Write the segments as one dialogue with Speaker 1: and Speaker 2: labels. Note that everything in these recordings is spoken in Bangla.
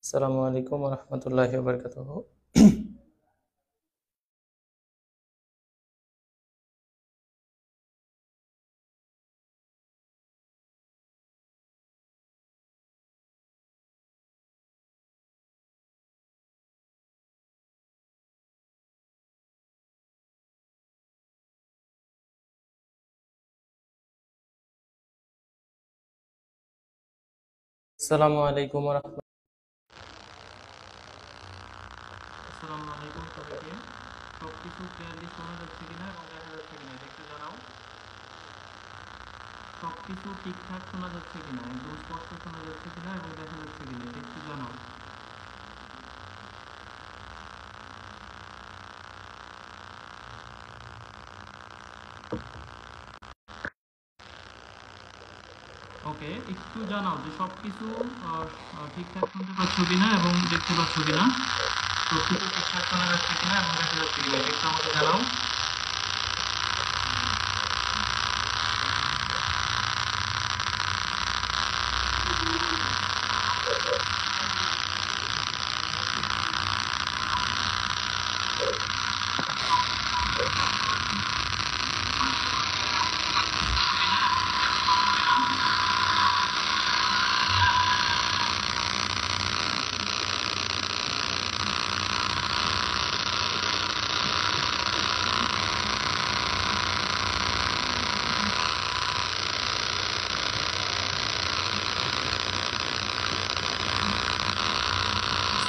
Speaker 1: আসসালামু আলাইকুম রহমতুল্লাহি ওয়া বারাকাতুহু। আসসালামু আলাইকুম
Speaker 2: আসসালামু আলাইকুম সবাইকে। সবকিছু ক্লিয়ারলি শোনা যাচ্ছে কিনা এবং দেখা যাচ্ছে কিনা এটা একটু জানাও। সবকিছু ঠিকঠাক শোনা যাচ্ছে কিনা, একদম স্পষ্ট শোনা যাচ্ছে কিনা এবং দেখা যাচ্ছে কিনা এটা একটু জানাও। ওকে, একটু জানাও যে সবকিছু ঠিকঠাক শুনতে পাচ্ছ কিনা এবং দেখতে পাচ্ছ কিনা, সবকিছু ঠিকঠাক শোনা যাচ্ছে কিনা এবং দেখা যাচ্ছে কিনা এটা একটু আমাকে জানাও।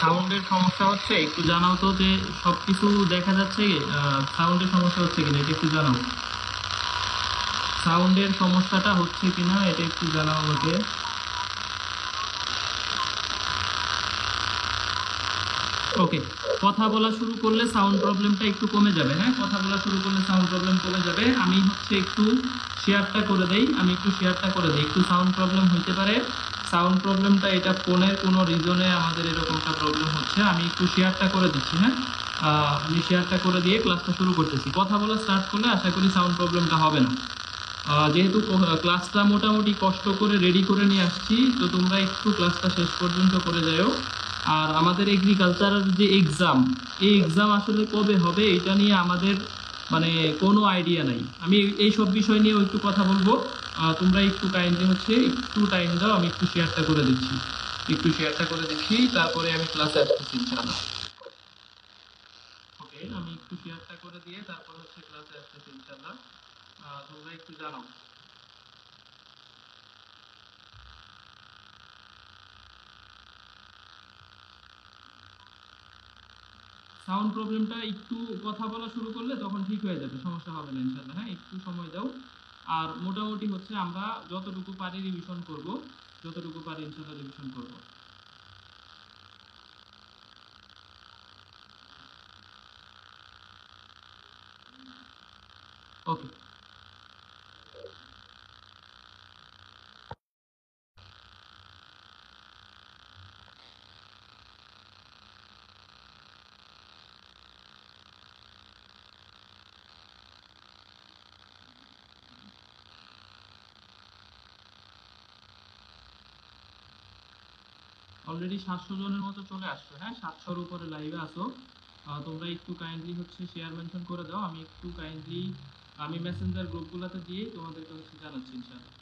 Speaker 2: সাউন্ডের সমস্যা হচ্ছে, একটু জানাও তো যে সবকিছু দেখা যাচ্ছে। সাউন্ডের সমস্যা হচ্ছে কিনা এটা একটু জানাও। সাউন্ডের সমস্যাটা হচ্ছে কিনা এটা একটু জানাও আমাকে। ওকে, কথা বলা শুরু করলে সাউন্ড প্রবলেমটা একটু কমে যাবে। হ্যাঁ, কথা বলা শুরু করলে সাউন্ড প্রবলেম কমে যাবে। আমি হচ্ছে একটু শেয়ারটা করে দেই, একটু সাউন্ড প্রবলেম হইতে পারে। সাউন্ড প্রবলেমটা এটা ফোনের কোনো রিজনে আমাদের এরকমটা প্রবলেম হচ্ছে। আমি একটু শেয়ারটা করে দিচ্ছি। হ্যাঁ, আমি শেয়ারটা করে দিয়ে ক্লাসটা শুরু করতেছি। কথা বলা স্টার্ট করলে আশা করি সাউন্ড প্রবলেমটা হবে না। যেহেতু ক্লাসটা মোটামুটি কষ্ট করে রেডি করে নিয়ে আসছি, তো তোমরা একটু ক্লাসটা শেষ পর্যন্ত করে যাও। আর আমাদের এগ্রিকালচারের যে এক্সাম, এই এক্সাম আসলে কবে হবে এটা নিয়ে আমাদের মানে কোনো আইডিয়া নাই। আমি এই সব বিষয় নিয়েও একটু কথা বলবো। তোমরা একটু কাইন্ডলি হচ্ছে একটু টাইম দাও, আমি একটু শেয়ারটা করে দিচ্ছি, তারপরে আমি ক্লাসে আসতেছি ইনশাআল্লাহ। ওকে, আমি একটু শেয়ারটা করে দিয়ে তারপর হচ্ছে ক্লাসে আসতেছি ইনশাআল্লাহ। তোমরা একটু জানাও। সাউন্ড প্রবলেমটা একটু কথা বলা শুরু করলে তখন ঠিক হয়ে যাবে, সমস্যা হবে না ইনশাল্লাহ। হ্যাঁ, একটু সময় দাও। আর মোটামুটি হচ্ছে আমরা যতটুকু পারি রিভিশন করব, যতটুকু পারি ইনশাল্লাহ রিভিশন করব। ওকে, অলরেডি 700 জনের মতো চলে আসছো। হ্যাঁ, 700-র উপরে লাইভে আসো। তোমরা একটু কাইন্ডলি হচ্ছে শেয়ার মেনশন করে দাও। আমি একটু কাইন্ডলি আমি মেসেঞ্জার গ্রুপগুলোতে দিয়ে তোমাদেরকে হচ্ছে জানাচ্ছি ইনশাল্লাহ।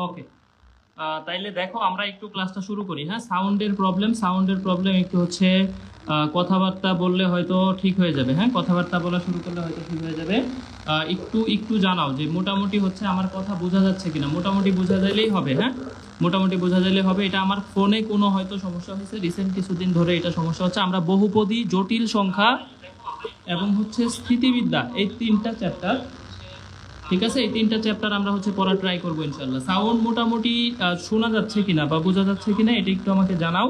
Speaker 2: ওকে, তাইলে দেখো আমরা একটু ক্লাসটা শুরু করি। হ্যাঁ, সাউন্ডের প্রবলেম একটু হচ্ছে কথাবার্তা বললে হয়তো ঠিক হয়ে যাবে। হ্যাঁ, কথাবার্তা বলা শুরু করলে হয়তো ঠিক হয়ে যাবে। একটু একটু জানাও যে মোটামুটি হচ্ছে আমার কথা বোঝা যাচ্ছে কিনা। মোটামুটি বোঝা যাইলেই হবে। হ্যাঁ, মোটামুটি বোঝা যাইলে হবে। এটা আমার ফোনে কোনো হয়তো সমস্যা হয়েছে, রিসেন্ট কিছুদিন ধরে এটা সমস্যা হচ্ছে। আমরা বহুপদী, জটিল সংখ্যা এবং হচ্ছে স্থিতিবিদ্যা, এই 3টা চ্যাপ্টার, ঠিক আছে, এই 3টা চ্যাপ্টার আমরা হচ্ছে পড়া ট্রাই করবো ইনশাল্লাহ। সাউন্ড মোটামুটি শোনা যাচ্ছে কিনা বা বোঝা যাচ্ছে কিনা এটা একটু আমাকে জানাও।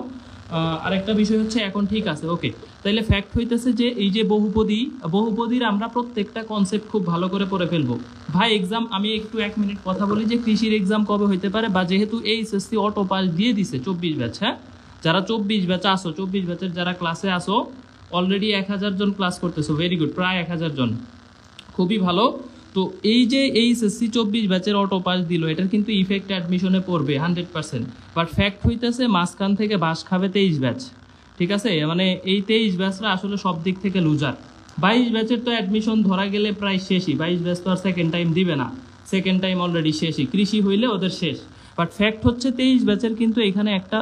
Speaker 2: আরেকটা বিষয় হচ্ছে এখন ঠিক আছে। ওকে, তাইলে ফ্যাক্ট হইতেছে যে এই যে বহুপদীর আমরা প্রত্যেকটা কনসেপ্ট খুব ভালো করে পড়ে ফেলবো। ভাই এক্সাম, আমি একটু 1 মিনিট কথা বলি যে কৃষির এক্সাম কবে হইতে পারে, বা যেহেতু এইচএসসি অটো পাস দিয়ে দিছে 24 ব্যাচ। হ্যাঁ, যারা 24 ব্যাচ আসো, 24 ব্যাচের যারা ক্লাসে আসো, অলরেডি 1000 জন ক্লাস করতেছো, ভেরি গুড, প্রায় 1000 জন, খুবই ভালো। তো এই যে এইচএসসি 24 ব্যাচের অটো পাস দিল, এটার কিন্তু ইফেক্ট অ্যাডমিশনে পড়বে 100%। বাট ফ্যাক্ট হইতেছে মাঝখান থেকে বাস খাবে 23 ব্যাচ। ঠিক আছে, মানে এই 23 ব্যাচরা আসলে সব দিক থেকে লুজার। 22 ব্যাচের তো অ্যাডমিশন ধরা গেলে প্রায় শেষই। 22 ব্যাচ তো আর সেকেন্ড টাইম দিবে না, সেকেন্ড টাইম অলরেডি শেষই, কৃষি হইলে ওদের শেষ। বাট ফ্যাক্ট হচ্ছে 23 ব্যাচের কিন্তু এখানে একটা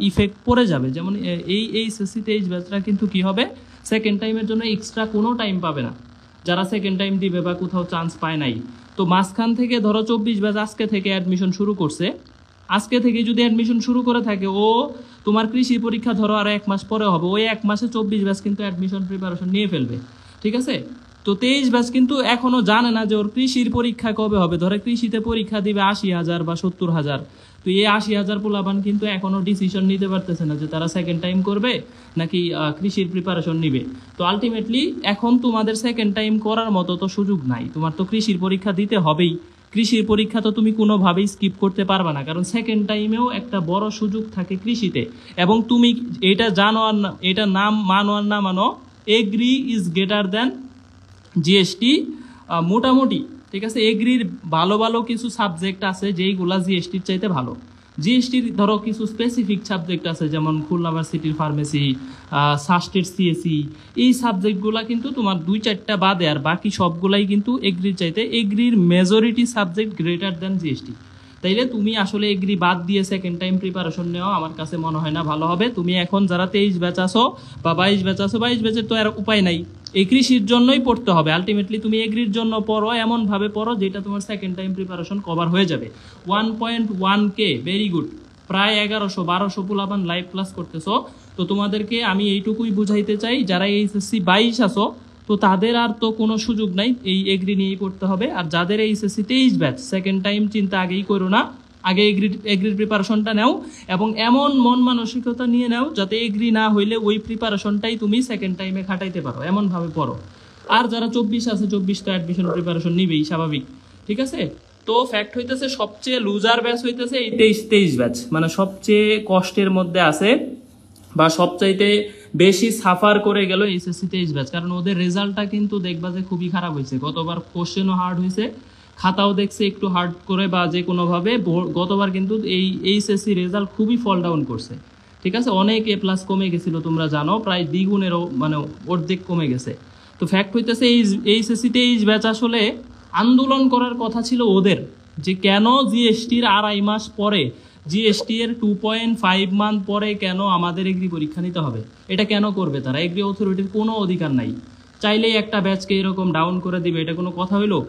Speaker 2: ইফেক্ট পড়ে যাবে। যেমন এই এইচএসসি 23 ব্যাচরা কিন্তু কি হবে, সেকেন্ড টাইমের জন্য এক্সট্রা কোনো টাইম পাবে না, যারা সেকেন্ড টাইম দিবে বা কোথাও চান্স পায় নাই। তো মাঝখান থেকে ধরো 24 ব্যাচ আজকে থেকে অ্যাডমিশন শুরু করছে, আজকে থেকে যদি অ্যাডমিশন শুরু করে থাকে, ও তোমার কৃষি পরীক্ষা ধরো আর 1 মাস পরে হবে, ওই 1 মাসে 24 ব্যাচ কিন্তু অ্যাডমিশন প্রিপারেশন নিয়ে ফেলবে। ঠিক আছে, তো 23 ব্যাচ কিন্তু এখনো জানে না যে ওর কৃষির পরীক্ষা কবে হবে। ধরে কৃষিতে পরীক্ষা দিবে 80,000 বা 70,000, তো এই 80,000 পোলাপান কিন্তু এখনো ডিসিশন নিতে পারতেছে না যে তারা সেকেন্ড টাইম করবে নাকি কৃষির প্রিপারেশন নিবে। তো আলটিমেটলি এখন তোমাদের সেকেন্ড টাইম করার মতো তো সুযোগ নাই, তোমার তো কৃষির পরীক্ষা দিতে হবেই। কৃষির পরীক্ষা তো তুমি কোনোভাবেই স্কিপ করতে পারবে না, কারণ সেকেন্ড টাইমেও একটা বড় সুযোগ থাকে কৃষিতে। এবং তুমি এটা জানো আর না, এটা নাম মানো আর না মানো, agree is greater than GST মোটামুটি। ঠিক আছে, এগ্রির ভালো ভালো কিছু সাবজেক্ট আছে যেইগুলা জিএসটির চাইতে ভালো। জিএসটির ধরো কিছু স্পেসিফিক সাবজেক্ট আছে, যেমন খুলনা ভার্সিটির ফার্মেসি, সাস্টের সিএসি, এই সাবজেক্টগুলা কিন্তু তোমার 2-4টা বাদে আর বাকি সবগুলাই কিন্তু এগ্রির চাইতে, এগ্রির majority subject greater than GST. তাইলে তুমি আসলে এগ্রি বাদ দিয়ে সেকেন্ড টাইম প্রিপারেশন নেওয়া আমার কাছে মনে হয় না ভালো হবে। তুমি এখন যারা 23 ব্যাচ আসো বা 22 ব্যাচ আসো, 22 ব্যাচের তো আর উপায় নাই, এই কৃষির জন্যই পড়তে হবে। আলটিমেটলি তুমি এগ্রির জন্য পড়ো, এমনভাবে পড়ো যেটা তোমার সেকেন্ড টাইম প্রিপারেশন কভার হয়ে যাবে। 1.1K, ভেরি গুড, প্রায় 1100-1200 পোলাপান লাইভ ক্লাস করতেছো। তো তোমাদেরকে আমি এইটুকুই বুঝাইতে চাই, যারা এইচএসসি 22 আসো, তো তাদের আর তো কোনো সুযোগ নাই, এই এগ্রি নিয়েই পড়তে হবে। আর যাদের এইচএসসি 23 ব্যাচ, সেকেন্ড টাইম চিন্তা আগেই করো না, আগে এগ্রির প্রিপারেশনটা নাও, এবং এমন মন মানসিকতা নিয়ে নাও যাতে এগ্রি না হইলে ওই প্রিপারেশনটাই তুমি সেকেন্ড টাইমে খাটাইতে পারো, এমনভাবে পড়ো। আর যারা 24 আছে, 24 তো অ্যাডমিশন প্রিপারেশন নিবেই, স্বাভাবিক। ঠিক আছে, তো ফ্যাক্ট হইতেছে সবচেয়ে লুজার ব্যাচ হইতেছে এই 23 ব্যাচ, মানে সবচেয়ে কষ্টের মধ্যে আছে বা সবচাইতে বেশি সাফার করে গেল এইচএসসি 23 ব্যাচ। কারণ ওদের রেজাল্টটা কিন্তু দেখবা যে খুবই খারাপ হয়েছে। গতবার কোশ্চেনও হার্ড হয়েছে, খাতাও দেখছে একটু হার্ড করে বা যে কোনোভাবে। গতবার কিন্তু এই এইচএসসি রেজাল্ট খুবই ফল ডাউন করছে। ঠিক আছে, অনেক এ প্লাস কমে গেছিল, তোমরা জানো, প্রায় দ্বিগুণেরও মানে অর্ধেক কমে গেছে। তো ফ্যাক্ট হইতেছে এই এইচএসসি 23 ব্যাচ আসলে আন্দোলন করার কথা ছিল ওদের, যে কেন জিএসটির 2.5 মাস পরে, জিএসটি এর 2.5 মান্থ পরে কেন আমাদের এগ্রি পরীক্ষা নিতে হবে। এটা কেন করবে তারা? এগ্রি অথরিটির কোনো অধিকার নাই, চাইলেই একটা ব্যাচকে এরকম ডাউন করে দিবে, এটা কোনো কথা হইলো?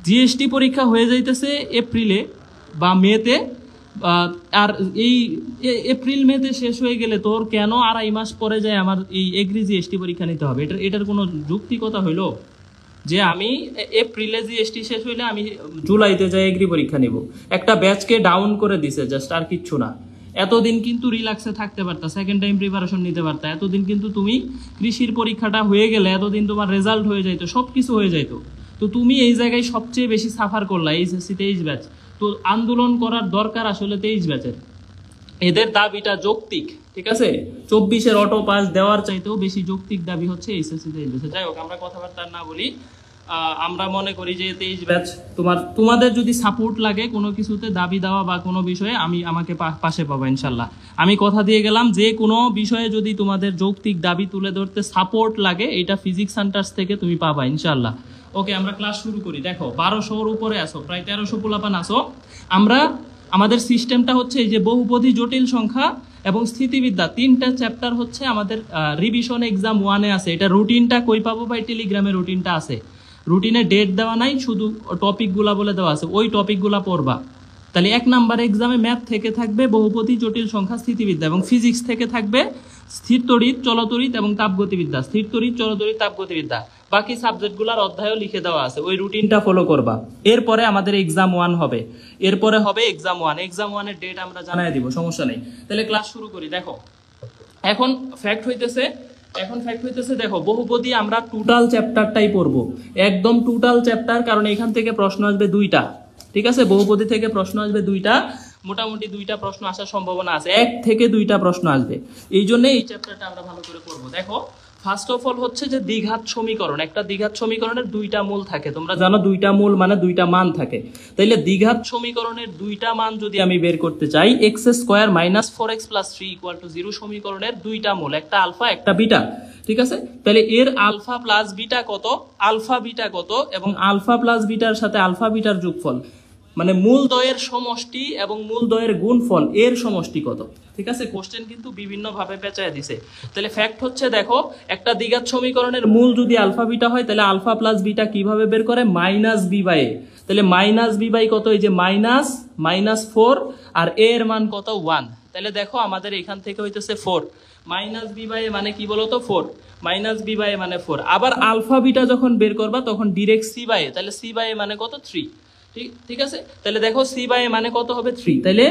Speaker 2: জিএসটি পরীক্ষা হয়ে যাইতেছে এপ্রিলে বা মেতে, আর এই এপ্রিল মেতে শেষ হয়ে গেলে তোর কেন 2.5 মাস পরে যায় আমার এই এগ্রি জিএসটি পরীক্ষা নিতে হবে? এটার কোনো যুক্তিকতা হইলো? যে আমি এপ্রিলে জিএসটি শেষ হইলে আমি জুলাইতে যাই এগ্রি পরীক্ষা নিব। একটা ব্যাচকে ডাউন করে দিছে জাস্ট, আর কিচ্ছু না। এতদিন কিন্তু রিল্যাক্সে থাকতে পারতা, সেকেন্ড টাইম প্রিপারেশন নিতে পারতা। এতদিন কিন্তু তুমি কৃষির পরীক্ষাটা হয়ে গেলে এতদিন তোমার রেজাল্ট হয়ে যাইতো, সব কিছু হয়ে যাইতো। তো তুমি এই জায়গায় সবচেয়ে বেশি সাফার করলা এইচএসসি 23 ব্যাচ। তো আন্দোলন করার দরকার আসলে 23 ব্যাচের। এদের দাবিটা যৌক্তিক, ঠিক আছে। 24-এর অটো পাস দেওয়ার চাইতেও বেশি যৌক্তিক দাবি হচ্ছে এইচএসসি তে এলবিএস। যাই হোক, আমরা কথাবার্তা না বলি। আমরা মনে করি যে 23 ব্যাচ তোমাদের যদি সাপোর্ট লাগে কোনো কিছুতে দাবি দেওয়া বা কোনো বিষয়ে আমাকে পাশে পাবো ইনশাল্লাহ। আমি কথা দিয়ে গেলাম যে কোনো বিষয়ে যদি তোমাদের যৌক্তিক দাবি তুলে ধরতে সাপোর্ট লাগে, এটা ফিজিক্স সেন্টার্স থেকে তুমি পাবা ইনশাল্লাহ। ওকে, আমরা ক্লাস শুরু করি। দেখো 1200-র উপরে আসো, প্রায় 1300 পোলাপান আসো। আমাদের সিস্টেমটা হচ্ছে এই যে বহুপদী, জটিল সংখ্যা এবং স্থিতিবিদ্যা, 3টা চ্যাপ্টার হচ্ছে আমাদের রিভিশন এক্সাম 1-এ আছে। এটা রুটিনটা কই পাবো ভাই? টেলিগ্রামে রুটিনটা আছে। রুটিনে ডেট দেওয়া নাই, শুধু টপিকগুলা বলে দেওয়া আছে, ওই টপিকগুলা পড়বা। তাহলে 1 নাম্বার এক্সামে ম্যাথ থেকে থাকবে বহুপদী, জটিল সংখ্যা, স্থিতিবিদ্যা, এবং ফিজিক্স থেকে থাকবে স্থির তড়িৎ, চলতড়িৎ এবং তাপগতিবিদ্যা। স্থির তড়িৎ, চলতড়িৎ, তাপগতিবিদ্যা, বাকি সাবজেক্টগুলোর অধ্যায়ও লিখে দেওয়া আছে। ওই রুটিনটা ফলো করবা। এরপরে আমাদের এক্সাম 1 হবে, এরপরে হবে এক্সাম 1। এক্সাম 1-এর ডেট আমরা জানাই দিব, সমস্যা নেই। তাহলে ক্লাস শুরু করি। দেখো এখন ফ্যাক্ট হইতেছে দেখো বহুপদী আমরা টোটাল চ্যাপ্টারটাই পড়বো, একদম টোটাল চ্যাপ্টার, কারণ এখান থেকে প্রশ্ন আসবে 2টা, ঠিক আছে। বহুপদী থেকে প্রশ্ন আসবে 2টা, মোটামুটি 2টা প্রশ্ন আসার সম্ভাবনা আছে, 1 থেকে 2টা প্রশ্ন আসবে। এই জন্য এই চ্যাপ্টারটা আমরা ভালো করে পড়বো। দেখো ফার্স্ট অফ অল হচ্ছে যে দ্বিঘাত সমীকরণ। একটা দ্বিঘাত সমীকরণের 2টা মূল থাকে, তোমরা জানো 2টা মূল মানে 2টা মান থাকে। তাইলে দ্বিঘাত সমীকরণের 2টা মান যদি আমি বের করতে চাই, x² - 4x + 3 = 0 সমীকরণের 2টা মূল, একটা আলফা একটা বিটা, ঠিক আছে। তাহলে এর আলফা প্লাস বিটা কত, আলফা বিটা কত, এবং আলফা প্লাস বিটার সাথে আলফা বিটার যোগফল, মানে মূলদ্বয়ের সমষ্টি এবং মূলদ্বয়ের গুণফল, এর সমষ্টি কত, ঠিক আছে। কোশ্চেন কিন্তু বিভিন্ন ভাবে পেঁচায় দিছে। তাহলে ফ্যাক্ট হচ্ছে দেখো, একটা দ্বিঘাত সমীকরণের মূল যদি আলফা বিটা হয়, তাহলে আলফা প্লাস বিটা কিভাবে বের করে? -b/a। তাহলে -b/, কত? এই যে -4, আর a এর মান কত? 1। তাহলে দেখো আমাদের এখান থেকে হইতেছে 4, -b/a মানে কি বলতো? 4, -b/a মানে 4। আবার আলফা বিটা যখন বের করবা তখন ডিরেক্ট c/a, তাহলে c/a মানে কত? 3, ঠিক আছে। তাহলে দেখো c/a মানে কত হবে? 3। তাহলে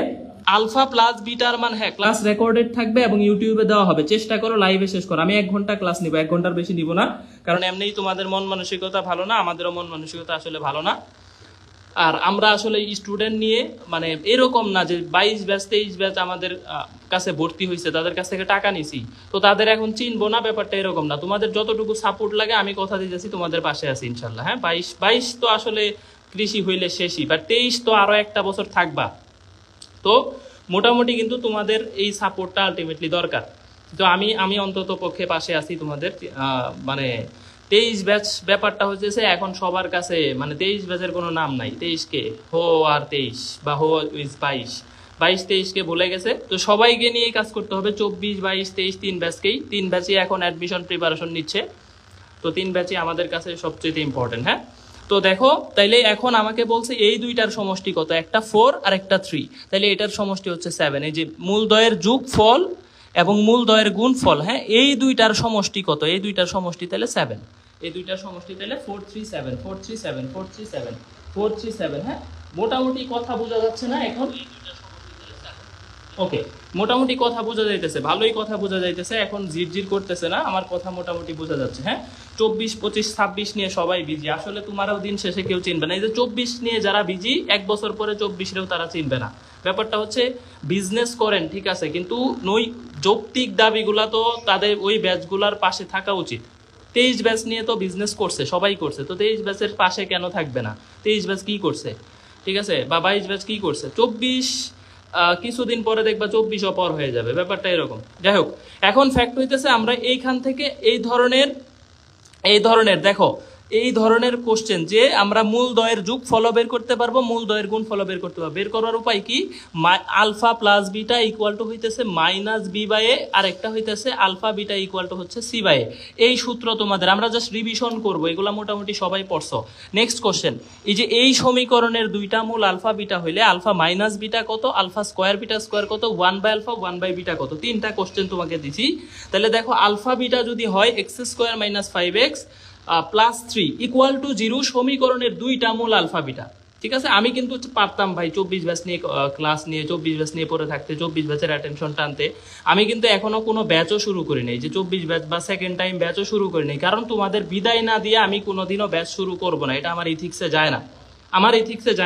Speaker 2: আলফা প্লাস বিটার মান, হ্যাঁ ক্লাস রেকর্ডেড থাকবে এবং ইউটিউবে দেওয়া হবে, চেষ্টা করো লাইভে শেষ করো। আমি 1 ঘন্টা ক্লাস নিব, 1 ঘন্টার বেশি নিব না, কারণ এমনিই তোমাদের মন মানসিকতা ভালো না, আমাদেরও মন মানসিকতা আসলে ভালো না। আর আমরা আসলে স্টুডেন্ট নিয়ে মানে এরকম না যে 22 ব্যাচ 23 ব্যাচ আমাদের কাছে ভর্তি হয়েছে, তাদের কাছ থেকে টাকা নিছি তো তাদের এখন চিনবো না, ব্যাপারটা এরকম না। তোমাদের যতটুকু সাপোর্ট লাগে আমি কথা দিতেছি তোমাদের পাশে আছি ইনশাল্লাহ। হ্যাঁ 22 তো আসলে কৃষি হইলে শেষই, বা 23 তো আরো একটা বছর থাকবা, তো মোটামুটি কিন্তু তোমাদের এই সাপোর্টটা আলটিমেটলি দরকার। তো আমি অন্তত পক্ষে পাশে আছি তোমাদের। মানে 23 ব্যাচ ব্যাপারটা হচ্ছে এখন সবার কাছে, মানে 23 ব্যাচের কোনো নাম নাই। 23 কে হো আর 23 বা হো ইজ 22 কে ভুলে গেছে। তো সবাইকে নিয়ে কাজ করতে হবে, 24 22 23 3 ব্যাচকেই। 3 ব্যাচই এখন অ্যাডমিশন প্রিপারেশন নিচ্ছে, তো 3 ব্যাচই আমাদের কাছে সবচেয়ে ইম্পর্টেন্ট। হ্যাঁ তো দেখো, তাইলে এখন আমাকে বলছে এই দুইটার সমষ্টি কত, একটা 4 আর একটা 3, তাইলে এটার সমষ্টি হচ্ছে 7। এই যে মূলদ্বয়ের যোগফল এবং মূলদ্বয়ের গুণফল, হ্যাঁ এই দুইটার সমষ্টি কত, এই দুইটার সমষ্টি তাহলে 7, এই দুইটার সমষ্টি তাহলে 437। হ্যাঁ মোটামুটি কথা বোঝা যাচ্ছে না এখন? ওকে, মোটামুটি কথা বোঝা যাইতেছে, ভালোই কথা বোঝা যাইতেছে, এখন ঝিরঝির করতেছে না, আমার কথা মোটামুটি বোঝা যাচ্ছে। হ্যাঁ 24 25 26 নিয়ে সবাই বিজি, আসলে তোমারও দিন শেষে কেউ চিনবে না। এই যে 24 নিয়ে যারা বিজি, 1 বছর পরে 24-রেও তারা চিনবে না। ব্যাপারটা হচ্ছে বিজনেস করেন ঠিক আছে, কিন্তু যৌক্তিক দাবিগুলা তো তাদের ওই ব্যাচগুলার পাশে থাকা উচিত। 23 ব্যাচ নিয়ে তো বিজনেস করছে, সবাই করছে, তো 23 ব্যাচের পাশে কেন থাকবে না? 23 ব্যাচ কি করছে, ঠিক আছে, বা 22 ব্যাচ কি করছে? 24 কিছুদিন পরে দেখবা 24 অপর হয়ে যাবে, ব্যাপারটা এরকম। যাই হোক, এখন ফ্যাক্ট হইতেছে আমরা এইখান থেকে এই ধরনের দেখো এই ধরনের কোশ্চেন যে আমরা মূলদ্বয়ের যোগফল বের করতে পারবো, মূলদ্বয়ের গুণফল বের করতে পারবো। বের করার উপায় কি? Alpha plus beta equal to হইতেছে -b/a, আর একটা হইতেছে আলফা বিটা ইকুয়াল টু হচ্ছে c/a। এই সূত্র তোমাদের আমরা জাস্ট রিভিশন করবো, এগুলা মোটামুটি সবাই পড়ছো। নেক্সট কোশ্চেন, এই যে এই সমীকরণের দুইটা মূল আলফা বিটা হইলে আলফা মাইনাস বিটা কত, আলফা স্কোয়ার বিটা স্কোয়ার কত, 1/α 1/β কত, 3টা কোশ্চেন তোমাকে দিছি। তাহলে দেখো আলফা বিটা যদি হয় x² - 5x + 3 = 0 সমীকরণের দুইটা মূল আলফা বিটা, ঠিক আছে। আমি কিন্তু পারতাম ভাই 24 ব্যাচ নিয়ে ক্লাস নিয়ে 24 ব্যাচ নিয়ে পড়ে থাকতে, 24 ব্যাচের অ্যাটেনশন টানতে। আমি কিন্তু এখনো কোনো ব্যাচও শুরু করি নাই, যে 24 ব্যাচ বা সেকেন্ড টাইম ব্যাচও শুরু করি নাই, কারণ তোমাদের বিদায় না দিয়ে আমি কোনোদিনও ব্যাচ শুরু করব না। এটা আমার ইথিক্সে যায়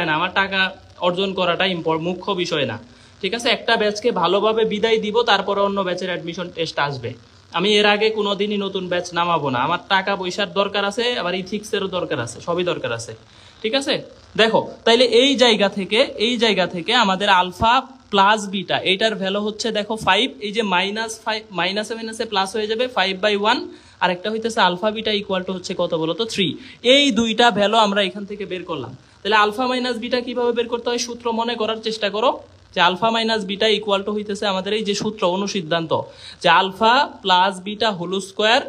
Speaker 2: না, আমার টাকা অর্জন করাটা মুখ্য বিষয় না। ঠিক আছে, একটা ব্যাচকে ভালোভাবে বিদায় দিব, তারপরে অন্য ব্যাচের অ্যাডমিশন টেস্ট আসবে। আমি এর আগে কোনোদিনই নতুন ব্যাচ নামাবো না, আমার টাকা পয়সার দরকার আছে, আবার ইথিক্সেরও দরকার আছে, সবই দরকার আছে। ঠিক আছে, দেখো তাইলে এই জায়গা থেকে আমাদের আলফা প্লাস বিটা এইটার ভ্যালু হচ্ছে দেখো 5, এই যে মাইনাসে মাইনাসে প্লাস হয়ে যাবে 5/1, আর একটা হইতেছে আলফা বিটা ইকুয়াল টু হচ্ছে কত বলো তো 3। এই দুইটা ভ্যালু আমরা এখান থেকে বের করলাম। তাহলে আলফা মাইনাস বিটা কিভাবে বের করতে হয় সূত্র মনে করার চেষ্টা করো, যে alpha minus beta equal to হইতেছে আমাদের এই যে সূত্র অনুসিদ্ধান্ত, যে alpha plus beta whole square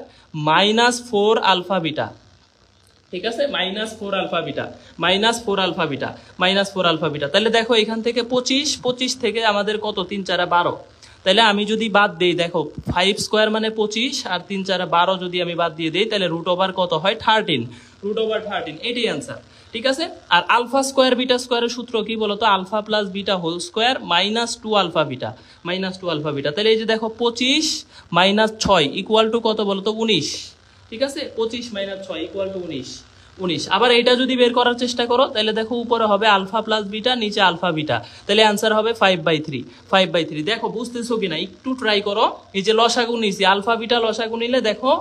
Speaker 2: minus 4 alpha beta. ঠিক আছে, -4 আলফা বিটা, -4 আলফা বিটা। তাহলে দেখো এখান থেকে 25 থেকে আমাদের কত, 3 4 12। তাহলে আমি যদি বাদ দেই, দেখো 5 স্কোয়ার মানে 25 আর 3 4 12 যদি আমি বাদ দিয়ে দেই, তাহলে রুট ওভার কত হয় 13, এটাই অ্যান্সার। ঠিক আছে, আর আলফা স্কোয়ার বিটা স্কোয়ারের সূত্র কি বলতো, alpha plus beta whole square -2 alpha beta, তাহলে এই যে দেখো 25 - 6 ইকুয়াল টু কত বলতো 19। ঠিক আছে, 25 - 6 ইকুয়াল টু 19। আবার এটা যদি বের করার চেষ্টা করো, তাহলে দেখো উপরে হবে আলফা প্লাস বিটা, নিচে আলফা বিটা, তাহলে অ্যান্সার হবে 5/3। দেখো বুঝতেছো কিনা, একটু ট্রাই করো। এই যে লসাগু নিছি, আলফা বিটা লসাগু নিলে দেখো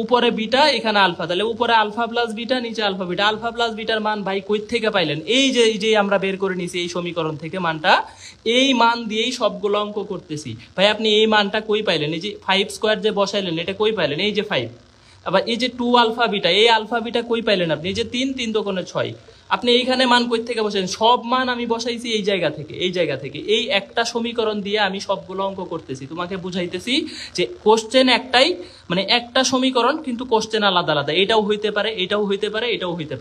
Speaker 2: উপরে বিটা এখানে আলফা, তাহলে উপরে আলফা প্লাস বিটা, নিচে আলফা বিটা। আলফা প্লাস বিটার মান ভাই কই থেকে পাইলেন, এই যে আমরা বের করে নিছি এই সমীকরণ থেকে মানটা, এই মান দিয়েই সবগুলো অঙ্ক করতেছি। ভাই আপনি এই মানটা কই পাইলেন, এই যে 5 স্কোয়ার যে বসাইলেন এটা কই পাইলেন, এই যে 5। আবার এই যে 2 আলফা বিটা, এই আলফা বিটা কই পাইলেন আপনি, এই যে 3 দোকানে 6। আপনি এইখানে মান কই থেকে বসাইছেন, সব মান আমি বসাইছি এই জায়গা থেকে। এই একটা সমীকরণ দিয়ে আমি সবগুলো অঙ্ক করতেছি, তোমাকে বুঝাইতেছি যে কোশ্চেন একটাই, মানে একটা সমীকরণ কিন্তু কোশ্চেন আলাদা আলাদা, এটাও হইতে পারে, এটাও হইতে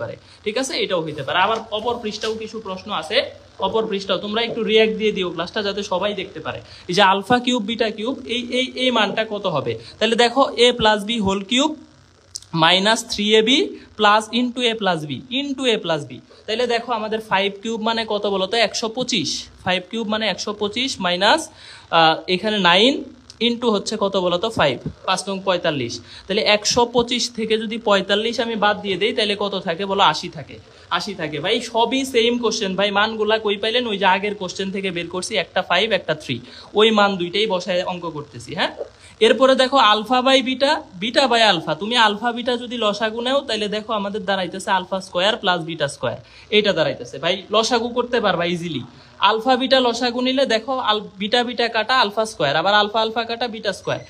Speaker 2: পারে। ঠিক আছে, এটাও হইতে পারে। আবার অপর পৃষ্ঠাও কিছু প্রশ্ন আছে, অপর পৃষ্ঠাও তোমরা একটু রিয়াক্ট দিয়ে দিও ক্লাসটা, যাতে সবাই দেখতে পারে। এই যে আলফা কিউব বিটা কিউব, এই মানটা কত হবে, তাহলে দেখো a plus b whole cube -3ab plus into a plus b. তাহলে দেখো আমাদের 5 কিউব মানে কত বলতো 125, 5 কিউব মানে 125 মাইনাস এখানে 9 ইন্টু হচ্ছে কত বলতো 5, 5 নং 45। তাহলে 125 থেকে যদি 45 আমি বাদ দিয়ে দেই, তাহলে কত থাকে বলো, 80 থাকে। ভাই সবই সেম কোশ্চেন, ভাই মানগুলা কই পাইলেন, ওই যে আগের কোশ্চেন থেকে বের করছি, একটা 5 একটা 3, ওই মান দুইটাই বসায় অঙ্ক করতেছি। হ্যাঁ, এরপরে দেখো alpha by beta, beta by alpha. তুমি আলফা বিটা যদি লসাগু নাও, তাহলে দেখো আমাদের দাঁড়াইতেছে alpha square plus beta square, এইটা দাঁড়াইতেছে। ভাই লসাগু করতে পারবা ইজিলি, আলফা বিটা লসাগু নিলে দেখো বিটা কাটা আলফা স্কোয়ার, আবার আলফা কাটা বিটা স্কোয়ার।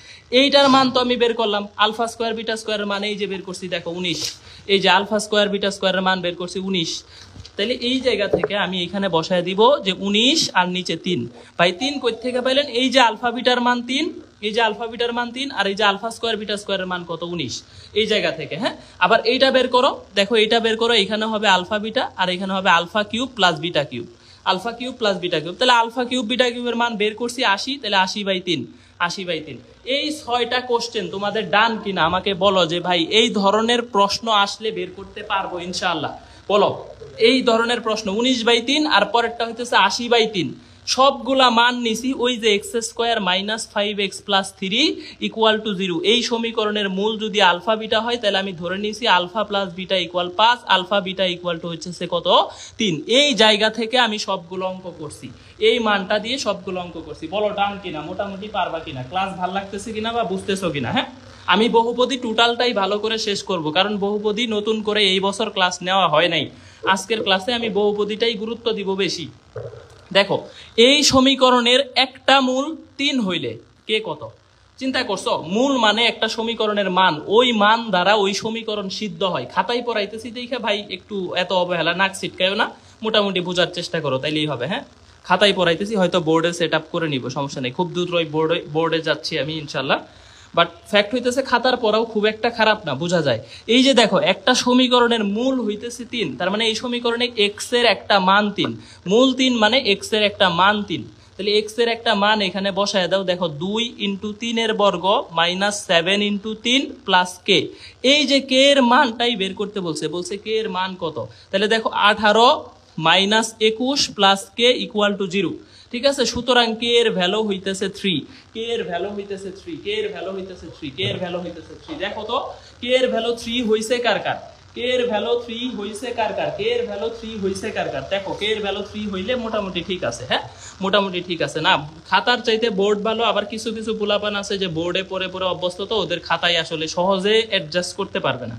Speaker 2: এইটার মান তো আমি বের করলাম, আলফা স্কোয়ার বিটা স্কোয়ারের মান এই যে বের করছি দেখো 19, এই যে আলফা স্কোয়ার বিটা স্কোয়ারের মান বের করছি 19। তাহলে এই জায়গা থেকে আমি এখানে বসায় দিব যে 19 আর নিচে 3। ভাই 3 কই থেকে পাইলেন, এই যে আলফা বিটার মান 3, আর এই যে আলফা স্কোয়ার বিটা স্কোয়ারের মান কত 19, এই জায়গা থেকে। হ্যাঁ, আবার এইটা বের করো, দেখো এইটা বের করো, এখানে হবে আলফা বিটা আর এখানে হবে alpha cube plus beta cube, তাহলে আলফা কিউব বিটা কিউবের মান বের করছি 80, তাহলে 80/3। এই 6টা কোশ্চেন তোমাদের ডান কিনা আমাকে বলো, যে ভাই এই ধরনের প্রশ্ন আসলে বের করতে পারবো ইনশাআল্লাহ, বলো। এই ধরনের প্রশ্ন 19/3 আর পরেরটা হইতেছে 80/3, সবগুলা মান নিছি ওই যে x² - 5x + 3 = 0। এই সমীকরণের মূল যদি আলফা বিটা হয়, তাহলে আমি ধরে নিছি alpha plus beta = 5, alpha beta = হচ্ছে কত 3। এই জায়গা থেকে আমি সবগুলো অঙ্ক করছি, এই মানটা দিয়ে সবগুলো অঙ্ক করছি। বলো ডান কিনা, মোটামুটি পারবা কিনা, ক্লাস ভালো লাগতেছে কিনা বা বুঝতেছো কিনা। হ্যাঁ, আমি বহুপদী টোটালটাই ভালো করে শেষ করব, কারণ বহুপদী নতুন করে এই বছর ক্লাস নেওয়া হয় নাই। আজকের ক্লাসে আমি বহুপদীটাই গুরুত্ব দিব বেশি। দেখো এই সমীকরণের একটা মূল 3 হইলে কে কত, চিন্তা করছো? মূল মানে একটা সমীকরণের মান, ওই মান দ্বারা ওই সমীকরণ সিদ্ধ হয়। খাতায় পড়াইতেছি দেখে ভাই একটু এত অবহেলা নাক ছিটকায়ও না, মোটামুটি বোঝার চেষ্টা করো, তাইলেই হবে। হ্যাঁ, খাতায় পড়াইতেছি, হয়তো বোর্ডে সেট আপ করে নিব, সমস্যা নেই, খুব দ্রুত ওই বোর্ডে যাচ্ছি আমি ইনশাল্লাহ। বাট ফ্যাক্ট হইতেছে খাতার পড়াও খুব একটা খারাপ না, বোঝা যায়। এই যে দেখো একটা সমীকরণের মূল হইতেছে 3, তার মানে এই সমীকরণে x এর একটা মান 3, মূল 3 মানে x এর একটা মান 3। তাহলে x এর একটা মান এখানে বসায় দাও, দেখো 2 × 3 এর বর্গ -7 × 3 + k। এই যে k এর মানটাই বের করতে বলছে k এর মান কত, তাহলে দেখো 18 - 21 + k = 0। ঠিক আছে, সুতরাং k এর ভ্যালু হইতেছে 3, দেখো তো k এর ভ্যালু 3 হইছে কার কার, k কে এর ভ্যালু 3 হইছে কার কার, কে এর ভ্যালু 3 হইছে কার কার, দেখো কে এর ভ্যালু 3 হইলে মোটামুটি ঠিক আছে। হ্যাঁ মোটামুটি ঠিক আছে না, খাতার চাইতে বোর্ড ভালো। আবার কিছু কিছু পোলাপান আছে যে বোর্ডে পড়ে পড়ে অভ্যস্ত, তো ওদের খাতায় আসলে সহজে অ্যাডজাস্ট করতে পারবে না।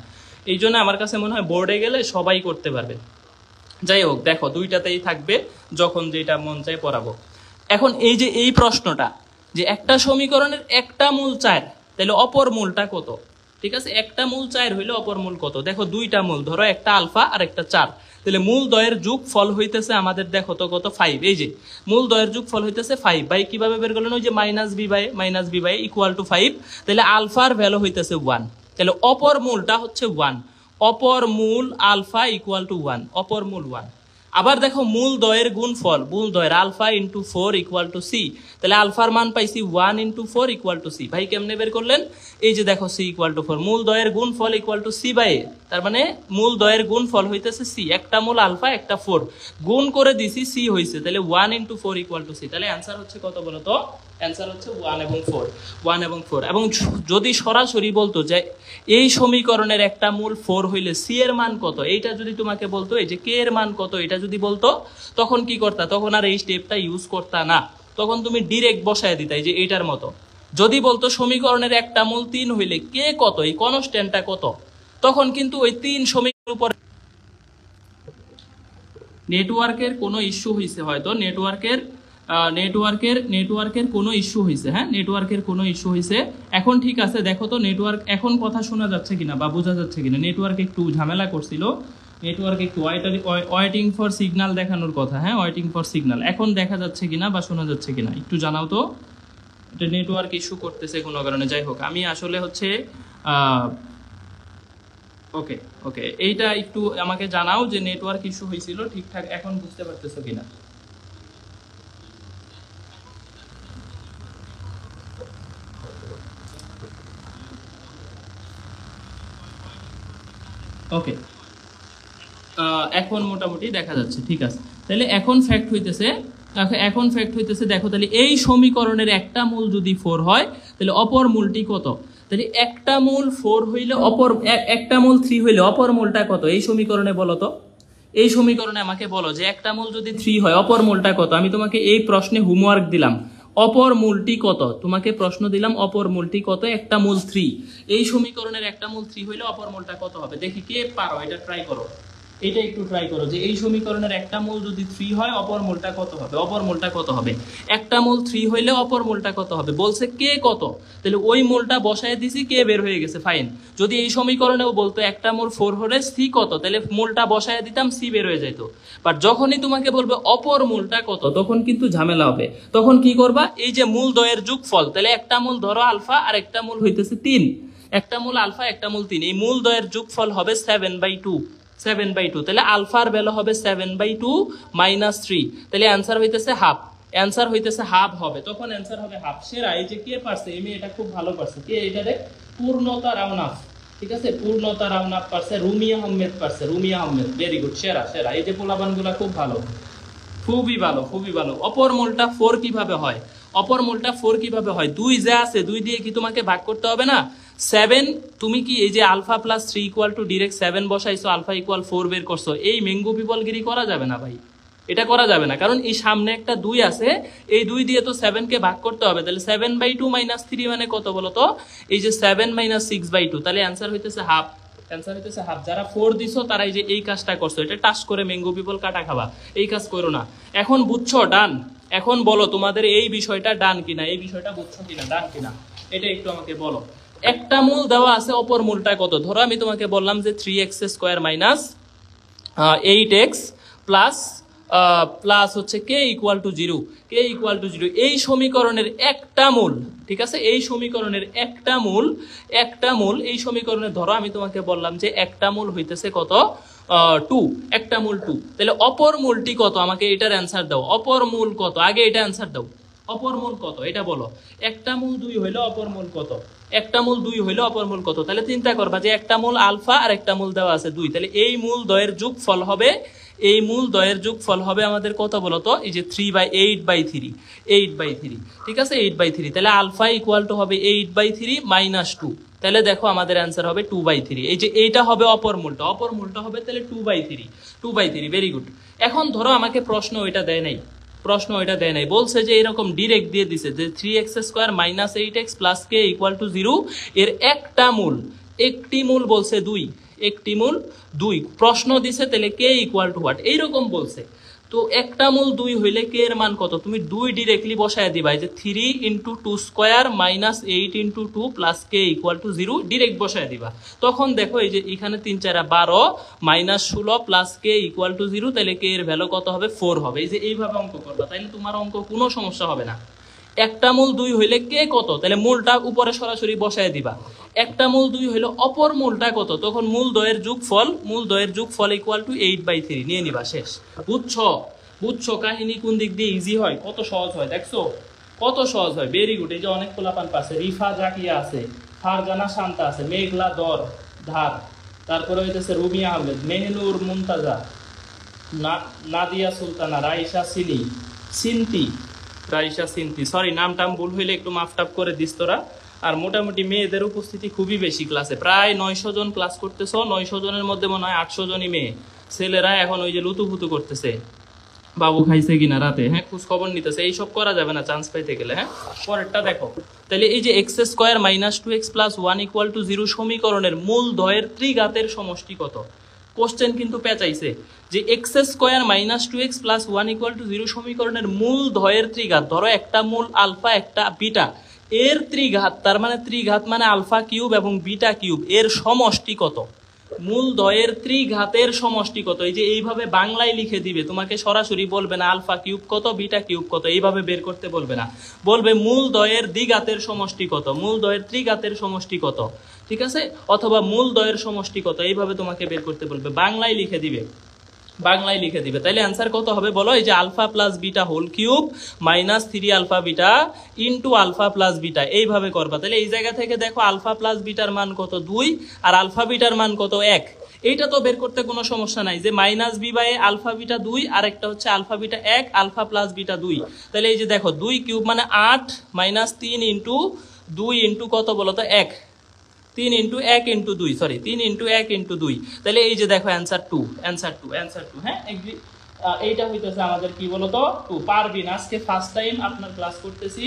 Speaker 2: এই জন্য আমার কাছে মনে হয় বোর্ডে গেলে সবাই করতে পারবে। যাই হোক দেখো দুইটাতেই থাকবে, যখন যেটা মন চায় পড়াবো। এখন এই যে এই প্রশ্নটা যে একটা সমীকরণের একটা মূল 4, তাহলে অপর মূলটা কত? ঠিক আছে, একটা মূল 4 হইলে অপর মূল কত? দেখো দুইটা মূল, ধরো একটা আলফা আর একটা 4, তাহলে মূল দ্বয়ের যোগ ফল হইতেছে আমাদের দেখো তো কত 5। এই যে মূল দ্বয়ের যোগ ফল হইতেছে 5 বাই কিভাবে বের করলেন, ওই যে minus b by equal to 5, তাহলে আলফার ভ্যালু হইতেছে 1, তাহলে অপর মূলটা হচ্ছে 1, অপর মূল আলফা ইকুয়াল টু 1, অপর মূল 1। আবার দেখো মূল দ্বয়ের গুণফল, মূল দ্বয়ের alpha into 4 equal to c, তাহলে আলফার মান পাইছি 1 ইন্টু 4 ইকুয়াল টু সি। ভাই কেমনে বের করলেন, এই যে দেখো সি ইকুয়াল টু 4, মূল দ্বয়ের গুণফল ইকুয়াল টু সি বাই এ, তার মানে মূল দ্বয়ের গুণফল হইতেছে সি, একটা মূল আলফা একটা 4 গুণ করে দিছি সি হইছে, তাহলে 1 ইন্টু 4 ইকুয়াল টু সি। তাহলে অ্যান্সার হচ্ছে কত বলো তো, অ্যান্সার হচ্ছে 1 এবং 4, 1 এবং 4। এবং যদি সরাসরি বলতো যে এই সমীকরণের একটা মূল 4 হইলে সি এর মান কত, এইটা যদি তোমাকে বলতো, এই যে কে এর মান কত এটা যদি বলতো, তখন কি করতা, তখন আর এই স্টেপটা ইউজ করতা না, তখন তুমি ডিরেক্ট বসায় দিতা এই যে এইটার মতো। যদি বলতো সমীকরণের একটা মূল 3 হইলে কে কত, এই কনস্ট্যান্টটা কত, তখন কিন্তু ওই 3 সমীকরণের উপর নেটওয়ার্কের কোনো ইস্যু হইছে, হয়তো নেটওয়ার্কের কোনো ইস্যু হয়েছে। হ্যাঁ নেটওয়ার্কের কোনো ইস্যু হয়েছে। এখন ঠিক আছে, দেখো তো নেটওয়ার্ক এখন কথা শোনা যাচ্ছে কিনা বা বোঝা যাচ্ছে কিনা। নেটওয়ার্ক একটু ঝামেলা করছিল, নেটওয়ার্ক একটু ওয়েটিং ফর সিগন্যাল দেখানোর কথা। হ্যাঁ ওয়েটিং ফর সিগন্যাল, এখন দেখা যাচ্ছে কিনা বা শোনা যাচ্ছে কিনা একটু জানাও তো। এটা নেটওয়ার্ক ইস্যু করতেছে কোনো কারণে। যাই হোক আমি আসলে হচ্ছে ওকে ওকে এইটা একটু আমাকে জানাও যে নেটওয়ার্ক ইস্যু হয়েছিল ঠিকঠাক এখন বুঝতে পারতেছো কিনা। ওকে এখন মোটামুটি দেখা যাচ্ছে, ঠিক আছে। তাহলে এখন ফ্যাক্ট হইতেছে দেখো, তাহলে এই সমীকরণের একটা মূল যদি 4 হয় তাহলে অপর মূলটি কত, তাহলে একটা মূল 4 হইলে অপর একটা মূল 3 হইলে অপর মূলটা কত এই সমীকরণে বলো তো। এই সমীকরণে আমাকে বলো যে একটা মূল যদি 3 হয় অপর মূলটা কত। আমি তোমাকে এই প্রশ্নে হোমওয়ার্ক দিলাম, অপর মূলটি কত, তোমাকে প্রশ্ন দিলাম অপর মূলটি কত, একটা মূল 3। এই সমীকরণের একটা মূল 3 হইলে অপর মূলটা কত হবে, দেখি কে পারো এটা ট্রাই করো। এটা একটু ট্রাই করো যে এই সমীকরণের একটা মূল যদি 3 হয় অপর মূলটা কত হবে, অপর মূলটা কত হবে। একটা মূল 3 হইলে অপর মূলটা কত হবে, বলছে কে কত, তাহলে ওই মূলটা বসায় দিছি, কে বের হয়ে গেছে, ফাইন। যদি এই সমীকরণেও বলতো একটা মূল 4 হলে সি কত, তাহলে মূলটা বসায় দিতাম, সি বের হয়ে যেত। বাট যখনই তোমাকে বলবে অপর মূলটা কত, তখন কিন্তু ঝামেলা হবে। তখন কি করবা, এই যে মূল দ্বয়ের যোগফল, তাহলে একটা মূল ধরো আলফা আর একটা মূল হইতেছে 3, একটা মূল আলফা একটা মূল 3, এই মূল দ্বয়ের যোগফল হবে 7/2, 7/2, তাহলে আলফার ভ্যালু হবে 7/2 মাইনাস 3, তাহলে অ্যান্সার হইতেছে হাফ, অ্যান্সার হইতেছে হাফ হবে, তখন অ্যান্সার হবে হাফ। সেরা এই যে কে পারছে, এমনি এটা খুব ভালো পারছে, কে এটারে পূর্ণতা রাউনাফ, ঠিক আছে পূর্ণতা রাউনাফ পারছে, রুমিয়া আহমেদ পারছে, রুমিয়া আহমেদ, ভেরি গুড, সেরা সেরা। এই যে পোলাবানগুলা খুব ভালো, খুবই ভালো খুবই ভালো। অপর মূলটা 4 কিভাবে হয়, অপর মূলটা 4 কিভাবে হয়, 2 যা আছে 2 দিয়ে কি তোমাকে ভাগ করতে হবে না, 7 তুমি কি এই যে alpha plus 3 equal to direct 7 বসাইছো, আলফা ইকুয়াল 4 বের করছো, এই ম্যাঙ্গো পিপলগিরি করা যাবে না ভাই, এটা করা যাবে না, কারণ এই সামনে একটা 2 আছে, এই 2 দিয়ে তো 7 কে ভাগ করতে হবে, তাহলে 7/2 মাইনাস 3 মানে কত বলো তো, এই যে 7 মাইনাস 6/2, তাহলে অ্যান্সার হইতেছে হাফ, অ্যান্সার হইতেছে হাফ। যারা 4 দিছো তারা এই যে এই কাজটা করছো, এটা টাচ করে ম্যাঙ্গো পিপল কাটা খাবা, এই কাজ করো না। এখন বুঝছো ডান, এখন বলো তোমাদের এই বিষয়টা ডান কিনা, এই বিষয়টা বুঝছো কিনা, ডান কিনা, এটা একটু আমাকে বলো। একটা মূল দেওয়া আছে, অপর মূলটা কত, ধরো আমি তোমাকে বললাম যে 3x² মাইনাস 8x প্লাস হচ্ছে k equal to 0, k equal to 0, এই সমীকরণের একটা মূল, ঠিক আছে এই সমীকরণের একটা মূল, এই সমীকরণের ধরো আমি তোমাকে বললাম যে একটা মূল হইতেছে কত 2, একটা মূল 2, তাহলে অপর মূলটি কত, আমাকে এটার অ্যান্সার দাও, অপর মূল কত, আগে এটা অ্যান্সার দাও, অপর মূল কত এটা বলো। একটা মূল 2 হইলে অপর মূল কত, একটা মূল 2 হইলে অপর মূল কত, তাহলে চিন্তা করবা যে একটা মূল আলফা আর একটা মূল দেওয়া আছে 2, তাহলে এই মূল দ্বয়ের যোগফল হবে, এই মূল দ্বয়ের যোগফল হবে আমাদের কত বলতো, এই যে 3/8/3, ঠিক আছে 8/3, তাহলে আলফা ইকুয়াল টু হবে 8/3 মাইনাস 2, তাহলে দেখো আমাদের অ্যান্সার হবে 2/3। এই যে এইটা হবে অপর মূলটা হবে তাহলে 2/3 ভেরি গুড। এখন ধরো আমাকে প্রশ্ন ওইটা দেয় নাই, বলছে যে এরকম ডিরেক্ট দিয়ে দিছে যে 3x² - 8x + k = 0 এর একটি মূল বলছে 2, একটি মূল 2 প্রশ্ন দিছে, তাহলে k = হোয়াট এইরকম বলছে। তো একটা মূল 2 হইলে k এর মান কত, তুমি 2 ডিরেক্টলি বসায় দিবা, এই যে 3 × 2² - 8 × 2 + k = 0 ডিরেক্ট বসায় দিবা। তখন দেখো এই যে এখানে 3 4 12 -16 + k = 0, তাহলে k এর ভ্যালু কত হবে, 4 হবে। এই যে এইভাবে অঙ্ক করবা, তাইলে তোমার অঙ্ক কোনো সমস্যা হবে না। একটা মূল 2 হইলে কে কত, তাহলে মূলটা উপরে সরাসরি বসায় দিবা। একটা মূল 2 হইলে অপর মূলটা কত, তখন মূল দ্বয়ের যোগফল = 8/3 নিয়ে নিবা, শেষ। বুঝছো কাহিনী কোন দিক দিয়ে ইজি হয়, কত সহজ হয়, দেখছো কত সহজ হয়। Very good. এই যে অনেক পোলাপান পাশে, রিফা জাকিয়া আছে, ফারজানা শান্তা আছে, মেঘলা ধার, তারপরে হইতেছে রুমি আহমেদ, মেহনুর মুনতাজা, নাদিয়া সুলতানা, রাইসা সিনতি, সরি নামটাম ভুল হইলে একটু মাফটাপ করে দিস তোরা। আর মোটামুটি মেয়েদের উপস্থিতি খুবই বেশি ক্লাসে, প্রায় 900 জন ক্লাস করতেছ। 900 জনের মধ্যে মনে হয় 800 জনই মেয়ে। ছেলেরা এখন ওই যে লুতুপুতু করতেছে, বাবু খাইছে কিনা রাতে, হ্যাঁ খোঁজ খবর নিতেছে। এইসব করা যাবে না চান্স পাইতে গেলে। হ্যাঁ, পরেরটা দেখো। তাহলে এই যে x² - 2x + 1 = 0 সমীকরণের মূল দ্বয়ের ত্রিঘাতের সমষ্টি কত। কোশ্চেন কিন্তু পেঁচাইছে যে x² - 2x + 1 = 0 সমীকরণের মূল দ্বয়ের ত্রিঘাত, ধরো একটা মূল আলফা একটা বিটা, এর ত্রিঘাত, তার মানে ত্রিঘাত মানে আলফা কিউব এবং বিটা কিউব, এর সমষ্টি কত। মূল দ্বয়ের ত্রিঘাতের সমষ্টি কত, এই যে এইভাবে বাংলায় লিখে দিবে, তোমাকে সরাসরি বলবে না আলফা কিউব কত বিটা কিউব কত, এইভাবে বের করতে বলবে না, বলবে মূল দ্বয়ের দ্বিঘাতের সমষ্টি কত, মূল দ্বয়ের ত্রিঘাতের সমষ্টি কত, ঠিক আছে, অথবা মূল দ্বয়ের সমষ্টি কত, এইভাবে তোমাকে বের করতে বলবে, বাংলায় লিখে দিবে। তাইলে অ্যান্সার কত হবে বলো, এই যে alpha plus beta whole cube -3 alpha beta into alpha plus beta, এইভাবে করবা। তাহলে এই জায়গা থেকে দেখো আলফা প্লাস বিটার মান কত 2 আর আলফা বিটার মান কত 1। এইটা তো বের করতে কোনো সমস্যা নাই, যে -b/a আলফা বিটা 2 আর একটা হচ্ছে alpha beta 1 alpha plus beta 2। তাহলে এই যে দেখো 2 কিউব মানে 8 -3 ইন্টু 2 ইন্টু কত বলো তো 1, 3 × 1 × 2, সরি 3 × 1 × 2। তাহলে এই যে দেখো অ্যান্সার 2। হ্যাঁ, এইটা হইতেছে আমাদের কি বলতো 2। পারবিন, আজকে ফার্স্ট টাইম আপনার ক্লাস করতেছি,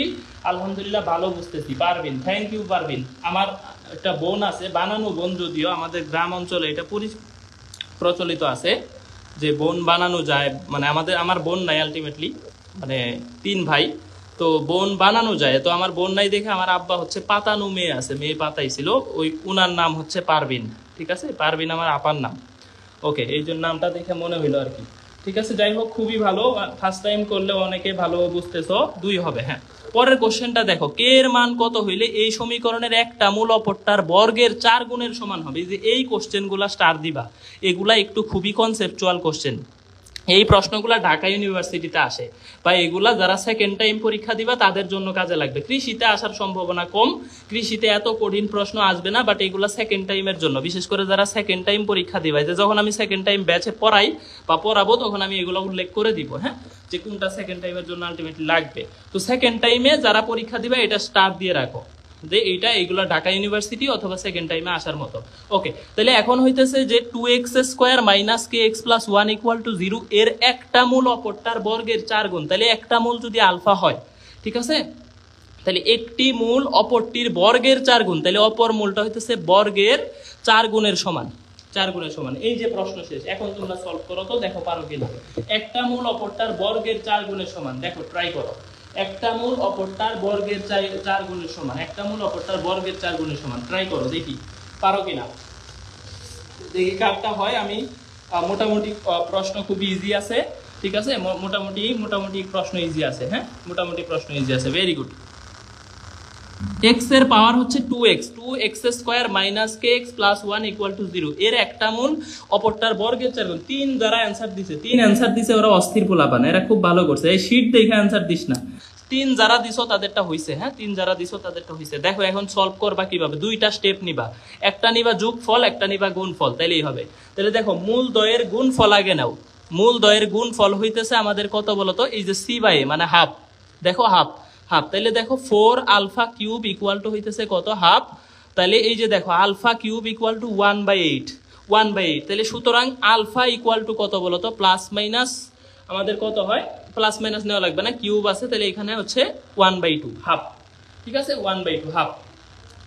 Speaker 2: আলহামদুলিল্লাহ ভালো বুঝতেছি। Parbin, thank you Parbin. আমার একটা বোন আছে, বানানো বোন, যদিও আমাদের গ্রাম অঞ্চলে এটা প্রচলিত আছে যে বোন বানানো যায়, মানে আমার বোন নাই আলটিমেটলি, মানে 3 ভাই, তো বোন বানানো যায়। তো আমার বোন নাই দেখে আমার আব্বা হচ্ছে পাতানো মেয়ে আছে, মেয়ে পাতাইছিল, ওই উনার নাম হচ্ছে পারবিন, ঠিক আছে, পারবিন আমার আপার নাম। ওকে, এই জন্য নামটা দেখে মনে হইলো আর কি, ঠিক আছে। যাই হোক, খুবই ভালো, ফার্স্ট টাইম করলে অনেকে ভালো বুঝতেছো, 2 হবে। হ্যাঁ, পরের কোশ্চেনটা দেখো, কে এর মান কত হইলে এই সমীকরণের একটা মূল অপরটার বর্গের 4 গুণের সমান হবে। যে এই কোশ্চেনগুলা স্টার দিবা, এগুলা একটু খুবই কনসেপচুয়াল কোশ্চেন। এই প্রশ্নগুলা ঢাকা ইউনিভার্সিটিতে আসে, বা এগুলা যারা সেকেন্ড টাইম পরীক্ষা দিবা তাদের জন্য কাজে লাগবে। কৃষিতে আসার সম্ভাবনা কম, কৃষিতে এত কঠিন প্রশ্ন আসবে না, বাট এগুলা সেকেন্ড টাইমের জন্য, বিশেষ করে যারা সেকেন্ড টাইম পরীক্ষা দিবা, যে যখন আমি সেকেন্ড টাইম ব্যাচে পড়াই বা পড়াবো তখন আমি এগুলো উল্লেখ করে দিব, হ্যাঁ, যে কোনটা সেকেন্ড টাইমের জন্য আলটিমেটলি লাগবে। তো সেকেন্ড টাইমে যারা পরীক্ষা দিবা এটা স্টার দিয়ে রাখো, যে এইগুলা ঢাকা ইউনিভার্সিটি অথবা সেকেন্ড টাইমে আসার মতো। ওকে, তাহলে এখন হইতেছে যে 2x² - kx + 1 = 0 এর একটা মূল অপরটার বর্গের 4 গুণ। তাহলে একটা মূল যদি আলফা হয়, ঠিক আছে, তাহলে একটি মূল অপরটির বর্গের 4 গুণ, তাহলে অপর মূলটা হইতেছে বর্গের 4 গুণের সমান, 4 গুণের সমান। এই যে প্রশ্ন শেষ, এখন তোমরা সলভ করো তো, দেখো পারো কিনা। একটা মূল অপরটার বর্গের 4 গুণের সমান, দেখো ট্রাই করো। একটা মূল অপরটার বর্গের 4 গুণের সমান, একটা মূল অপরটার বর্গের 4 গুণের সমান, ট্রাই করো, দেখি পারো কিনা, দেখি কারটা হয়। আমি মোটামুটি প্রশ্ন খুব ইজি আছে, ঠিক আছে, মোটামুটি প্রশ্ন ইজি আছে। হ্যাঁ, মোটামুটি প্রশ্ন ইজি আছে, ভেরি গুড। x এর পাওয়ার হচ্ছে 2x, 2x² - kx + 1 = 0 এর একটা মূল অপরটার বর্গের 4 গুণ। 3 যারা অ্যানসার দিছে, 3 অ্যানসার দিছে, ওরা অস্থির পোলাপান, এরা খুব ভালো করছে। এই শীট দেখে অ্যানসার দিস না, 3 যারা দিছো তাদেরটা হইছে। হ্যাঁ, 3 যারা দিছো তাদেরটা হইছে। দেখো এখন সলভ করবা কিভাবে, 2টা স্টেপ নিবা, একটা নিবা যোগফল, একটা নিবা গুণফল, তাইলেই হবে। তাহলে দেখো মূল দ্বয়ের গুণফল আগে নাও। মূল দ্বয়ের গুণফল হইতেছে আমাদের কত বলতো, এই যে c/a মানে হাফ, দেখো হাফ, তাইলে দেখো 4 আলফা কিউব = হইতেছে কত, হাফ, তাহলে এই যে দেখো আলফা কিউব ইকুয়াল টু 1/8, 1/8, তাহলে সুতরাং আলফা ইকুয়াল টু কত বলো তো, প্লাস মাইনাস আমাদের কত হয়, প্লাস মাইনাস নেওয়া লাগবে না, কিউব আছে, তাহলে এখানে হচ্ছে 1/2, হাফ। ঠিক আছে, 1/2 হাফ।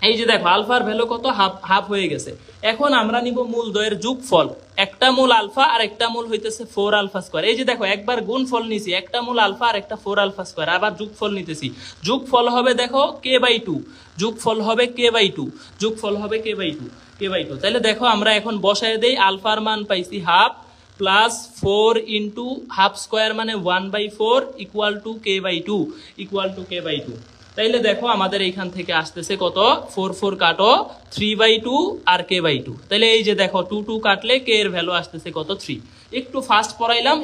Speaker 2: এই যে দেখো আলফার ভ্যালু কত, হাফ, হাফ হয়ে গেছে। এখন আমরা নিব মূল দ্বয়ের যোগফল, একটা মূল আলফা আর একটা মূল হইতেছে 4 আলফা স্কয়ার। এই যে দেখো একবার গুণফল নিছি, একটা মূল আলফা আর একটা 4 আলফা স্কয়ার, আবার যোগফল নিতেছি, যোগফল হবে দেখো k/2, যোগফল হবে k/2, যোগফল হবে k/2। তাহলে দেখো আমরা এখন বসায় দেই, আলফার মান পাইছি half plus 4 into half square মানে 1/4 equal to k/2, equal to k/2। তাইলে দেখো আমাদের এইখান থেকে আসতেছে কত, 4 4 কাটো, 3/2 আর k/2। তাহলে এই যে দেখো 2 2 কাটলে k এর ভ্যালু আসতেছে কত, 3। একটু ফাস্ট পড়াইলাম,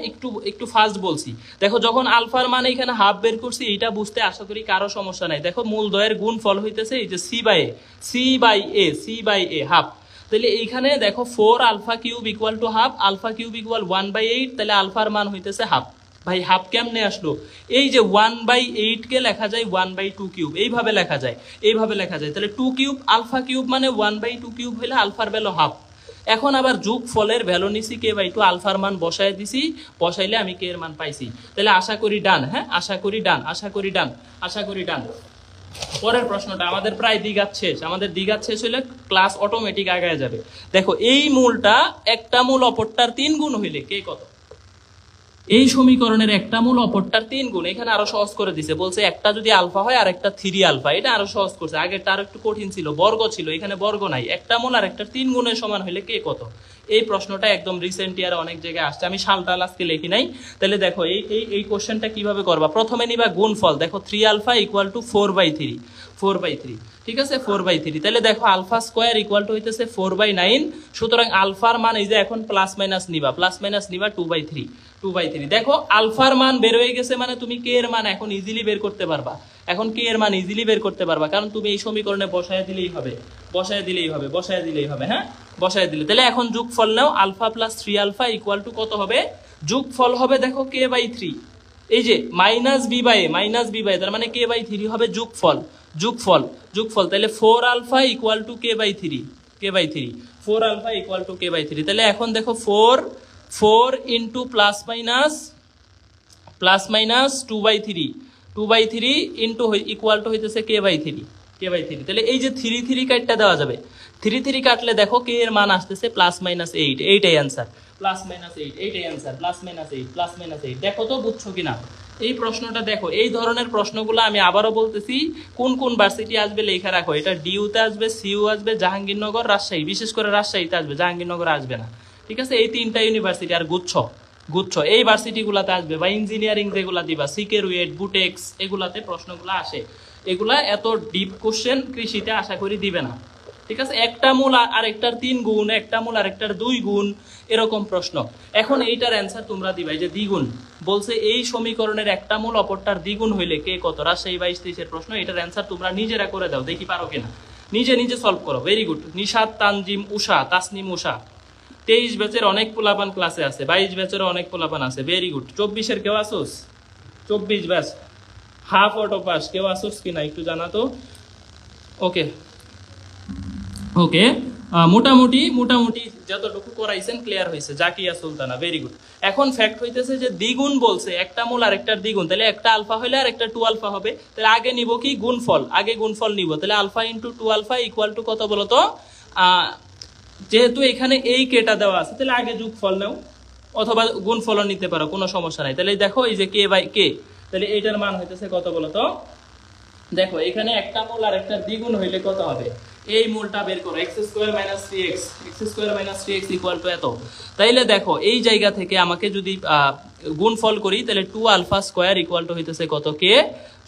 Speaker 2: একটু ফাস্ট বলছি। দেখো যখন আলফার মান এখানে হাফ বের করছি, এটা বুঝতে আশা করি কারো সমস্যা নাই। দেখো মূল দ্বয়ের গুণফল হইতেছে এই যে c/a, হাফ। তাহলে এইখানে দেখো 4 alpha cube equal to half, alpha cube equal 1/8, তাহলে আলফার মান হইতেছে হাফ। ভাই হাফ কেমনে আসলো, এই যে 1/8 কে লেখা যায় 1/2 কিউব, এইভাবে লেখা যায়, এইভাবে লেখা যায়। তাহলে 2 কিউব আলফা কিউব মানে 1/2 কিউব হইলে আলফার ভ্যালু হাফ। এখন আবার যোগফলের ভ্যালু নিছি k/2, আলফার মান বসায় দিছি, বসাইলে আমি k এর মান পাইছি। তাহলে আশা করি ডান, হ্যাঁ আশা করি ডান, আশা করি ডান, আশা করি ডান। পরের প্রশ্নটা, আমাদের প্রায় দ্বিঘাত শেষ, আমাদের দ্বিঘাত শেষ হলে ক্লাস অটোমেটিক আগায় যাবে। দেখো এই মূলটা একটা মূল অপরটার 3 গুণ হইলে কে কত, এই সমীকরণের একটা মূল অপরটার 3 গুণ। এখানে আরো সহজ করে দিছে, বলছে একটা যদি আলফা হয় আর একটা 3 আলফা, এটা আরো সহজ করছে, আগেরটা আরো একটু কঠিন ছিল, বর্গ ছিল, এখানে বর্গ নাই, একটা মূল আর একটা 3 গুণের সমান হইলে কে কত। এই প্রশ্নটা একদম রিসেন্ট ইয়ারে অনেক জায়গায় আসছে, আমি সালটা আজকে লিখি নাই। তাহলে দেখো এই কোশ্চেনটা কিভাবে করবা, প্রথমে নিবা গুণফল, দেখো 3 আলফা ইকুয়াল টু 4/3, 4/3, ঠিক আছে 4/3। তাহলে দেখো আলফা স্কোয়ার ইকুয়াল টু হইতেছে 4/9, সুতরাং আলফার মান এই যে এখন প্লাস মাইনাস নিবা, প্লাস মাইনাস নিবা 2/3, 2/3। দেখো আলফার মান বের হয়ে গেছে, মানে তুমি কে এর মান এখন ইজিলি বের করতে পারবা, এখন কে এর মান ইজিলি বের করতে পারবা, কারণ তুমি এই সমীকরণে বসায় দিলেই হবে, বসায় দিলেই হবে, বসায় দিলেই হবে, হ্যাঁ বসায় দিলে। তাহলে এখন যোগফল নাও, alpha plus 3 alpha equal to কত হবে, যোগফল হবে দেখো k/3, এই যে মাইনাস b/a, মাইনাস b/a, তার মানে k/3 হবে যোগফল, যোগফল, যোগফল। তাহলে 4 alpha equal to k/3, k/3, 4 alpha equal to k/3। তাহলে এখন দেখো 4 into plus minus 2/3 into equal to হইতেছে k/3, k/3। তাহলে এই যে 3 3 কাটটা দেওয়া যাবে, 3 3 কাটলে দেখো k এর মান আসতেছে প্লাস মাইনাস 8, এইটাই অ্যান্সার, প্লাস মাইনাস 8, এইটাই answer, plus minus 8, plus minus 8। দেখো তো বুঝছো কিনা এই প্রশ্নটা, দেখো এই ধরনের প্রশ্নগুলো আমি আবারও বলতেছি, কোন কোন ভার্সিটি আসবে লেখা রাখো, এটা ডিইউতে আসবে, সিইউ আসবে, জাহাঙ্গীরনগর, রাজশাহী, বিশেষ করে রাজশাহীতে আসবে, জাহাঙ্গীরনগর আসবে না, ঠিক আছে। এই 3টা ইউনিভার্সিটি আর গুচ্ছ এই ভার্সিটিগুলোতে আসবে, বা ইঞ্জিনিয়ারিং যেগুলা দিবা, সিকে রুয়েট, বুটেক্স, এগুলাতে প্রশ্নগুলো আসে। এগুলা এত ডিপ কোশ্চেন কৃষিতে আশা করি দিবে না, ঠিক আছে। একটা মূল আর একটার 3 গুণ, একটা মূল আর একটার 2 গুণ, এরকম প্রশ্ন। এখন এইটার অ্যান্সার তোমরা দিবা, এই যে দ্বিগুণ বলছে, এই সমীকরণের একটা মূল অপরটার দ্বিগুণ হইলে কে কত, রাজশাহী 22-23 প্রশ্ন। এটার অ্যান্সার তোমরা নিজেরা করে দাও, দেখি পারো কিনা, নিজে নিজে সলভ করো। Very good. নিশাদ, তানজিম, উষা, তাসনিম উষা, 23 ব্যাচের অনেক পোলাপান ক্লাসে আছে, 22 ব্যাচের অনেক পোলাপান আছে, ভেরি গুড। 24-এর কেউ আসোস, 24 ব্যাচ হাফ অটো পাস কেউ আসোস কিনা একটু জানাতো। ওকে ওকে, মোটামুটি যতটুকু করাইছেন ক্লিয়ার হয়েছে। Zakia Sultana, very good. এখন ফ্যাক্ট হইতেছে যে দ্বিগুণ বলছে, একটা মূল আর একটার দ্বিগুণ, তাহলে একটা আলফা হইলে আর একটা 2 আলফা হবে। তাহলে আগে নিব কি, গুণফল, আগে গুণফল নিব। তাহলে alpha into 2 alpha equal to কত বলতো, যেহেতু এখানে এই কেটা দেওয়া আছে, তাহলে আগে যোগফল নাও, অথবা গুণফলও নিতে পারো, কোনো সমস্যা নাই। তাহলে দেখো এই যে k/k, তাহলে এইটার মান হইতেছে কত বলতো, দেখো এখানে একটা মূল আর একটা দ্বিগুণ হইলে কত হবে, এই মূলটা বের করো, x² - 3x, x² - 3x equal to এত। তাইলে দেখো এই জায়গা থেকে আমাকে যদি গুণফল করি, তাহলে 2 আলফা স্কয়ার ইকুয়াল টু হইতেছে কত, k।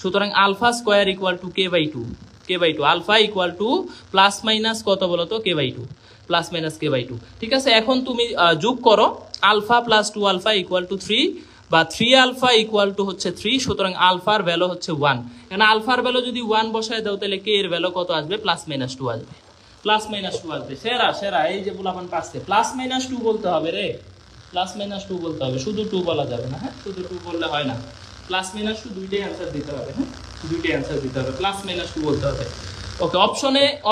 Speaker 2: সুতরাং alpha square equal to k/2, alpha equal to plus minus কত বলতো, k/2, প্লাস মাইনাস k/2, ঠিক আছে। এখন তুমি যোগ করো, alpha plus 2 alpha equal to 3, বা 3 আলফা ইকুয়াল টু হচ্ছে 3, সুতরাং আলফার ভ্যালু হচ্ছে 1। কারণ আলফার ভ্যালু যদি 1 বসায় দাও, তাহলে কে এর ভ্যালু কত আসবে, প্লাস মাইনাস 2 আসবে, প্লাস মাইনাস 2 আসবে। সেরা, এই যে বুলাপান পাচ্ছে, প্লাস মাইনাস 2 বলতে হবে রে, প্লাস মাইনাস 2 বলতে হবে, শুধু 2 বলা যাবে না, হ্যাঁ শুধু 2 বললে হয় না, প্লাস মাইনাস 2 দুইটাই অ্যান্সার দিতে হবে, হ্যাঁ দুইটাই অ্যান্সার দিতে হবে, প্লাস মাইনাস 2 বলতে হবে। ওকে,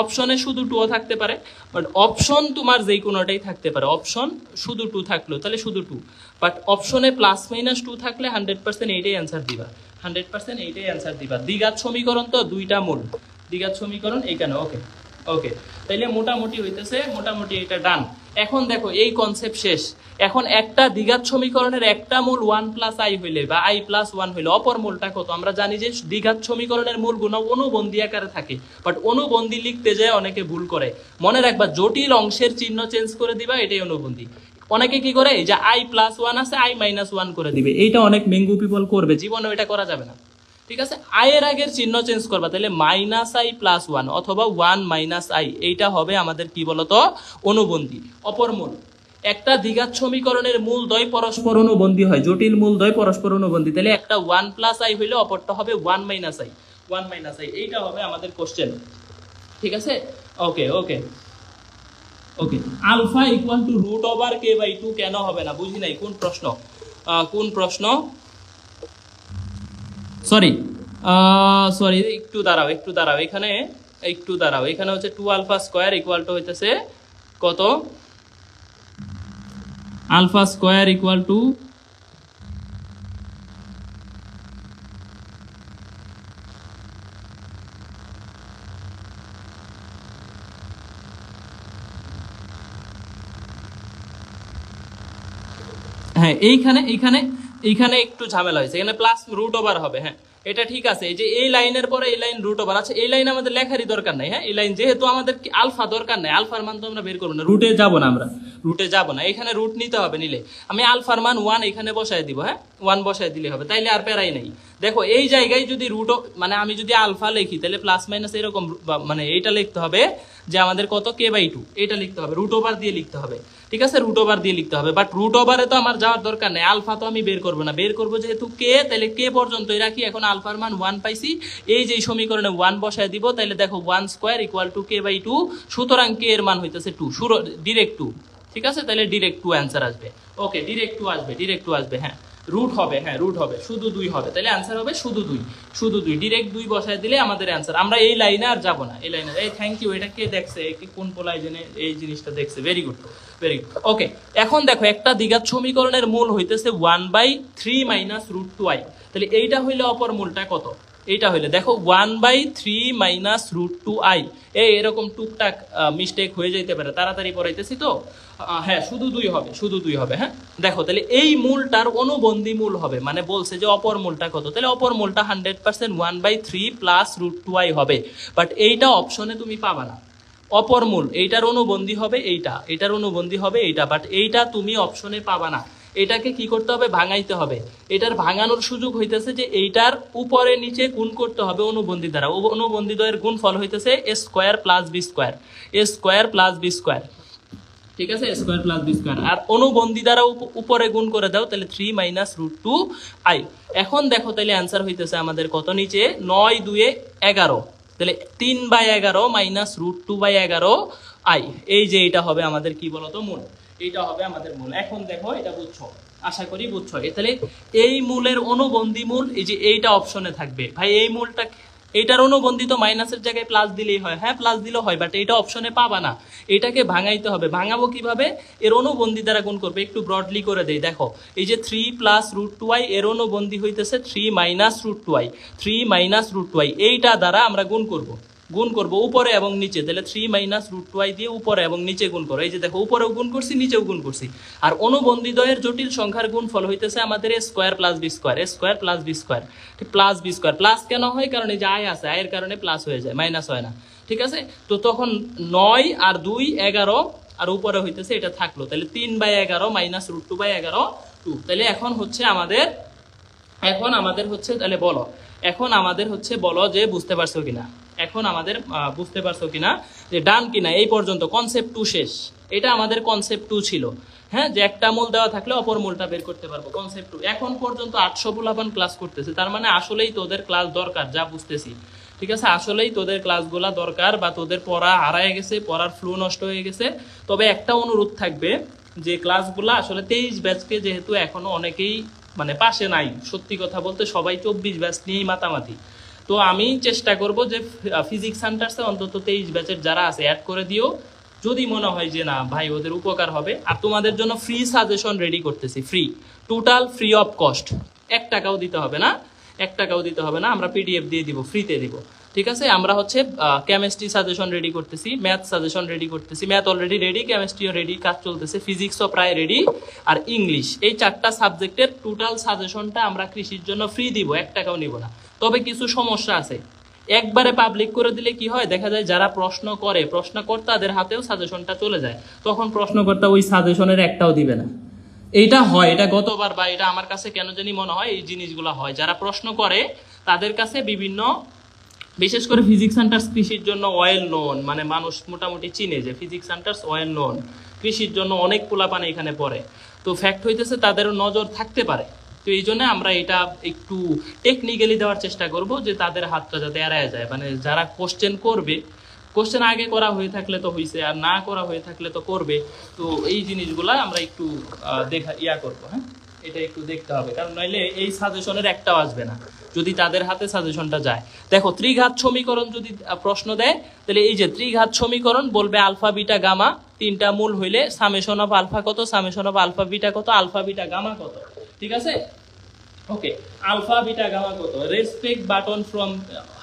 Speaker 2: অপশনে শুধু 2 থাকতে পারে, বাট অপশন তোমার যেই কোনোটাই থাকতে পারে। অপশন শুধু 2 থাকলো তাহলে শুধু 2, বাট অপশনে +-2 থাকলে 100% এইটাই অ্যান্সার দিবা, 100% এইটাই অ্যান্সার দিবা। দ্বিঘাত সমীকরণ তো দুইটা মূল, দ্বিঘাত সমীকরণ এইখানে। ওকে ওকে, তাইলে মোটামুটি হইতেছে, মোটামুটি এটা ডান। এখন দেখো এই কনসেপ্ট শেষ। এখন একটা দ্বিঘাত সমীকরণের একটা মূল 1 + i হইলে বা i+1 হইলে অপর মূলটা কত? আমরা জানি যে দ্বিঘাত সমীকরণের মূলগুলো অনুবন্ধী আকারে থাকে, বাট অনুবন্ধী লিখতে যায় অনেকে ভুল করে। মনে রাখবা জটিল অংশের চিহ্ন চেঞ্জ করে দিবা, এটাই অনুবন্ধী। অনেকে কি করে, এই যে i+1 আছে i-1 করে দিবে, এইটা অনেক মেঙ্গু পিপল করবে, জীবনে এটা করা যাবে না। ঠিক আছে, i এর আগের চিহ্ন চেঞ্জ করবা, তাহলে -i+1 অথবা 1 - i, এইটা হবে আমাদের কি বলতো অনুবন্ধী। অপর মূল, একটা দ্বিঘাত সমীকরণের মূল দ্বয় পরস্পর অনুবন্ধী হয়, জটিল মূল দ্বয় পরস্পর অনুবন্ধী, তাহলে একটা 1 + i হইলে অপরটা হবে 1 - i, 1 - i, এইটা হবে আমাদের কোশ্চেন। ঠিক আছে, ওকে ওকে ওকে। আলফা = √k/2 কেন হবে না? বুঝি নাই, কোন প্রশ্ন? কোন প্রশ্ন? সরি সরি, একটু দাঁড়াও, একটু দাঁড়াও, এখানে একটু দাঁড়াও। এখানে হচ্ছে 2α² হইতেছে কত? α² হ্যাঁ, এইখানে একটু ঝামেলা হয়েছে, এখানে +√ওভার হবে। হ্যাঁ, এটা ঠিক আছে। এই যে এই লাইনের পরে এই লাইন √ওভার আছে, এই লাইন আমাদের লেখারই দরকার নাই। হ্যাঁ, এই লাইন যেহেতু আমাদের কি আলফা দরকার নাই, আলফার মান তো আমরা বের করবো না, রুটে যাব না, আমরা রুটে যাব না। এখানে রুট নিতে হবে, নিলে আমি আলফার মান 1 এখানে বসায় দিব। হ্যাঁ, 1 বসায় দিলে হবে, তাইলে আর প্যারাই নাই। দেখো এই জায়গায় যদি মানে আমি যদি আলফা লিখি তাহলে +- এরকম, মানে এইটা লিখতে হবে যে আমাদের কত k/2, এটা লিখতে হবে, √ওভার দিয়ে লিখতে হবে। ঠিক আছে, √ওভার দিয়ে লিখতে হবে, বাট √ওভারে তো আমার যাওয়ার দরকার নেই, আলফা তো আমি বের করবো না, বের করবো যেহেতু k, তাহলে k পর্যন্তই রাখি। এখন আলফার মান 1 পাইছি, এই যে সমীকরণে 1 বসায় দিব, তাহলে দেখো 1² = k/2, সুতরাং k এর মান হইতেছে 2, ডিরেক্ট 2। ঠিক আছে, তাহলে ডিরেক্ট 2 অ্যান্সার আসবে। ওকে, ডিরেক্ট 2 আসবে, ডিরেক্ট 2 আসবে। হ্যাঁ, রুট হবে, হ্যাঁ রুট হবে, শুধু 2 হবে, তাহলে অ্যান্সার হবে শুধু 2, শুধু 2, ডিরেক্ট 2 বসায় দিলে আমাদের অ্যান্সার। আমরা এই লাইনে আর যাব না, এই লাইনে। এই থ্যাংক ইউ, এটা কে দেখছে, কোন পোলাই জেনে এই জিনিসটা দেখছে, ভেরি গুড, ভেরি গুড। ওকে, এখন দেখো একটা দ্বিঘাত সমীকরণের মূল হইতেছে 1/3 - √2i, তাহলে এইটা হইলে অপর মূলটা কত? এইটা হইলে দেখো 1/3 - √2i, এরকম টুকটাক মিস্টেক হয়ে যেতে পারে, তাড়াতাড়ি পড়াইতেছি তো। হ্যাঁ, শুধু 2 হবে, শুধু 2 হবে। হ্যাঁ, দেখো তাহলে এই মূলটার অনুবন্ধী মূল হবে, মানে বলছে যে অপর মূলটা কত, তাহলে অপর মূলটা 100% 1/3 + √2i হবে, বাট এইটা অপশনে তুমি পাবা না। অপর মূল এইটার অনুবন্ধী হবে এইটা, এটার অনুবন্ধী হবে এইটা, বাট এইটা তুমি অপশনে পাবা না। এটাকে কি করতে হবে? ভাঙাইতে হবে। এটার ভাঙানোর সুযোগ হইতেছে যে এইটার উপরে নিচে গুণ করতে হবে অনুবন্ধী দ্বারা। অনুবন্ধী দ্বয়ের গুণফল হইতেছে a² + b², a² + b²। ঠিক আছে, a² + b², আর অনুবন্ধী দ্বারা উপরে গুণ করে দাও, তাহলে 3 - √2i। এখন দেখো তাহলে অ্যান্সার হইতেছে আমাদের কত? নিচে 9 × 2 = 11, তাহলে 3/11 - √2/11i, এই যে এটা হবে আমাদের কি বলতো মূল, এইটা হবে আমাদের মূল। এখন দেখো এটা বুঝছো, আশা করি বুঝছো। তাহলে এই মূলের অনুবন্ধী মূল এই যে এইটা অপশনে থাকবে। ভাই এই মূলটা, এইটার অনুবন্ধী তো মাইনাসের জায়গায় প্লাস দিলেই হয়। হ্যাঁ, প্লাস দিলেও হয়, বাট এইটা অপশনে পাবা না, এটাকে ভাঙাইতে হবে। ভাঙাবো কিভাবে? এর অনুবন্ধী দ্বারা গুণ করবে। একটু ব্রডলি করে দেই, দেখো এই যে 3 + √2i, এর অনুবন্ধী হইতেছে 3 - √2i, 3 - √2i, এইটা দ্বারা আমরা গুণ করব, গুণ করব উপরে এবং নিচে। তাহলে 3 - √2i দিয়ে উপরে এবং নিচে গুণ করো। এই যে দেখো উপরেও গুণ করছি, নিচেও গুণ করছি। আর অনুবন্ধী দ্বয়ের জটিল সংখ্যার গুণফল হইতেছে আমাদের a² + b², a² + b², ঠিক, প্লাস b²। প্লাস কেন হয়? কারণ এই যে আই আছে, আয়ের কারণে প্লাস হয়ে যায়, মাইনাস হয় না। ঠিক আছে, তো তখন 9 আর 2 11, আর উপরে হইতেছে এটা থাকলো, তাহলে 3/11 - √2/11 2। তাহলে এখন হচ্ছে আমাদের, তাহলে বলো, এখন আমাদের হচ্ছে বলো যে বুঝতে পারছো কিনা, এখন আমাদের বুঝতে পারছো কিনা যে ডান কিনা এই পর্যন্ত কনসেপ্ট 2 শেষ। এটা আমাদের কনসেপ্ট 2 ছিল। হ্যাঁ, যে একটা মূল দেওয়া থাকলে অপর মূলটা বের করতে পারবো, কনসেপ্ট 2। এখন পর্যন্ত 800 পোলাপান ক্লাস করতেছে, তার মানে আসলেই তোদের ক্লাস দরকার, যা বুঝতেছি। ঠিক আছে, আসলেই তোদের ক্লাসগুলা দরকার, বা তোদের পড়া হারায় গেছে, পড়ার ফ্লো নষ্ট হয়ে গেছে। তবে একটা অনুরোধ থাকবে যে ক্লাসগুলা আসলে 23 ব্যাচকে যেহেতু এখনো অনেকেই মানে পাশে নাই, সত্যি কথা বলতে সবাই 24 ব্যাচ নিয়েই মাতামাতি। তো তো আমি চেষ্টা করব যে ফিজিক্স সেন্টার্সে অন্তত 23 ব্যাচের যারা আছে অ্যাড করে দিও, যদি মনে হয় যে না ভাই ওদের উপকার হবে। আর তোমাদের জন্য ফ্রি সাজেশন রেডি করতেছি, free, total free of cost, 1 টাকাও দিতে হবে না, 1 টাকাও দিতে হবে না, আমরা পিডিএফ দিয়ে দিব, ফ্রিতে দিব, ঠিক আছে। আমরা হচ্ছে কেমিস্ট্রি সাজেশন রেডি করতেছি, ম্যাথ সাজেশন রেডি করতেছি, ম্যাথ অলরেডি রেডি, কেমিস্ট্রিও রেডি, কাজ চলতেছে, ফিজিক্সও প্রায় রেডি, আর ইংলিশ, এই 4টা সাবজেক্টের টোটাল সাজেশনটা আমরা কৃষির জন্য ফ্রি দিব, 1 টাকাও নিব না। তবে কিছু সমস্যা আছে, একবারে পাবলিক করে দিলে কি হয়, দেখা যায় যারা প্রশ্ন করে, প্রশ্নকর্তাদের হাতেও সাজেশনটা চলে যায়, তখন প্রশ্নকর্তা ওই সাজেশনের একটাও দিবে না। এইটা হয়, এটা গতবার বা এটা আমার কাছে কেন জানি মনে হয় এই জিনিসগুলো হয়, যারা প্রশ্ন করে তাদের কাছে বিভিন্ন, বিশেষ করে ফিজিক্স সেন্টার্স কৃষির জন্য ওয়েল নোন, মানে মানুষ মোটামুটি চিনে যে ফিজিক্স সেন্টার্স ওয়েল নোন, কৃষির জন্য অনেক পোলাপান এখানে পড়ে, তো ফ্যাক্ট হইতেছে তাদেরও নজর থাকতে পারে। তো এই জন্য আমরা এটা একটু টেকনিক্যালি দেওয়ার চেষ্টা করব যে তাদের হাতটা যাতে এড়ায় যায়, মানে যারা কোশ্চেন করবে, কোশ্চেন আগে করা হয়ে থাকলে তো হয়েছে, আর না করা হয়ে থাকলে তো করবে, তো এই জিনিসগুলা আমরা একটু দেখা করবো, হ্যাঁ, এটা একটু দেখতে হবে, কারণ নইলে এই সাজেশনের একটাও আসবে না যদি তাদের হাতে সাজেশনটা যায়। দেখো ত্রিঘাত সমীকরণ যদি প্রশ্ন দেয়, তাহলে এই যে ত্রিঘাত সমীকরণ বলবে আলফা বিটা গামা, 3টা মূল হইলে সামেশন অফ আলফা কত, সামেশন অফ আলফা বিটা কত, আলফা বিটা গামা কত, ঠিক আছে। ওকে, আলফা বিটা গামা কত, রেসপেক্ট বাটন ফ্রম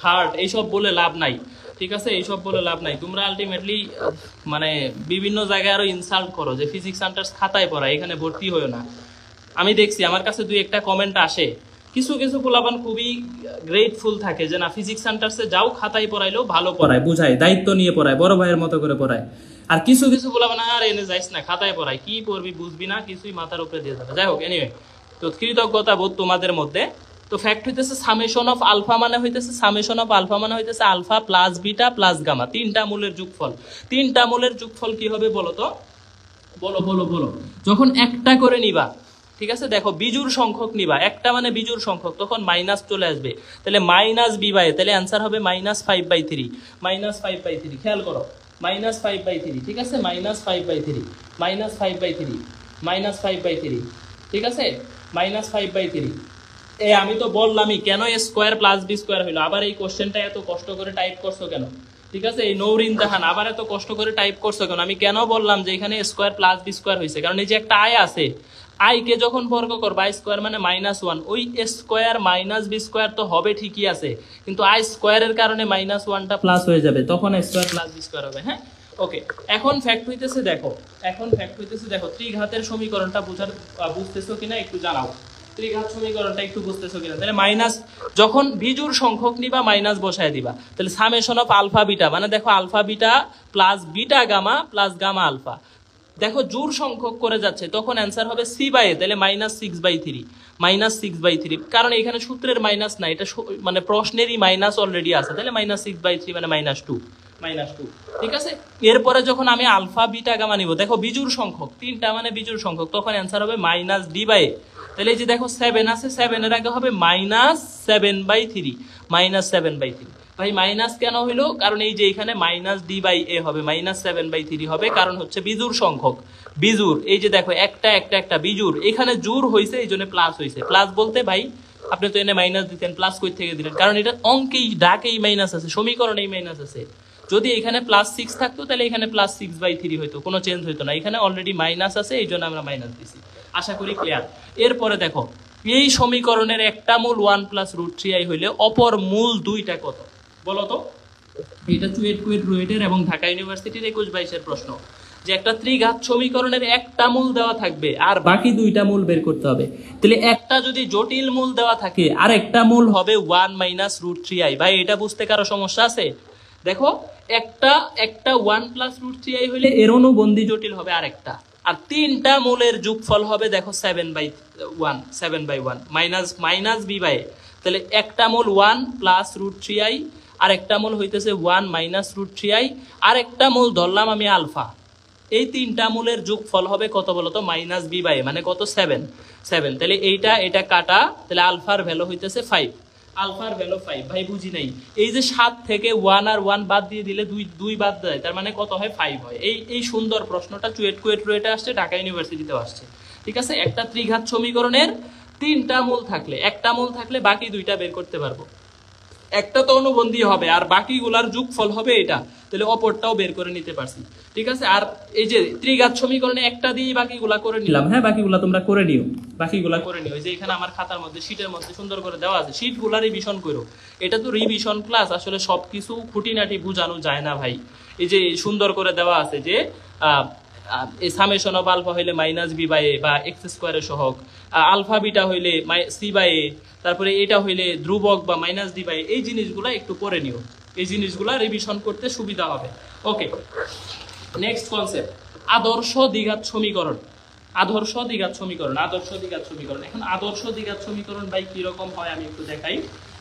Speaker 2: হার্ট, এইসব বলে লাভ নাই, ঠিক আছে, এইসব বলে লাভ নাই। তোমরা আলটিমেটলি মানে বিভিন্ন জায়গায় আরো ইনসাল্ট করো যে ফিজিক্স সেন্টার্স খাতায় পড়ায়, এখানে ভর্তি হয়েও না। আমি দেখছি আমার কাছে 2-1টা কমেন্ট আসে, কিছু কিছু পোলাপান খুবই গ্রেটফুল থাকে যে না ফিজিক্স সেন্টার্সে যাও, খাতায় পড়াইলেও ভালো পড়ায়, বুঝায়, দায়িত্ব নিয়ে পড়ায়, বড় ভাইয়ের মতো করে পড়ায়। আর কিছু কিছু পোলাপান আর এনে যাইস না, খাতায় পড়ায়, কি পড়বি বুঝবি না, কিছুই মাথার উপরে দিয়ে যাবে। যাই হোক, এনিওয়ে, তো কৃতজ্ঞতা বোধ তোমাদের মধ্যে। তো ফ্যাক্ট হইতেছে সামেশন অফ আলফা মানে হইতেছে, সামেশন অফ আলফা মানে হইতেছে alpha plus beta plus gamma, 3টা মূলের যোগফল। 3টা মূলের যোগফল কি হবে বলো তো, বলো বলো বলো। যখন একটা করে নিবা, ঠিক আছে, দেখো বিজোড় সংখ্যক নিবা, একটা মানে বিজোড় সংখ্যক, তখন মাইনাস চলে আসবে, তাহলে মাইনাস বি বাই, তাহলে অ্যান্সার হবে -5/3, -5/3, খেয়াল করো, -5/3, ঠিক আছে, -5/3, -5/3, -5/3, ঠিক আছে, -5/3। আমি তো বললামই কেন এ স্কোয়ার প্লাস বি স্কোয়ার হইলো, আবার এই কোশ্চেনটা এত কষ্ট করে টাইপ করছো কেন, ঠিক আছে, এই নৌরিন তাহান আবার এত কষ্ট করে টাইপ করছো কেন। আমি কেন বললাম যে এখানে স্কোয়ার প্লাস বি স্কোয়ার হয়েছে, কারণ এই যে একটা আয় আছে, আইকে যখন বর্গ করবা, আই স্কোয়ার মানে -1, ওই স্কোয়ার মাইনাস বি স্কোয়ার তো হবে ঠিকই আছে, কিন্তু আই স্কোয়ারের কারণে -1টা প্লাস হয়ে যাবে, তখন স্কোয়ার প্লাস বি স্কোয়ার হবে। হ্যাঁ, ওকে, এখন ফ্যাক্ট হইতেছে দেখো, ত্রিঘাতের সমীকরণটা বুঝতেছো কিনা একটু জানাও, ত্রিঘাত সমীকরণটা একটু বুঝতেছো কিনা। তাহলে মাইনাস, যখন বিজোড় সংখ্যক নিবা মাইনাস বসায় দিবা, তাহলে সামেশন অফ আলফা বিটা, মানে দেখো alpha beta plus beta gamma plus gamma alpha, দেখো জোড় সংখ্যক করে যাচ্ছে, তখন অ্যান্সার হবে সি বাই এ, তাহলে -6/3, কারণ এখানে সূত্রের মাইনাস না, এটা মানে প্রশ্নেরই মাইনাস অলরেডি আছে, তাহলে -6/3 মানে -2, ঠিক আছে। এরপরে যখন আমি আলফা বিটা গামা নিব, দেখো বিজোড় সংখ্যক, 3টা মানে বিজোড় সংখ্যক, তখন অ্যান্সার হবে -d/a, তাহলে এই যে দেখো 7 আছে, 7 এর আগে হবে -7/3, ভাই মাইনাস কেন হইলো, কারণ এই যে এখানে -d/a হবে, -7/3 হবে, কারণ হচ্ছে বিজোড় সংখ্যক, বিজোড়, এই যে দেখো একটা বিজোড়, এখানে জোড় হইছে এই জন্য প্লাস হইছে, প্লাস বলতে ভাই আপনি তো এনে মাইনাস দিতেন, প্লাস কই থেকে দিলেন, কারণ এটা অঙ্কেই ডাকেই মাইনাস আছে, সমীকরণেই মাইনাস আছে। যদি এখানে +6 থাকতো তাহলে এখানে +6/3 হইতো, কোনো চেঞ্জ হইতো না, এখানে অলরেডি মাইনাস আছে, এই জন্য আমরা মাইনাস দিছি। আশা করি ক্লিয়ার। এরপরে দেখো এই সমীকরণের একটা মূল 1 + √3i হইলে অপর মূল 2টা কত বলো তো। এটা কুয়েট রুয়েটের এবং ঢাকা ইউনিভার্সিটির 21-22 প্রশ্ন, যে একটা ত্রিঘাত সমীকরণের একটা মূল দেওয়া থাকবে আর বাকি 2টা মূল বের করতে হবে। তাহলে একটা যদি জটিল মূল দেওয়া থাকে আর একটা মূল হবে 1 - √3i, ভাই এটা বুঝতে কারো সমস্যা আছে? দেখো একটা 1 + √3i হইলে এর অনুবন্ধী জটিল হবে আরেকটা, আর 3টা মূলের যোগফল হবে দেখো 7/1 মাইনাস b/a, তাহলে একটা মূল 1 + √3i, আর একটা মূল হইতেছে 1 - √3i, আর একটা মূল ধরলাম আমি আলফা, এই 3টা মূলের যোগফল হবে কত বলতো, -b/a, মানে কত, 7। তাহলে এটা কাটা, তাহলে আলফার ভ্যালু হইতেছে 5, আলফার ভ্যালু 5। ভাই বুঝি নাই, এই যে 7 থেকে 1 আর 1 বাদ দিয়ে দিলে 2 বাদ দেয়, তার মানে কত হয়, 5 হয়। এই সুন্দর প্রশ্নটা কুয়েট রুয়েটে আসছে, ঢাকা ইউনিভার্সিটিতেও আসছে, ঠিক আছে। একটা ত্রিঘাত সমীকরণের 3টা মূল থাকলে, একটা মূল থাকলে বাকি 2টা বের করতে পারবো। একটা তো অনুবন্ধী হবে আর বাকিগুলার যোগফল হবে এটা, তাহলে অপরটাও বের করে নিতে পারছি। ঠিক আছে, আর এই যে ত্রিঘাত সমীকরণে একটা দিয়ে বাকিগুলা করে নিলাম। হ্যাঁ, বাকিগুলা তোমরা করে নিও, বাকিগুলা করে নিও। এই যে এখানে আমার খাতার মধ্যে শীটের মধ্যে সুন্দর করে দেওয়া আছে, শীটগুলা রিভিশন করো। এটা তো রিভিশন ক্লাস, আসলে সবকিছু খুঁটিনাটি বোঝানো যায় না ভাই। এই যে সুন্দর করে দেওয়া আছে যে এই সামেশন অফ আলফা হইলে মাইনাস বি বাই এ বা এক্স স্কোয়ারের সহগ, আলফা বিটা হইলে সি বাই এ, তারপরে এটা হইলে ধ্রুবক বা মাইনাস ডি বাই এ। এই জিনিসগুলা একটু পড়ে নিও, এই জিনিসগুলা রিভিশন করতে সুবিধা হবে। ওকে, নেক্সট কনসেপ্ট, আদর্শ দ্বিঘাত সমীকরণ। আদর্শ দ্বিঘাত সমীকরণ, আদর্শ দ্বিঘাত সমীকরণ। এখন আদর্শ দ্বিঘাত সমীকরণ ভাই কিরকম হয় আমি একটু দেখাই।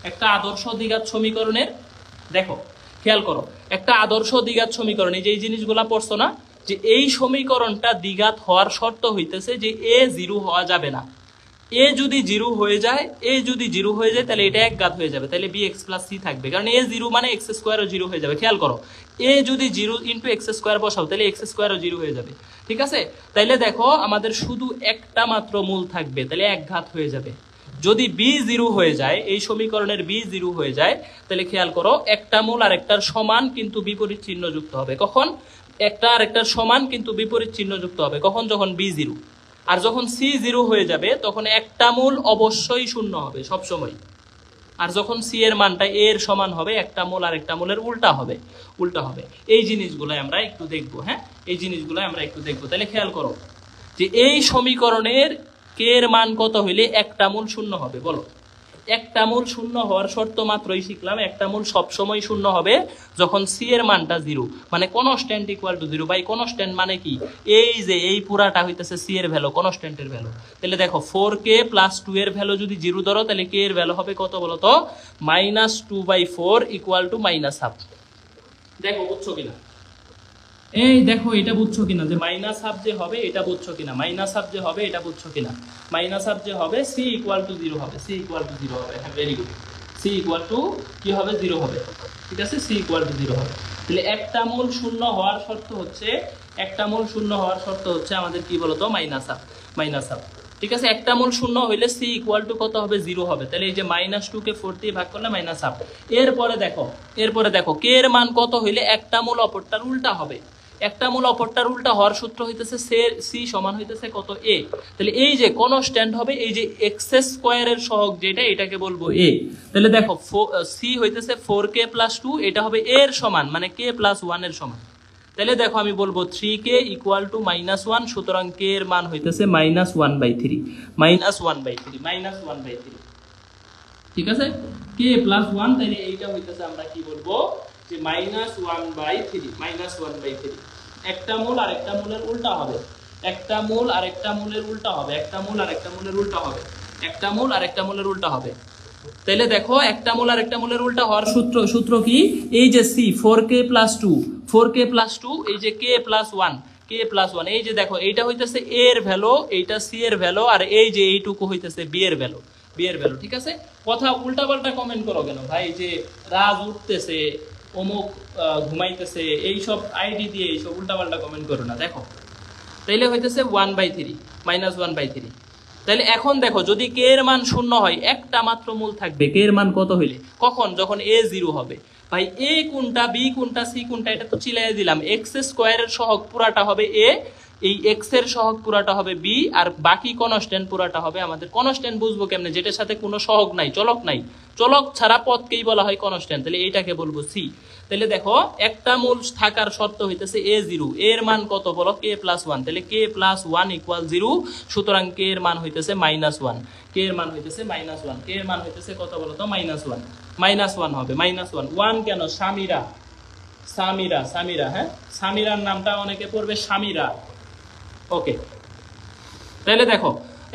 Speaker 2: একটা আদর্শ দ্বিঘাত সমীকরণের, দেখো খেয়াল করো, একটা আদর্শ দ্বিঘাত সমীকরণ, এই যে এই জিনিসগুলা পড়ছো না, যে এই সমীকরণটা দ্বিঘাত হওয়ার শর্ত হইতেছে যে এ জিরো হওয়া যাবে না। এ যদি জিরো হয়ে যায়, এ যদি জিরো হয়ে যায় তাহলে এটা একঘাত হয়ে যাবে, তাহলে বি এক্স প্লাস সি থাকবে, কারণ এ জিরো মানে এক্স স্কোয়ারও জিরো হয়ে যাবে। খেয়াল করো, এ যদি জিরো ইন্টু এক্স স্কোয়ার বসাও তাহলে এক্স স্কোয়ারও জিরো হয়ে যাবে। ঠিক আছে, তাইলে দেখো আমাদের শুধু একটা মাত্র মূল থাকবে, তাহলে একঘাত হয়ে যাবে। যদি বি জিরো হয়ে যায়, এই সমীকরণের বি জিরো হয়ে যায়, তাহলে খেয়াল করো একটা মূল আর একটার সমান কিন্তু বিপরীত চিহ্ন যুক্ত হবে। কখন? একটা আর একটার সমান কিন্তু বিপরীত চিহ্ন যুক্ত হবে, কখন? যখন বি জিরো। আর যখন সি জিরো হয়ে যাবে তখন একটা মূল অবশ্যই শূন্য হবে সবসময়। আর যখন সি এর মানটা এ এর সমান হবে, একটা মূল আর একটা মূলের উল্টা হবে, উল্টা হবে। এই জিনিসগুলো আমরা একটু দেখবো। হ্যাঁ, এই জিনিসগুলো আমরা একটু দেখবো। তাহলে খেয়াল করো যে এই সমীকরণের কে এর মান কত হইলে একটা মূল শূন্য হবে, বলো। একটা মূল শূন্য হওয়ার শর্ত মাত্রই শিখলাম, একটা মূল সবসময় শূন্য হবে যখন সি এর মানটা জিরো, মানে constant equal to zero. By constant মানে কি? এই যে এই পুরাটা হইতেছে সি এর ভ্যালু, কনস্ট্যান্টের ভ্যালু। তাহলে দেখো 4k প্লাস 2 এর ভ্যালু যদি জিরো ধরো তাহলে কে এর ভ্যালু হবে কত বলো তো? -2/4 ইকুয়াল টু -হাফ। দেখো বুঝছো কিনা? এই দেখো এটা বুঝছো কিনা যে মাইনাস হাফ যে হবে এটা বুঝছো কিনা? মাইনাস হাফ যে হবে এটা বুঝছো কিনা? মাইনাস হাফ যে হবে সি ইকুয়াল টু জিরো হবে, সি ইকুয়াল টু জিরো হবে। হ্যাঁ, very good. C equal to কি হবে? জিরো হবে। ঠিক আছে, সি ইকুয়াল টু জিরো হবে। তাহলে একটা মূল শূন্য হওয়ার শর্ত হচ্ছে, একটা মূল শূন্য হওয়ার শর্ত হচ্ছে আমাদের কি বলতো? Minus half, minus half. ঠিক আছে, একটা মূল শূন্য হইলে সি ইকুয়াল টু কত হবে? জিরো হবে। তাহলে এই যে -2 কে 4 দিয়ে ভাগ করলে -হাফ। এরপরে দেখো কে এর মান কত হইলে একটা মূল অপরটার উল্টা হবে। একটা মূল অপরটার উল্টা হওয়ার সূত্র হইতেছে সি সমান হইতেছে কত? এ। তাহলে এই যে কনস্ট্যান্ট হবে, এই যে এক্স স্কোয়ারের সহগ যেটা, এটাকে বলবো এ। তাহলে দেখো সি হইতেছে 4k প্লাস 2, এটা হবে এ এর সমান, মানে k প্লাস 1 এর সমান। তাহলে দেখো আমি বলবো 3k ইকুয়াল টু -1, সুতরাং k এর মান হইতেছে -1/3, -1/3। ঠিক আছে, k প্লাস 1, তাহলে এইটা হইতেছে আমরা কি বলবো যে -1/3। একটা মূল আর একটা মূলের উল্টা হবে, একটা মূল আর একটা মূলের উল্টা হবে, একটা মূল আর একটা মূলের উল্টা হবে, একটা মূল আর একটা মূলের উল্টা হবে। তাহলে দেখো একটা মূল আর একটা মূলের উল্টা হওয়ার সূত্র কি? এই যে C 4k plus 2, 4k plus 2, এই যে k প্লাস 1, k প্লাস 1, এই যে দেখো এইটা হইতেছে a এর ভ্যালু, এইটা c এর ভ্যালু, আর এই যে এইটুকু হইতেছে b এর ভ্যালু, b এর ভ্যালু। ঠিক আছে, কথা উল্টাপাল্টা কমেন্ট করো কেন ভাই? যে রাজ উঠতেছে, অমুক ঘুমাইতেছে, এইসব আইডি দিয়ে এইসব উল্টাপাল্টা কমেন্ট করো না। দেখো তাইলে হইতেছে 1/3, -1/3। তাহলে এখন দেখো যদি কে এর মান শূন্য হয়, একটা মাত্র মূল থাকবে কে এর মান কত হইলে? কখন? যখন এ জিরো হবে। ভাই এ কোনটা, বি কোনটা, সি কোনটা, এটা তো চিলাই দিলাম। এক্স স্কোয়ারের সহগ পুরাটা হবে এ, এই এক্স এর সহগ পুরাটা হবে বি, আর বাকি কনস্ট্যান্ট পুরাটা হবে আমাদের। কনস্ট্যান্ট বুঝবো কেমনে? যেটার সাথে কোনো সহগ নাই, চলক নাই, চলক ছাড়া পদকেই বলা হয় কনস্ট্যান্ট। তাহলে এইটাকে বলবো সি। তাহলে দেখো একটা মূল থাকার শর্ত হইতেছে এ জিরো, এর মান কত বলো? K plus 1। তাহলে কে প্লাস 1 ইকুয়াল 0, সুতরাং কে এর মান হইতেছে -1, কে এর মান হইতেছে -1, কে এর মান হইতেছে কত বলো তো? -1, -1 হবে, -1। 1 কেন? সামিরা, সামিরা, সামিরা। হ্যাঁ, সামিরার নামটা অনেকে পড়বে সামিরা। ওকে, তাহলে দেখো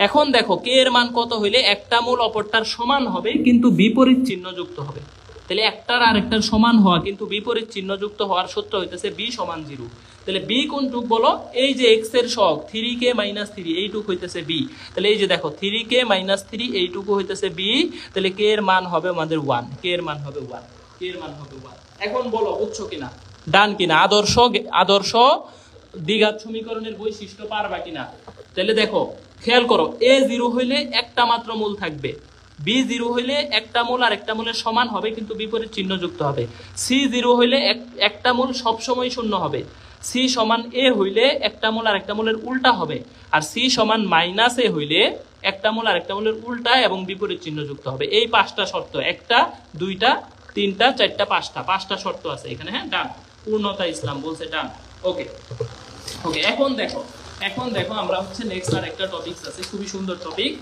Speaker 2: এখন দেখো কে এর মান কত হইলে একটা মূল অপরটার সমান হবে কিন্তু বিপরীত চিহ্ন যুক্ত হবে। তাহলে একটার আর একটার সমান হওয়া কিন্তু বিপরীত চিহ্ন যুক্ত হওয়ার সূত্র হইতেছে বি সমান 0। তাহলে বি কোনটুক বলো? এই যে এক্স এর সহগ 3k - 3, এইটুক হইতেছে বি। তাহলে এই যে দেখো 3k - 3, এইটুকু হইতেছে বি। তাহলে কে এর মান হবে আমাদের 1, কে এর মান হবে 1, কে এর মান হবে 1। এখন বলো বুঝছো কিনা, ডান কিনা? আদর্শ দ্বিঘাত সমীকরণের বৈশিষ্ট্য পারবা কিনা? তাহলে দেখো খেয়াল করো, এ জিরো হইলে একটা মাত্র মূল থাকবে, বি জিরো হইলে একটা মূল আর একটা মূলের সমান হবে কিন্তু বিপরীত চিহ্ন যুক্ত হবে। সি জিরো হইলে একটা মূল সবসময় শূন্য হবে। সি সমান এ হইলে একটা মূল আর একটা মূলের উল্টা হবে। আর সি সমান মাইনাস এ হইলে একটা মূল আর একটা মূলের উল্টা এবং বিপরীত চিহ্ন যুক্ত হবে। এই 5টা শর্ত, 1টা 2টা 3টা 4টা 5টা শর্ত আছে এখানে। হ্যাঁ, ডান। পূর্ণতা ইসলাম বলছে ডান। ওকে ওকে, এখন দেখো আমরা হচ্ছে নেক্সট আর একটা টপিক আছে, খুবই সুন্দর টপিক।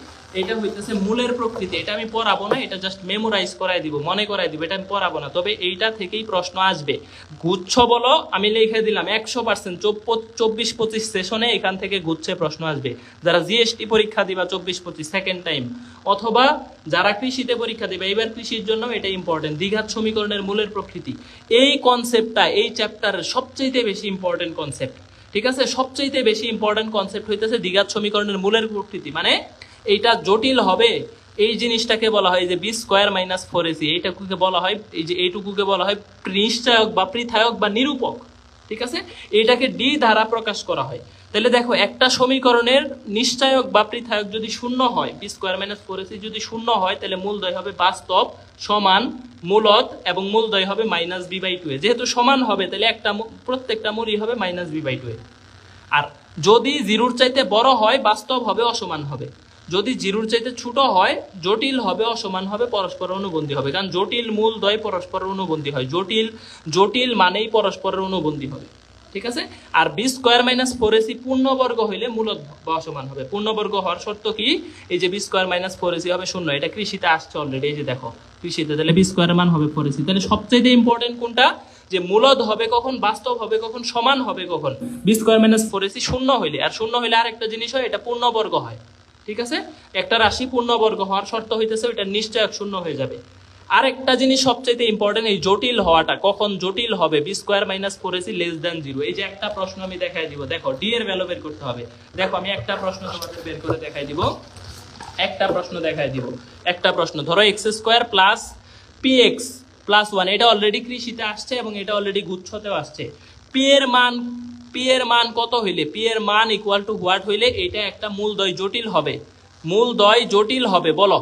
Speaker 2: এটা হইতেছে মূলের প্রকৃতি। এটা আমি পড়াবো না, এটা জাস্ট মেমোরাইজ করাই দিব, মনে করাই দিব, এটা আমি পড়াবো না। তবে এইটা থেকেই প্রশ্ন আসবে। গুচ্ছ বলো, আমি লিখে দিলাম 100% 24-25 সেশনে এখান থেকে গুচ্ছে প্রশ্ন আসবে। যারা জিএসটি পরীক্ষা দিবা 24-25 সেকেন্ড টাইম, অথবা যারা কৃষিতে পরীক্ষা দিবে, এবার কৃষির জন্য এটা ইম্পর্টেন্ট। দ্বিঘাত সমীকরণের মূলের প্রকৃতি, এই কনসেপ্টটা এই চ্যাপ্টারের সবচেয়ে বেশি ইম্পর্টেন্ট কনসেপ্ট। ঠিক আছে, সবচেয়ে বেশি ইম্পর্টেন্ট কনসেপ্ট হইতেছে দ্বিঘাত সমীকরণের মূলের প্রকৃতি। মানে এইটা জটিল হবে, এই জিনিসটাকে বলা হয় যে বি স্কোয়ার মাইনাস 4ac। এইটাকে বলা হয়, এই যে এইটুকুকে বলা হয় নিশ্চয়ক বা পৃথায়ক বা নিরূপক। ঠিক আছে, এইটাকে ডি দ্বারা প্রকাশ করা হয়। তাহলে দেখো, একটা সমীকরণের নিশ্চয়ক বা পৃথায়ক যদি শূন্য হয়, বি স্কোয়ার মাইনাস 4ac যদি শূন্য হয়, তাহলে মূলদ্বয় হবে বাস্তব সমান মূলত এবং মূলদ্বয় হবে মাইনাস b/2। যেহেতু সমান হবে, তাহলে প্রত্যেকটা মূলই হবে মাইনাস b/2। আর যদি জিরোর চাইতে বড় হয়, বাস্তব হবে অসমান হবে। যদি জিরোর চাইতে ছোট হয়, জটিল হবে অসমান হবে, পরস্পর অনুবন্ধী হবে। কারণ জটিল মূলদ্বয় পরস্পর অনুবন্ধী হয়। জটিল মানেই পরস্পরের অনুবন্ধী হবে। ঠিক আছে, আর বি স্কোয়ার মাইনাস 4ac পূর্ণবর্গ হইলে মূলত বা অসমান হবে। পূর্ণবর্গ হওয়ার শর্ত কি? এই যে বি স্কোয়ার মাইনাস 4ac হবে শূন্য। এটা কৃষিতে আসছে অলরেডি, এই যে দেখো কৃষিতে, তাহলে বি স্কোয়ার মান হবে 4ac। তাহলে সবচেয়ে ইম্পর্টেন্ট কোনটা? যে মূলদ হবে কখন, বাস্তব হবে কখন, সমান হবে কখন? বি স্কোয়ার মাইনাস 4ac শূন্য হইলে। আর শূন্য হইলে আরেকটা জিনিস হয়, এটা পূর্ণবর্গ হয়। ঠিক আছে, একটা রাশি পূর্ণবর্গ হওয়ার শর্ত হইতেছে ওইটা নিশ্চয়ক শূন্য হয়ে যাবে। আরেকটা জিনিস সবচেয়ে ইম্পর্টেন্ট, এই জটিল হওয়াটা। কখন জটিল হবে? B square minus 4ac less than 0। এই যে একটা প্রশ্ন আমি দেখাই দিব, দেখো ডি এর ভ্যালু বের করতে হবে। দেখো আমি একটা প্রশ্ন তোমাদের বের করে দেখাই দিব, একটা প্রশ্ন ধরো x square plus px plus 1। এটা অলরেডি কৃষিতে আসছে এবং এটা অলরেডি গুচ্ছতেও আসছে। পি এর মান কত হইলে, পি এর মান ইকুয়াল টু হোয়াট হইলে এটা একটা মূলদ্বয় জটিল হবে? মূলদ্বয় জটিল হবে, বলো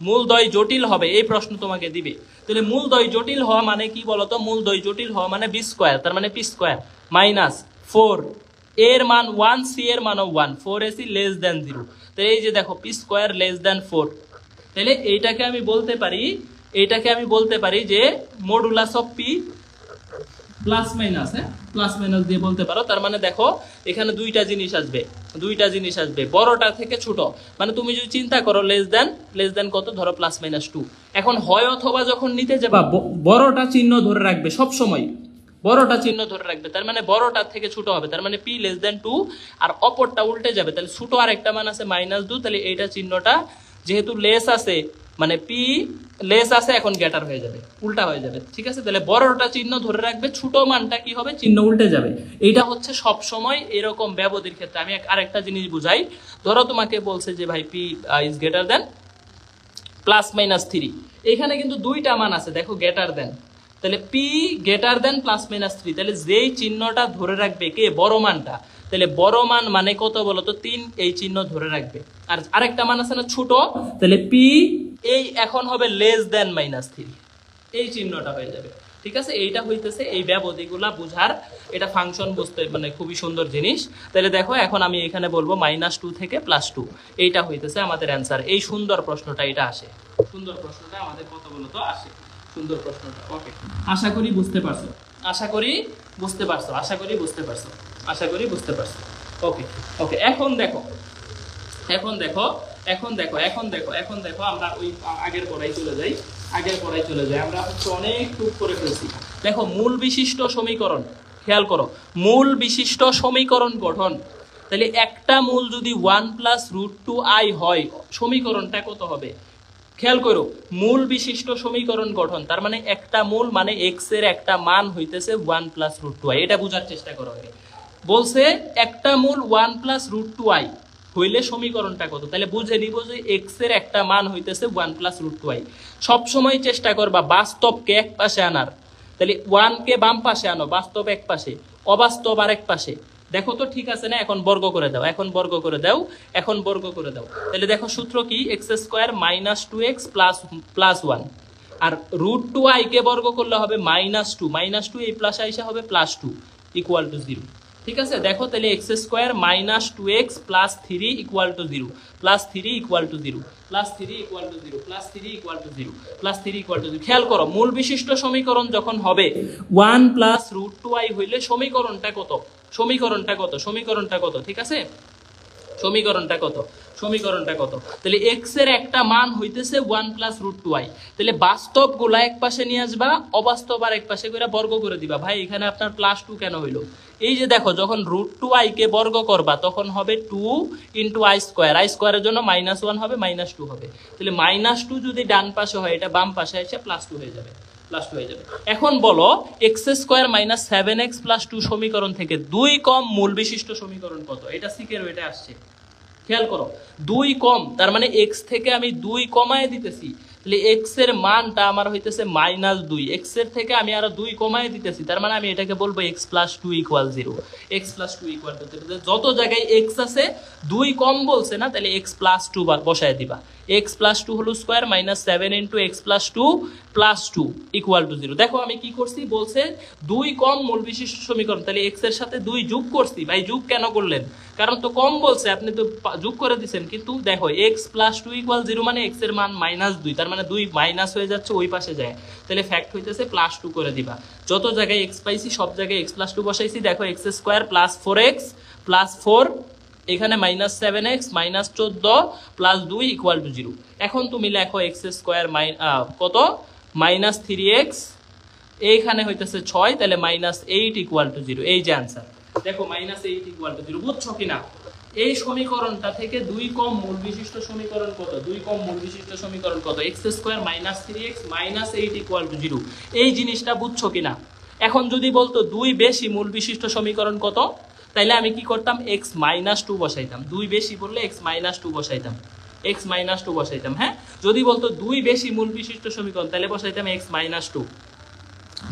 Speaker 2: মূলদ্বয় জটিল হবে, এই প্রশ্ন তোমাকে দিবে। তাহলে মূলদ্বয় জটিল হওয়া মানে কি বলতো? মূলদ্বয় জটিল হওয়া মানে বি স্কোয়ার, তার মানে পি স্কোয়ার মাইনাস 4 এর মান 1, সি এর মানও 1, 4ac লেস দ্যান 0। তো এই যে দেখো পি স্কোয়ার লেস দ্যান 4, তাহলে এইটাকে আমি বলতে পারি যে modulus of P plus minus. হ্যাঁ, প্লাস মাইনাস দিয়ে বলতে পারো। তার মানে দেখো এখানে দুইটা জিনিস আসবে, বড়টা থেকে ছোট। মানে তুমি যদি চিন্তা করো লেস দেন কত, ধরো প্লাস মাইনাস 2। এখন হয় অথবা যখন নিতে যাবা বড়টা চিহ্ন ধরে রাখবে, সব সময় বড়টা চিহ্ন ধরে রাখবে। তার মানে বড়টার থেকে ছোট হবে, তার মানে পি লেস দেন 2। আর অপরটা উল্টে যাবে, তাহলে ছোট আর একটা মান আছে -2। তাহলে এইটা চিহ্নটা যেহেতু লেস আছে, মানে পি লেস আছে, এখন গ্রেটার হয়ে যাবে, উল্টা হয়ে যাবে। ঠিক আছে, তাহলে বড়টা চিহ্ন ধরে রাখবে, ছোট মানটা কি হবে, চিহ্ন উল্টে যাবে। এইটা হচ্ছে সব সময় এরকম ব্যবধির ক্ষেত্রে। আমি আরেকটা জিনিস বুঝাই। ধরো তোমাকে বলছে যে ভাই P is greater than plus minus 3। এখানে কিন্তু দুইটা মান আছে, দেখো গ্রেটার দেন, তাহলে P greater than plus minus 3। তাহলে যেই চিহ্নটা ধরে রাখবে কে, বড় মানটা, তাহলে বড় মান মানে কত বলতো, 3, এই চিহ্ন ধরে রাখবে। আর আরেকটা মান আছে না ছোট, তাহলে পি এই এখন হবে লেস দেন -3, এই চিহ্নটা হয়ে যাবে। ঠিক আছে, এইটা হইতেছে এই ব্যবধিগুলা বুঝার, এটা ফাংশন বুঝতে মানে খুবই সুন্দর জিনিস। তাহলে দেখো এখন আমি এখানে বলবো -2 থেকে +2, এইটা হইতেছে আমাদের অ্যান্সার। এই সুন্দর প্রশ্নটা এটা আসে, সুন্দর প্রশ্নটা আমাদের কত বলতো আসে, সুন্দর প্রশ্নটা। ওকে, আশা করি বুঝতে পারছো। ওকে ওকে, এখন দেখো আমরা ওই আগের পড়াই চলে যাই। আমরা হচ্ছে অনেক টুক করে ফেলছি। দেখো মূল বিশিষ্ট সমীকরণ, খেয়াল করো, মূল বিশিষ্ট সমীকরণ গঠন। তাহলে একটা মূল যদি 1 + √2i হয়, সমীকরণটা কত হবে? খেয়াল করো, মূল বিশিষ্ট সমীকরণ গঠন, তার মানে একটা মূল মানে x এর একটা মান হইতেছে 1 + √2i। এটা বোঝার চেষ্টা করো। বলছে একটা মূল 1 + √2i হইলে সমীকরণটা কত, তাহলে বুঝে নিব যে x এর একটা মান হইতেছে 1 + √2i। সব সময় চেষ্টা করবা বাস্তবকে এক পাশে আনার। তাহলে 1 কে বাম পাশে আনো, বাস্তব এক পাশে, অবাস্তব আরেক পাশে। দেখো তো ঠিক আছে না? এখন বর্গ করে দাও, এখন বর্গ করে দাও, এখন বর্গ করে দাও। তাহলে দেখো সূত্র কি, x square minus 2x plus 1, আর √2i কে বর্গ করলে হবে -2 এই প্লাস আইসা হবে +2 ইকুয়াল টু 0। ঠিক আছে, দেখো তাহলে x square minus 2x plus 3 equal to 0, plus 3 equal to 0, plus 3 equal to 0, plus 3 equal to 0, plus 3 equal to 0। খেয়াল করো, মূল বিশিষ্ট সমীকরণ যখন হবে 1 প্লাস √2i হইলে সমীকরণটা কত, সমীকরণটা কত, সমীকরণটা কত, ঠিক আছে, সমীকরণটা কত, সমীকরণটা কত। তাহলে এক্স এর একটা মান হইতেছে 1 প্লাস √2i। তাহলে বাস্তব গুলা এক পাশে নিয়ে আসবা, অবাস্তব আর এক পাশে করে বর্গ করে দিবা। ভাই এখানে আপনার +2 কেন হইলো? এই যে দেখো, যখন √2i কে বর্গ করবা তখন হবে 2 ইন্টু i স্কোয়ার, i স্কোয়ারের জন্য -1 হবে, -2 হবে। তাহলে -2 যদি ডান পাশে হয়, এটা বাম পাশে এসে +2 হয়ে যাবে, +2 হয়ে যাবে। এখন বলো x square minus 7x plus 2 সমীকরণ থেকে 2 কম মূল বিশিষ্ট সমীকরণ কত? এটা সিকের ওইটা আসছে, খেয়াল করো, 2 কম, তার মানে x থেকে আমি 2 কমায় দিতেছি, তাহলে x এর মানটা আমার হইতেছে -2, x এর থেকে আমি আরো 2 কমায় দিতেছি, তার মানে আমি এটাকে বলবো x + 2 = 0, x + 2 = 0। যত জায়গায় x আছে 2 কম বলছে না, তাহলে x + 2 বসায় দিবা। x + 2 whole square -7 * x + 2 + 2 = 0। দেখো আমি কি করছি, বলছে 2 কম মূল বিশিষ্ট সমীকরণ, তাহলে x এর সাথে 2 যোগ করছি। ভাই যোগ কেন করলেন? কারণ তো কম বলছে, আপনি তো যোগ করে দিবেন। কিন্তু দেখো x + 2 = 0 মানে x এর মান -2, তার মানে 2 মাইনাস হয়ে যাচ্ছে, ওই পাশে যায়, তাহলে ফ্যাক্ট হইতেছে +2 করে দিবা। যত জায়গায় x পাইছি সব জায়গায় x + 2 বসাইছি। দেখো x স্কয়ার + 4x + 4, এখানে -7x -14 + 2 = 0। এখন তুমি লেখো x স্কয়ার কত, -3x, এইখানে হইতেছে 6, তাহলে -8 = 0। এই যে आंसर, দেখো -8 = 0। বুঝছো কিনা? এই সমীকরণটা থেকে 2 কম মূল বিশিষ্ট সমীকরণ কত, 2 কম মূল বিশিষ্ট সমীকরণ কত, x স্কয়ার -3x -8 = 0। এই জিনিসটা বুঝছো কিনা? এখন যদি বলতো 2 বেশি মূল বিশিষ্ট সমীকরণ কত, তাইলে আমি কি করতাম, x -2 বসাইতাম। 2 বেশি বললে x -2 বসাইতাম, x -2 বসাইতাম। হ্যাঁ, যদি বলতো 2 বেশি মূল বিশিষ্ট সমীকরণ, তাহলে বসাইতাম x -2।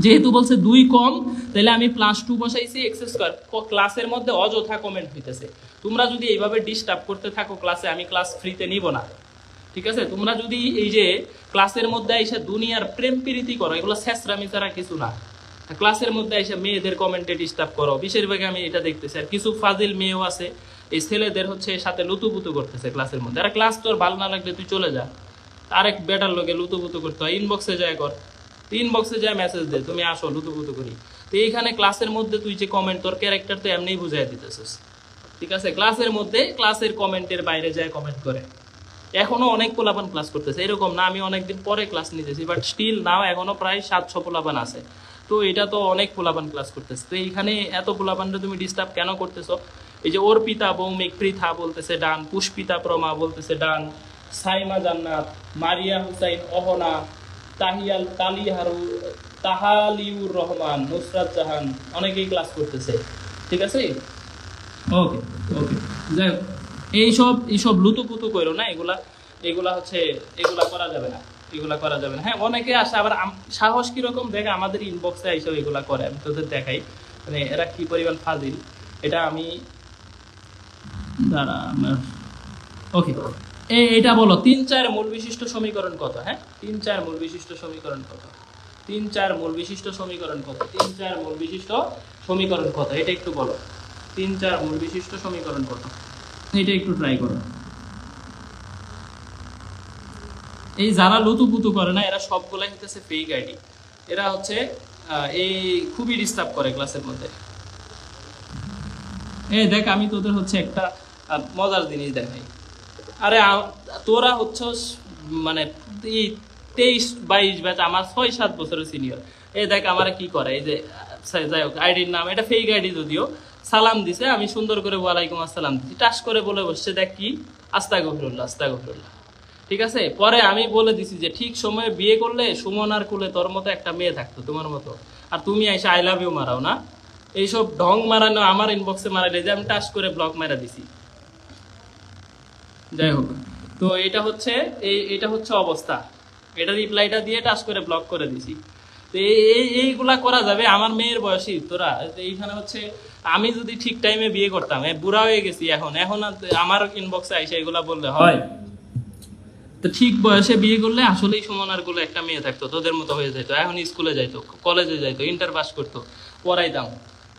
Speaker 2: যেহেতু বলছে 2 কম, তাহলে আমি +2 বসাইছি। x স্কয়ার, ক্লাসের মধ্যে অযথা কমেন্ট হইতেছে। তোমরা যদি এইভাবে ডিস্টার্ব করতে থাকো ক্লাসে, আমি ক্লাস ফ্রিতে নিব না, ঠিক আছে? তোমরা যদি এই যে ক্লাসের মধ্যে এসে দুনিয়ার প্রেম প্রীতি করো, এগুলো ছেঁচড়ামি ছাড়া কিছু না। ক্লাসের মধ্যে এসে মেয়েদের কমেন্টে ডিস্টার্ব করো, বেশিরভাগ আমি এটা দেখতেছি। আর কিছু ফাজিল মেয়েও আছে, এই ছেলেদের হচ্ছে সাথে লুতুপুতু করতেছে ক্লাসের মধ্যে। আর ক্লাস তোর ভালো না লাগলে তুই চলে যা, আরেক বেটার লোকে লুতুপুতু করতে হয়, ইনবক্সে যায় কর, ইনবক্সে যায় মেসেজ দে, তুমি আসো লুতুপুতু করি। তো এইখানে ক্লাসের মধ্যে তুই যে কমেন্ট, তোর ক্যারেক্টার তো এমনিই বুঝাই দিতেছিস, ঠিক আছে? ক্লাসের মধ্যে, ক্লাসের কমেন্টের বাইরে যায় কমেন্ট করে। এখনো অনেক পোলাপান ক্লাস করতেছে, এরকম না আমি অনেকদিন পরে ক্লাস নিতেছি, বাট স্টিল নাও এখনো প্রায় 700 পোলাপান আছে। তো এটা তো অনেক পোলাপান ক্লাস করতেছে। তো এইখানে এত পোলাপানটা তুমি ডিস্টার্ব কেন করতেছো? এই যে অর্পিতা ভৌমিক পৃথা বলতেছে ডান, পুষ্পিতা প্রমা বলতেছে ডান, সাইমা জান্নাত, মারিয়া হুসাইন, অহনা, তাহিয়াল তাহালিউর রহমান, নুসরাত জাহান, অনেকেই ক্লাস করতেছে, ঠিক আছে? ওকে ওকে, যাই হোক, এইসব লুতুপুতু করো না, এগুলা হচ্ছে, এগুলা করা যাবে না, এগুলা করা যাবে না। হ্যাঁ, অনেকে আসে আবার, সাহস কিরকম দেখে আমাদের ইনবক্সে এইসব এগুলা করে, আমি তোদের দেখাই, মানে এরা কি পরিমাণ ফাজিল। এটা আমি দাঁড়া, ওকে, এটা বলো 3-4 মূল বিশিষ্ট সমীকরণ কত? হ্যাঁ, 3-4 মূল বিশিষ্ট সমীকরণ কত, 3-4 মূল বিশিষ্ট সমীকরণ কত, 3-4 মূল বিশিষ্ট সমীকরণ কত, এটা একটু বলো। 3-4 মূল বিশিষ্ট সমীকরণ কত, এটা একটু ট্রাই করো। এই যারা লুতুপুতু করে না, এরা সবগুলাই হচ্ছে ফেক আইডি। এরা হচ্ছে এই খুবই ডিস্টার্ব করে ক্লাসের মধ্যে। এই দেখ, আমি তোদের হচ্ছে একটা মজার জিনিস দেখাই। আরে তোরা হচ্ছে মানে 23-22 ব্যাচ, আমার 6-7 বছরের সিনিয়র। এই দেখ আমার কি করে, এই যে যাই হোক আইডির নাম, এটা ফেক আইডি যদিও, সালাম দিছে, আমি সুন্দর করে ওয়ালাইকুম আসসালাম দিছি, টাস করে বলে বসছে, দেখ কি, আস্তাগফিরুল্লাহ আস্তাগফিরুল্লাহ, ঠিক আছে? পরে আমি বলে দিছি যে ঠিক সময়ে বিয়ে করলে সুমনার কুলে তোর মতো একটা মেয়ে থাকতো, তোমার মতো, আর তুমি এসে আই লাভ ইউ মারাও না। এইসব ঢং মারানো আমার ইনবক্সে মারাইলে যে আমি টাস করে ব্লক মারা দিছি। যাই হোক, তো এটা হচ্ছে অবস্থা, এটা রিপ্লাইটা দিয়ে টাস করে ব্লক করে দিছি। তো এইগুলা করা যাবে? আমার মেয়ের বয়সী তোরা এইখানে হচ্ছে আমি যদি ঠিক টাইমে বিয়ে করতাম, বুড়া হয়ে গেছি এখন আর আমার ইনবক্সে আইসা এগুলা বললে হয়? তো ঠিক বয়সে বিয়ে করলে আসলেই সুমনার গুলো একটা মেয়ে থাকতো, তোদের মতো হয়ে যেত, এখন স্কুলে যাইতো, কলেজে যাইতো, ইন্টার পাস করতো, পড়াইতাম।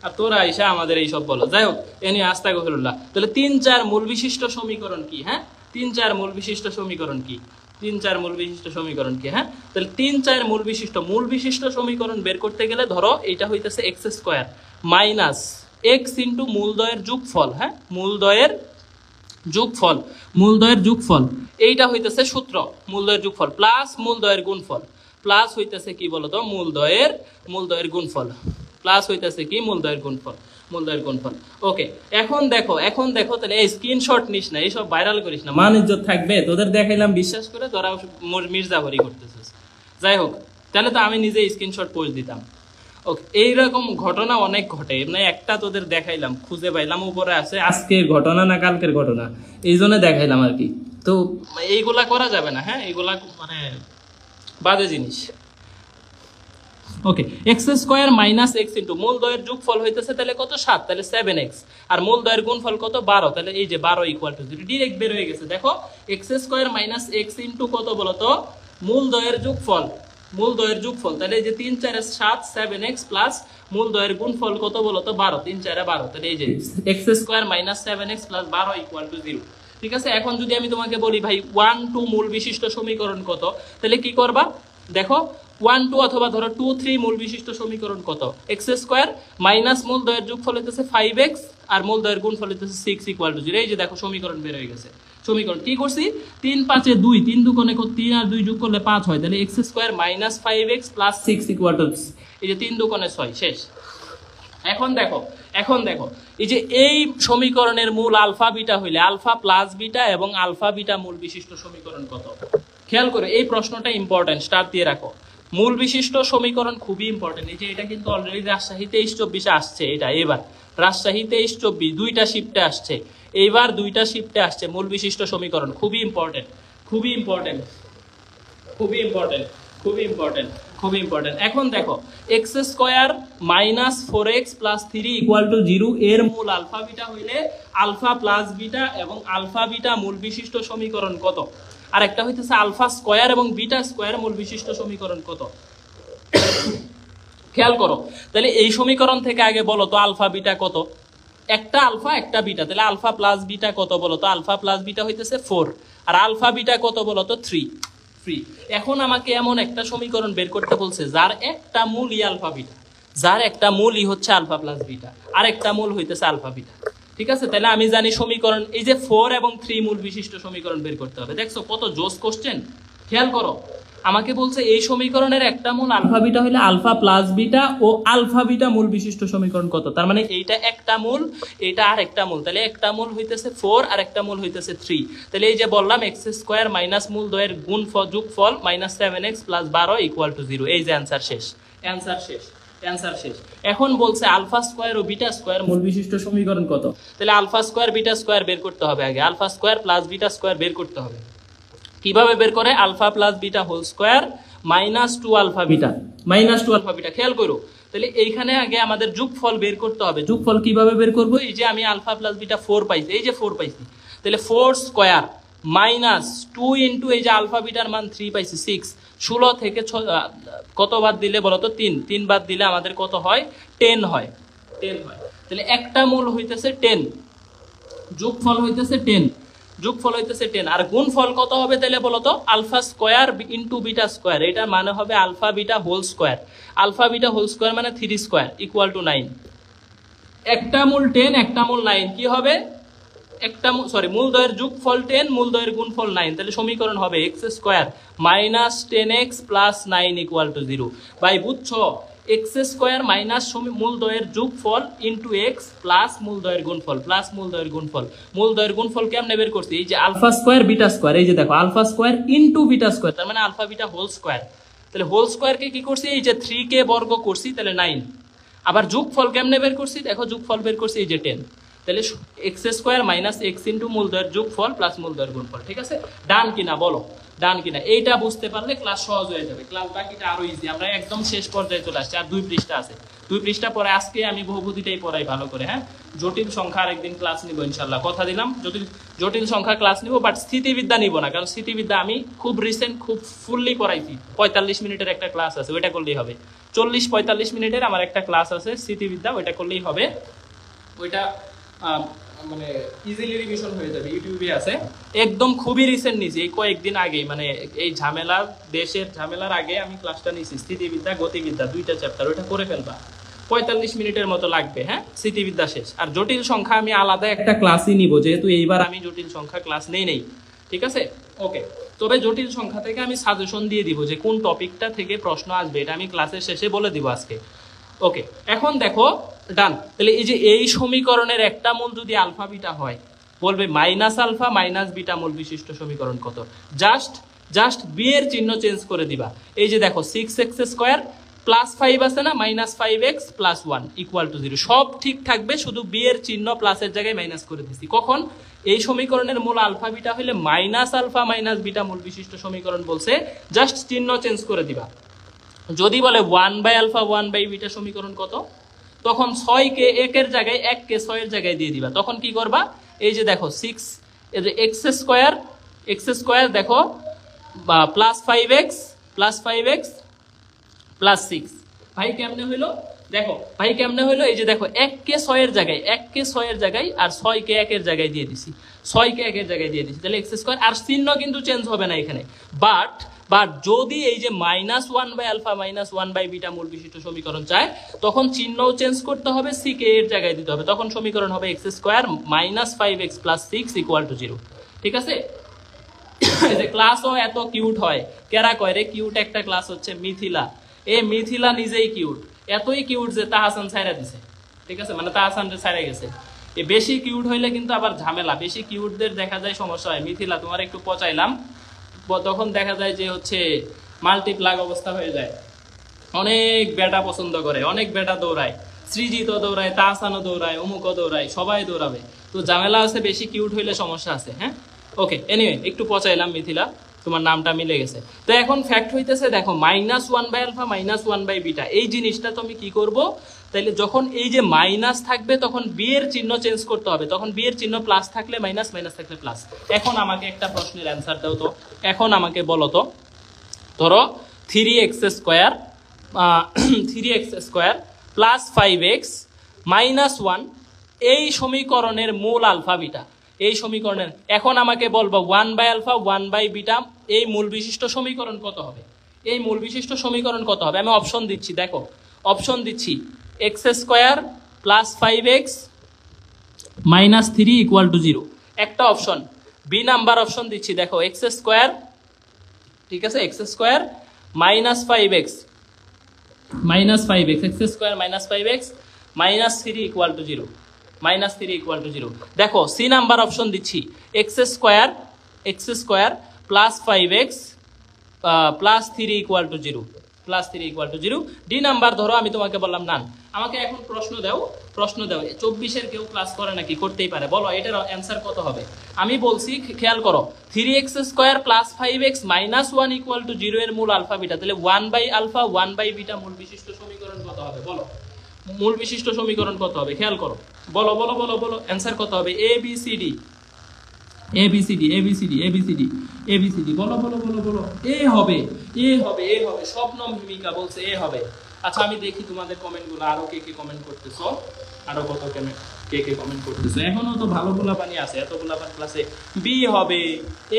Speaker 2: আর তোরা আইসা আমাদের এইসব বলো। যাই হোক, এনি আস্তাগফিরুল্লাহ। তাহলে 3-4 মূল বিশিষ্ট সমীকরণ কি? হ্যাঁ, 3-4 মূল বিশিষ্ট সমীকরণ কি? 3-4 মূল বিশিষ্ট সমীকরণ কি? হ্যাঁ, তাহলে 3-4 মূল বিশিষ্ট সমীকরণ বের করতে গেলে ধরো এইটা হইতেছে x square minus x into মূলদ্বয়ের যোগফল। হ্যাঁ, মূলদ্বয়ের যোগফল এইটা হইতেছে সূত্র, মূলদ্বয়ের যোগফল প্লাস মূলদ্বয়ের গুণফল, প্লাস হইতেছে কি বলতো মূলদ্বয়ের গুণফল, প্লাস হইতেছে কি মূলদ্বয়ের গুণফল। ওকে, এখন দেখো তাহলে এই স্ক্রিনশট নিস না, এইসব ভাইরাল করিস না, মান ইজ্জত থাকবে। তোদের দেখাইলাম বিশ্বাস করে, তোরা মির্জাফরি করতেছিস। যাই হোক, তাহলে তো আমি নিজে স্ক্রিনশট পোস্ট দিতাম। ওকে, এইরকম ঘটনা অনেক ঘটে, মানে একটা তোদের দেখাইলাম, খুঁজে পাইলাম, উপরে আছে, আজকের ঘটনা না কালকের ঘটনা, এই জন্য দেখাইলাম আর কি। তো এইগুলা করা যাবে না। হ্যাঁ, এইগুলা মানে বাজে জিনিস। Okay, x square minus x into মূলদ্বয়ের যোগফল হইতেছে তাহলে কত? 7, তাহলে 7x, আর মূলদ্বয়ের গুণফল কত? 12, তাহলে এই যে 12 ইকুয়াল টু 0, ডিরেক্ট বের হয়ে গেছে। দেখো, x square minus x into কত বলতো? মূলদ্বয়ের যোগফল, তাহলে এই যে 3 4 7 7x প্লাস মূলদ্বয়ের গুণফল কত বলতো? 12, 3 4 12, তাহলে এই যে x square minus 7x plus 12 equal to 0। ঠিক আছে, এখন যদি আমি তোমাকে বলি ভাই 1 2 মূল বিশিষ্ট সমীকরণ কত, তাহলে কি করবা? দেখো, 1 2 অথবা ধরো 2 3 মূল বিশিষ্ট সমীকরণ কত? এক্স স্কোয়ার মাইনাস মূলদ্বয়ের যোগফল হইতেছে 5x আর মূলদ্বয়ের গুণফল হইতেছে 6 ইকুয়াল টু 0। এই যে দেখো সমীকরণ বের হয়ে গেছে। সমীকরণ কি করছি? 3 5 এ 2, 3 দুগুণে 3 আর 2 যোগ করলে 5 হয়, তাহলে x square minus 5x plus 6 equal to, এই যে 3 দুগুণে 6, শেষ। এখন দেখো এই যে এই সমীকরণের মূল আলফা বিটা হইলে আলফা প্লাস বিটা এবং আলফা বিটা মূল বিশিষ্ট সমীকরণ কত? খেয়াল করে, এই প্রশ্নটা ইম্পর্টেন্ট, স্টার দিয়ে রাখো। মূল বিশিষ্ট সমীকরণ খুবই ইম্পর্টেন্ট। এই যে এটা কিন্তু অলরেডি রাজশাহী 23-24 আসছে, এটা এবার রাজশাহী 23-24 দুইটা শিফটে আসছে, এইবার দুইটা শিফটে আসছে। মূল বিশিষ্ট সমীকরণ খুবই ইম্পর্টেন্ট। এখন দেখো, x square minus 4x plus 3 equal to 0 এর মূল আলফা বিটা হইলে আলফা প্লাস বিটা এবং আলফা বিটা মূল বিশিষ্ট সমীকরণ কত? আর একটা হইতেছে আলফা স্কোয়ার এবং বিটা স্কোয়ার মূল বিশিষ্ট সমীকরণ কত? খেয়াল করো, তাহলে এই সমীকরণ থেকে আগে বলো তো আলফা বিটা কত? একটা আলফা একটা বিটা, তাহলে আলফা প্লাস বিটা কত বলো তো? আলফা প্লাস বিটা হইতেছে 4, আর আলফা বিটা কত বলো তো? 3। এখন আমাকে এমন একটা সমীকরণ বের করতে বলছে যার একটা মূলই আলফা বিটা, যার একটা মূলই হচ্ছে আলফা প্লাস বিটা, আর একটা মূল হইতেছে আলফা বিটা। ঠিক আছে, তাহলে আমি জানি সমীকরণ এই যে 4 এবং 3 মূল বিশিষ্ট সমীকরণ বের করতে হবে। দেখছো কত জোস কোশ্চেন। খেয়াল করো, আমাকে বলছে এই সমীকরণের একটা মূল আলফা বিটা হইলে আলফা প্লাস বিটা ও আলফা বিটা মূল বিশিষ্ট সমীকরণ কত? তার মানে এইটা একটা মূল, এইটা আর একটা মূল, তাহলে একটা মূল হইতেছে 4 আর একটা মূল হইতেছে 3। তাহলে এই যে বললাম এক্স স্কোয়ার মাইনাস মূলদ্বয়ের গুণফল যোগফল minus 7x plus 12 equal to 0। এই যে অ্যান্সার শেষ। এখন বলছে আলফা স্কোয়ার ও বিটা স্কোয়ার মূল বিশিষ্ট সমীকরণ কত? তাহলে আলফা স্কোয়ার বিটা স্কোয়ার বের করতে হবে আগে, alpha square plus beta square বের করতে হবে। কিভাবে বের করে? Alpha plus beta whole square minus 2 alpha beta, খেয়াল করো, তাহলে এইখানে আগে আমাদের যোগফল বের করতে হবে। যোগফল কিভাবে বের করবো? এই যে আমি আলফা প্লাস বিটা 4 পাইছি, এই যে 4 পাইছি, তাহলে 4 স্কোয়ার মাইনাস 2 ইন্টু এই যে আলফা বিটার মান 3 পাইছি 6, 16 থেকে কত বাদ দিলে বলো তো? 3 বাদ দিলে আমাদের কত হয়? 10 হয়। তাহলে একটা মূল হইতেছে 10, যোগফল হইতেছে 10, আর গুণফল কত হবে তাহলে বলো তো? Alpha square into beta square, এটার মানে হবে alpha beta whole square. Alpha beta whole square মানে 3 স্কোয়ার ইকুয়াল টু 9। একটা মূল 10, একটা মূল 9, কি হবে? মূলদ্বয়ের যোগফল 10, মূলদ্বয়ের গুণফল 9, তাহলে সমীকরণ হবে x square minus 10x plus 9 equal to 0। ভাই বুঝছো? এক্স স্কোয়ার মাইনাস মূলদ্বয়ের যোগফল ইন্টু এক্স প্লাস মূলদ্বয়ের গুণফল। মূলদ্বয়ের গুণফল কেমনে বের করছি? এই যে আলফা স্কোয়ার বিটা স্কোয়ার, এই যে দেখো alpha square into beta square, তার মানে আলফা বিটা হোল স্কোয়ার। তাহলে হোল স্কোয়ারকে কি করছি? এই যে 3 কে বর্গ করছি, তাহলে 9। আবার যোগফল কেমনে বের করছি? দেখো যোগফল বের করছি এই যে 10, তাহলে x square minus x into মূলদ্বয়ের যোগফল প্লাস মূলদ্বয়ের গুণফল। ঠিক আছে, ডান কিনা বলো? ডান কিনা এইটা বুঝতে পারলে ক্লাস সহজ হয়ে যাবে, ক্লাস বাকিটা আরো ইজি। আমরা একদম শেষ পর্যায়ে চলে আসছি, আর 2 পৃষ্ঠা আছে, 2 পৃষ্ঠা পরে আজকে আমি বহুপদীটাই পড়াই ভালো করে। হ্যাঁ, জটিল সংখ্যা আরেকদিন ক্লাস নিব ইনশাল্লাহ, কথা দিলাম। জটিল সংখ্যা ক্লাস নিব, বাট স্থিতিবিদ্যা নিব না, কারণ স্থিতিবিদ্যা আমি খুব রিসেন্ট খুব ফুললি করাইছি। 45 মিনিটের একটা ক্লাস আছে, ওইটা করলেই হবে। 40-45 মিনিটের আমার একটা ক্লাস আছে স্থিতিবিদ্যা, ওইটা করলেই হবে। ওইটা মানে ইজিলি রিভিশন হয়ে যাবে, ইউটিউবে আছে। একদম খুবই রিসেন্ট নিয়েছি, এই কয়েকদিন আগে, মানে এই ঝামেলার দেশের ঝামেলার আগে আমি ক্লাসটা নিয়েছি। স্থিতিবিদ্যা গতিবিদ্যা 2টা চ্যাপ্টার, ওইটা করে ফেলবা, 45 মিনিটের মতো লাগবে। হ্যাঁ, স্থিতিবিদ্যা শেষ। আর জটিল সংখ্যা আমি আলাদা একটা ক্লাসই নিব, যেহেতু এইবার আমি জটিল সংখ্যা ক্লাস নেই। ঠিক আছে, ওকে। তবে জটিল সংখ্যা থেকে আমি সাজেশন দিয়ে দিব যে কোন টপিকটা থেকে প্রশ্ন আসবে, এটা আমি ক্লাসের শেষে বলে দিব আজকে। ওকে, এখন দেখো, ডান। তাহলে এই যে এই সমীকরণের একটা মূল যদি আলফা বিটা হয়, বলবে মাইনাস আলফা মাইনাস বিটা মূল বিশিষ্ট সমীকরণ কত। জাস্ট বি এর চিহ্ন চেঞ্জ করে দিবা। এই যে দেখো 6x² প্লাস 5 আছে না, minus 5x plus 1 equal to 0, সব ঠিক থাকবে, শুধু বি এর চিহ্ন প্লাসের জায়গায় মাইনাস করে দিছি। কখন? এই সমীকরণের মূল আলফা বিটা হলে মাইনাস আলফা মাইনাস বিটা মূল বিশিষ্ট সমীকরণ বলছে, জাস্ট চিহ্ন চেঞ্জ করে দিবা। যদি বলে 1/α 1/β সমীকরণ কত, তখন 6 কে 1 এর জায়গায় 1 কে 6 এর জায়গায় দিয়ে দিবা। তখন কি করবা, এই যে দেখো 6 এই যে x² দেখো বা প্লাস 5x প্লাস 6। ভাই কেমনে হইলো, দেখো ভাই কেমনে হইলো, এই যে দেখো 1 কে 6 এর জায়গায় আর 6 কে 1 এর জায়গায় দিয়ে দিছি, 6 কে 1 এর জায়গায় দিয়ে দিছি, তাহলে x²। আর চিহ্ন কিন্তু চেঞ্জ হবে না এখানে, বাট যদি এই যে -1/α -1/β মূল বিশিষ্ট সমীকরণ চায়, তখন চিহ্নও চেঞ্জ করতে হবে, c কে এর জায়গায় দিতে হবে। তখন সমীকরণ হবে x² -5x + 6 = 0। ঠিক আছে, এই যে ক্লাসও এত কিউট হয়, কেরা কয় রে কিউট একটা ক্লাস হচ্ছে মিথিলা। মিথিলা নিজেই কিউট, এতই কিউট যে তাহসান ছাইরা দিছে। ঠিক আছে, মানে তাহসান ছাইরা গেছে। বেশি কিউট হইলে কিন্তু আবার ঝামেলা, বেশি কিউটদের দেখা যায় সমস্যা হয়। মিথিলা তোমার একটু পচাইলাম, তখন দেখা যায় যে হচ্ছে মাল্টিপ্লাগ অবস্থা হয়ে যায়। অনেক বেটা পছন্দ করে, অনেক বেটা দৌড়ায়, সৃজিতও দৌড়ায়, তাহসানও দৌড়ায়, অমুকও দৌড়ায়, সবাই দৌড়াবে। তো ঝামেলা আছে, বেশি কিউট হইলে সমস্যা আছে। হ্যাঁ, ওকে, এনিওয়ে একটু পচাইলাম মিথিলা, তোমার নামটা মিলে গেছে। তো এখন ফ্যাক্ট হইতেছে, দেখো -1/α -1/β এই জিনিসটা তুমি কি করব, তাইলে যখন এই যে মাইনাস থাকবে তখন বি এর চিহ্ন চেঞ্জ করতে হবে। তখন বি এর চিহ্ন প্লাস থাকলে মাইনাস, মাইনাস থাকলে প্লাস। এখন আমাকে একটা প্রশ্নের অ্যান্সার দাও তো, এখন আমাকে বলো তো, ধরো 3x² প্লাস 5x মাইনাস 1 এই সমীকরণের মূল আলফা বিটা, এই সমীকরণের, এখন আমাকে বলবো 1/α 1/β এই মূল বিশিষ্ট সমীকরণ কত হবে। এই মূল বিশিষ্ট সমীকরণ কত হবে, আমি অপশন দিচ্ছি, দেখো অপশন দিচ্ছি, x² প্লাস 5x মাইনাস 3 = 0 একটা অপশন। বি নাম্বার অপশন দিচ্ছি, দেখো x², ঠিক আছে, x² minus 5x x² minus 5x minus 3 = 0, -3 = 0। দেখো সি নাম্বার অপশন দিচ্ছি, x² plus 5x plus 3 = 0, D number ধরো আমি তোমাকে বললাম নান। আমাকে এখন প্রশ্ন দাও 24-এর কেউ ক্লাস করে নাকি, করতেই পারে, বলো এটার অ্যান্সার কত হবে। আমি বলছি, খেয়াল করো, 3x² প্লাস 5x মাইনাস 1 = 0 এর মূল আলফা বিটা, তাহলে 1/α 1/β মূল বিশিষ্ট সমীকরণ কত হবে, বলো মূল বিশিষ্ট সমীকরণ কত হবে, খেয়াল করো, বলো বলো বলো বলো অ্যান্সার কত হবে। এ বি সি ডি বলো বলো বলো বলো, এ হবে স্বপ্নম ভূমিকা বলছে এ হবে। আচ্ছা আমি দেখি তোমাদের কমেন্টগুলো, আরো কে কে কমেন্ট করতেছো, আরো কত কে কমেন্ট করতেছো। এখনো তো ভালো গোলাপানি আছে, এত গোলাপান ক্লাসে বি হবে,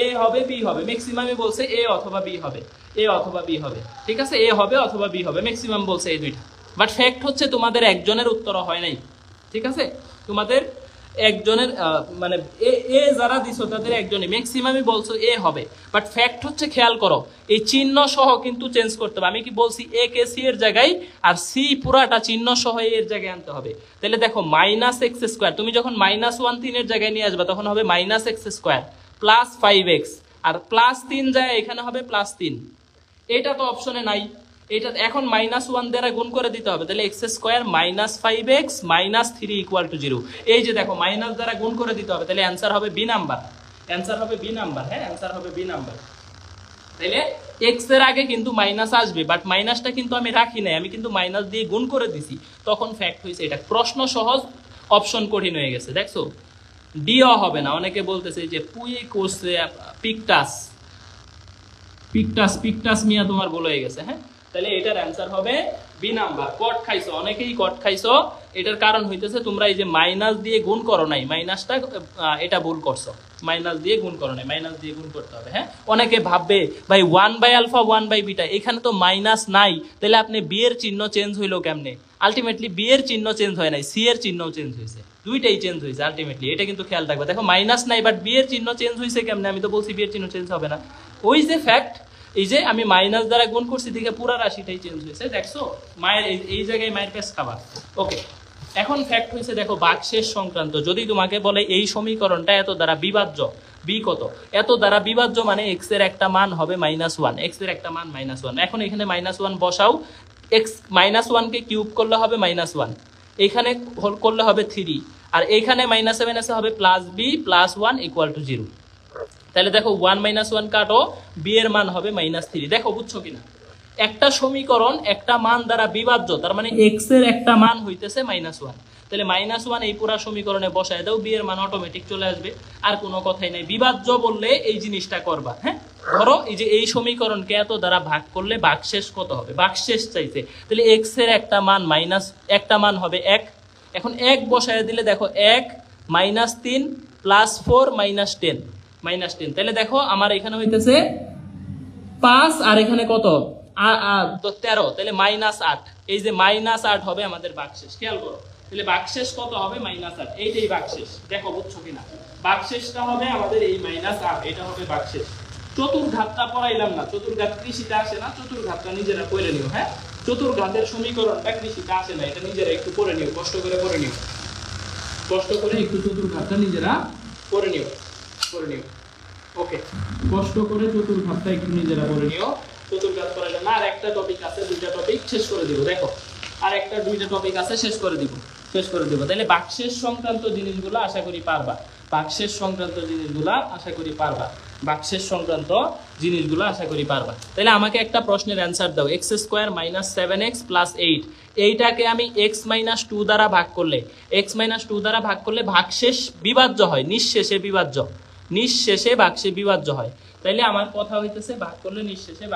Speaker 2: এ হবে, বি হবে, ম্যাক্সিমামই বলছে এ অথবা বি হবে, ঠিক আছে, এ হবে অথবা বি হবে, ম্যাক্সিমাম বলছে এই দুইটা। বাট ফ্যাক্ট হচ্ছে তোমাদের একজনের উত্তর হয় নাই, ঠিক আছে, তোমাদের একজনের মানে এ যারা দিছো তাদের একজনই, ম্যাক্সিমামই বলছো এ হবে। বাট ফ্যাক্ট হচ্ছে, খেয়াল করো, এই চিহ্ন সহ কিন্তু চেঞ্জ করতে হবে। আমি কি বলছি, এ কে সি এর জায়গায় আর সি পুরাটা চিহ্ন সহ এর জায়গায় আনতে হবে। তাহলে দেখো -x², তুমি যখন -1 3 এর জায়গায় নিয়ে আসবে তখন হবে -x² প্লাস 5x, আর প্লাস 3 যায় এখানে হবে +3। এটা তো অপশনে নাই, এটা এখন -1 দ্বারা গুণ করে দিতে হবে, তাহলে x² মাইনাস 5x মাইনাস 3 = 0। এই যে দেখো মাইনাস দ্বারা গুণ করে দিতে হবে, তাহলে অ্যান্সার হবে বি নাম্বার, হ্যাঁ অ্যান্সার হবে বি নাম্বার। তাইলে এক্স এর আগে কিন্তু মাইনাস আসবে, বাট মাইনাসটা কিন্তু আমি রাখি নাই, আমি কিন্তু মাইনাস দিয়ে গুণ করে দিছি, তখন ফ্যাক্ট হয়েছে এটা। প্রশ্ন সহজ, অপশন কঠিন হয়ে গেছে, দেখছো? ডিও হবে না। অনেকে বলতেছে যে পুই করছে পিকটাস, পিকটাস পিকটাস মিয়া তোমার ভুল হয়ে গেছে। হ্যাঁ, তাহলে এটার অ্যান্সার হবে বি নাম্বার। কট খাইছো, অনেকেই কট খাইছো, এটার কারণ হইতেছে তোমরা এই যে মাইনাস দিয়ে গুণ করো নাই, মাইনাসটা এটা ভুল করছো, মাইনাস দিয়ে গুণ করো নাই, মাইনাস দিয়ে গুণ করতে হবে। হ্যাঁ, অনেকে ভাববে ভাই 1/α 1/β, এখানে তো মাইনাস নাই, তাহলে আপনি বি এর চিহ্ন চেঞ্জ হইলো কেমনে? আলটিমেটলি বি এর চিহ্ন চেঞ্জ হয় নাই, সি এর চিহ্ন চেঞ্জ হয়েছে, দুইটাই চেঞ্জ হয়েছে আলটিমেটলি, এটা কিন্তু খেয়াল রাখবে। দেখো মাইনাস নাই বাট বি এর চিহ্ন চেঞ্জ হয়েছে কেমনে? আমি তো বলছি বি এর চিহ্ন চেঞ্জ হবে না, ওই যে ফ্যাক্ট, এই যে আমি মাইনাস দ্বারা গুণ করছি দিকে পুরো রাশিটাই চেঞ্জ হয়েছে, দেখছো? মায়ের এই জায়গায় মায়ের পেস খাবার। ওকে, এখন ফ্যাক্ট হয়েছে দেখো ভাগশেষ সংক্রান্ত। যদি তোমাকে বলে এই সমীকরণটা এত দ্বারা বিভাজ্য, বি কত, এত দ্বারা বিভাজ্য মানে এক্স এর একটা মান হবে -1, এক্স এর একটা মান -1। এখন এখানে -1 বসাও, এক্স -1 কে কিউব করলে হবে -1, এখানে হোল করলে হবে 3, আর এইখানে -7 এসে হবে +b + 1 = 0। তাহলে দেখো 1 - 1 কাটো, বি এর মান হবে -3। দেখো বুঝছো কিনা? একটা সমীকরণ একটা মান দ্বারা বিভাজ্য, তার মানে এক্স এর একটা মান হইতেছে -1, তাহলে -1 এই পুরা সমীকরণে বসায় দাও, বি এর মান অটোমেটিক চলে আসবে, আর কোনো কথাই নাই। বিভাজ্য বললে এই জিনিসটা করবা। হ্যাঁ, ধরো এই যে এই সমীকরণকে এত দ্বারা ভাগ করলে ভাগশেষ কত হবে? ভাগশেষ চাইছে, তাহলে এক্স এর একটা মান একটা মান হবে 1। এখন 1 বসায় দিলে দেখো 1 -3 + 4 -10 -10, তাহলে দেখো আমার এখানে হইতেছে 5 আর এখানে কত 13, তাহলে -8। এই যে -8 হবে আমাদের ভাগশেষ, খেয়াল করো। তাহলে ভাগশেষ কত হবে? -8, এইটাই ভাগশেষ। দেখো বুঝছো কিনা? ভাগশেষটা হবে আমাদের এই -8, এটা হবে ভাগশেষ। চতুর্ঘাতটা পড়াইলাম না, চতুর্ঘাত কৃষিতে আসে না, চতুর্ঘাতটা নিজেরা পড়ে নিও। হ্যাঁ, চতুর্ঘাতের সমীকরণটা কৃষিতে আসে না, এটা নিজেরা একটু পড়ে নিও, কষ্ট করে পড়ে নিও, কষ্ট করে একটু চতুর্ঘাতটা নিজেরা পড়ে নিও। ওকে, কষ্ট করে চতুর্ঘাতটা একটু নিজেরা পড়ে নিও। চতুর্ঘাত পড়াইলে না, আর একটা টপিক আছে, দুইটা টপিক শেষ করে দিব। দেখো আর একটা দুইটা টপিক আছে, শেষ করে দিব। তাহলে ভাগশেষ সংক্রান্ত জিনিসগুলো আশা করি পারবা, ভাগশেষ সংক্রান্ত জিনিসগুলো আশা করি পারবা, ভাগশেষ সংক্রান্ত জিনিসগুলো আশা করি পারবা। তাহলে আমাকে একটা প্রশ্নের অ্যান্সার দাও। x² - 7x + 8, এইটাকে আমি x - 2 দ্বারা ভাগ করলে, ভাগশেষ বিভাজ্য হয়, নিঃশেষে বিভাজ্য, ভাগশেষ বিভাজ্য হয়। তাইলে আমার কথা হইতেছে ভাগ করলে নিঃশেষে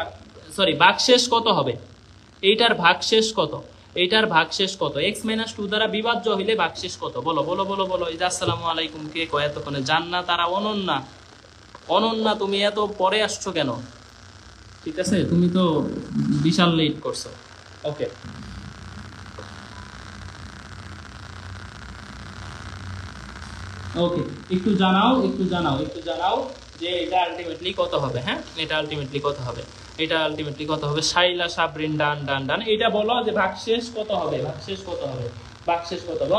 Speaker 2: ভাগশেষ কত হবে? এইটার ভাগশেষ কত? x - 2 দ্বারা বিভাজ্য হইলে ভাগশেষ কত? বলো বলো বলো বলো। এই যে আসসালামু আলাইকুম কে কয় এতক্ষণে? জান্নাত আর অনন্যা, তুমি এত পরে আসছো কেন? ঠিক আছে, তুমি তো বিশাল লেট করছো। ওকে, একটু জানাও যে এটা আলটিমেটলি কত হবে। হ্যাঁ, এটা আলটিমেটলি কত হবে? শাইলা সাবরিন ডান। এটা বলো যে ভাগশেষ কত হবে?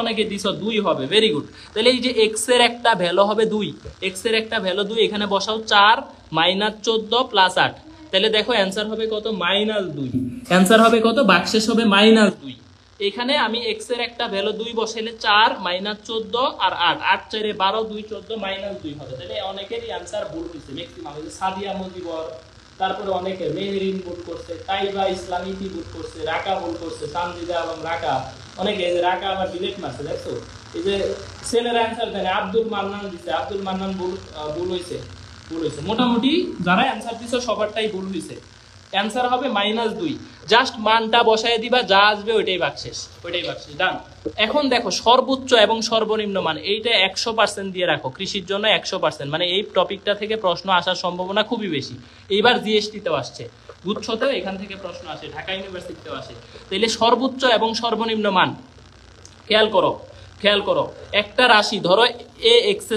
Speaker 2: অনেকে দিছো 2 হবে, ভেরি গুড। তাহলে এই যে এক্স এর একটা ভ্যালু হবে 2, এখানে বসাও 4 -14 + 8, তাহলে দেখো অ্যান্সার হবে কত? -2। অ্যান্সার হবে কত? ভাগশেষ হবে -2। এখানে আমি এক্স এর একটা ভ্যালু 2 বসাইলে 4 -14 আর 8, 8 4 12 2 14 -2 হবে। তাহলে অনেকেরই অ্যান্সার ভুল হইছে, ম্যাক্সিমাম। এই যে সাদিয়া মজিবর, তারপরে অনেকে মেহরিন ভুল করছে, তাইবা ইসলামিতি ভুল করছে, রাকা ভুল করছে, তানজিদা আলম রাকা, অনেকে এই যে রাকা আবার ডিলিট মারছে, দেখছো? এই যে ছেলের অ্যান্সার দেন, আব্দুল মান্নান দিছে, আব্দুল মান্নান ভুল হইছে। মোটামুটি যারা অ্যান্সার দিছো সবারটাই ভুল হইছে। অ্যান্সার হবে -2, জাস্ট মানটা বসায় দিবা, যা আসবে ওইটাই ভাগশেষ, ডান। এখন দেখো সর্বোচ্চ এবং সর্বনিম্ন মান, এইটা 100% দিয়ে রাখো, কৃষির জন্য 100%, মানে এই টপিকটা থেকে প্রশ্ন আসার সম্ভাবনা খুবই বেশি। এইবার জিএসটিতেও আসছে, গুচ্ছতেও এখান থেকে প্রশ্ন আসে, ঢাকা ইউনিভার্সিটিতেও আসে। তাহলে সর্বোচ্চ এবং সর্বনিম্ন মান খেয়াল করো। একটা রাশি ধরো ax²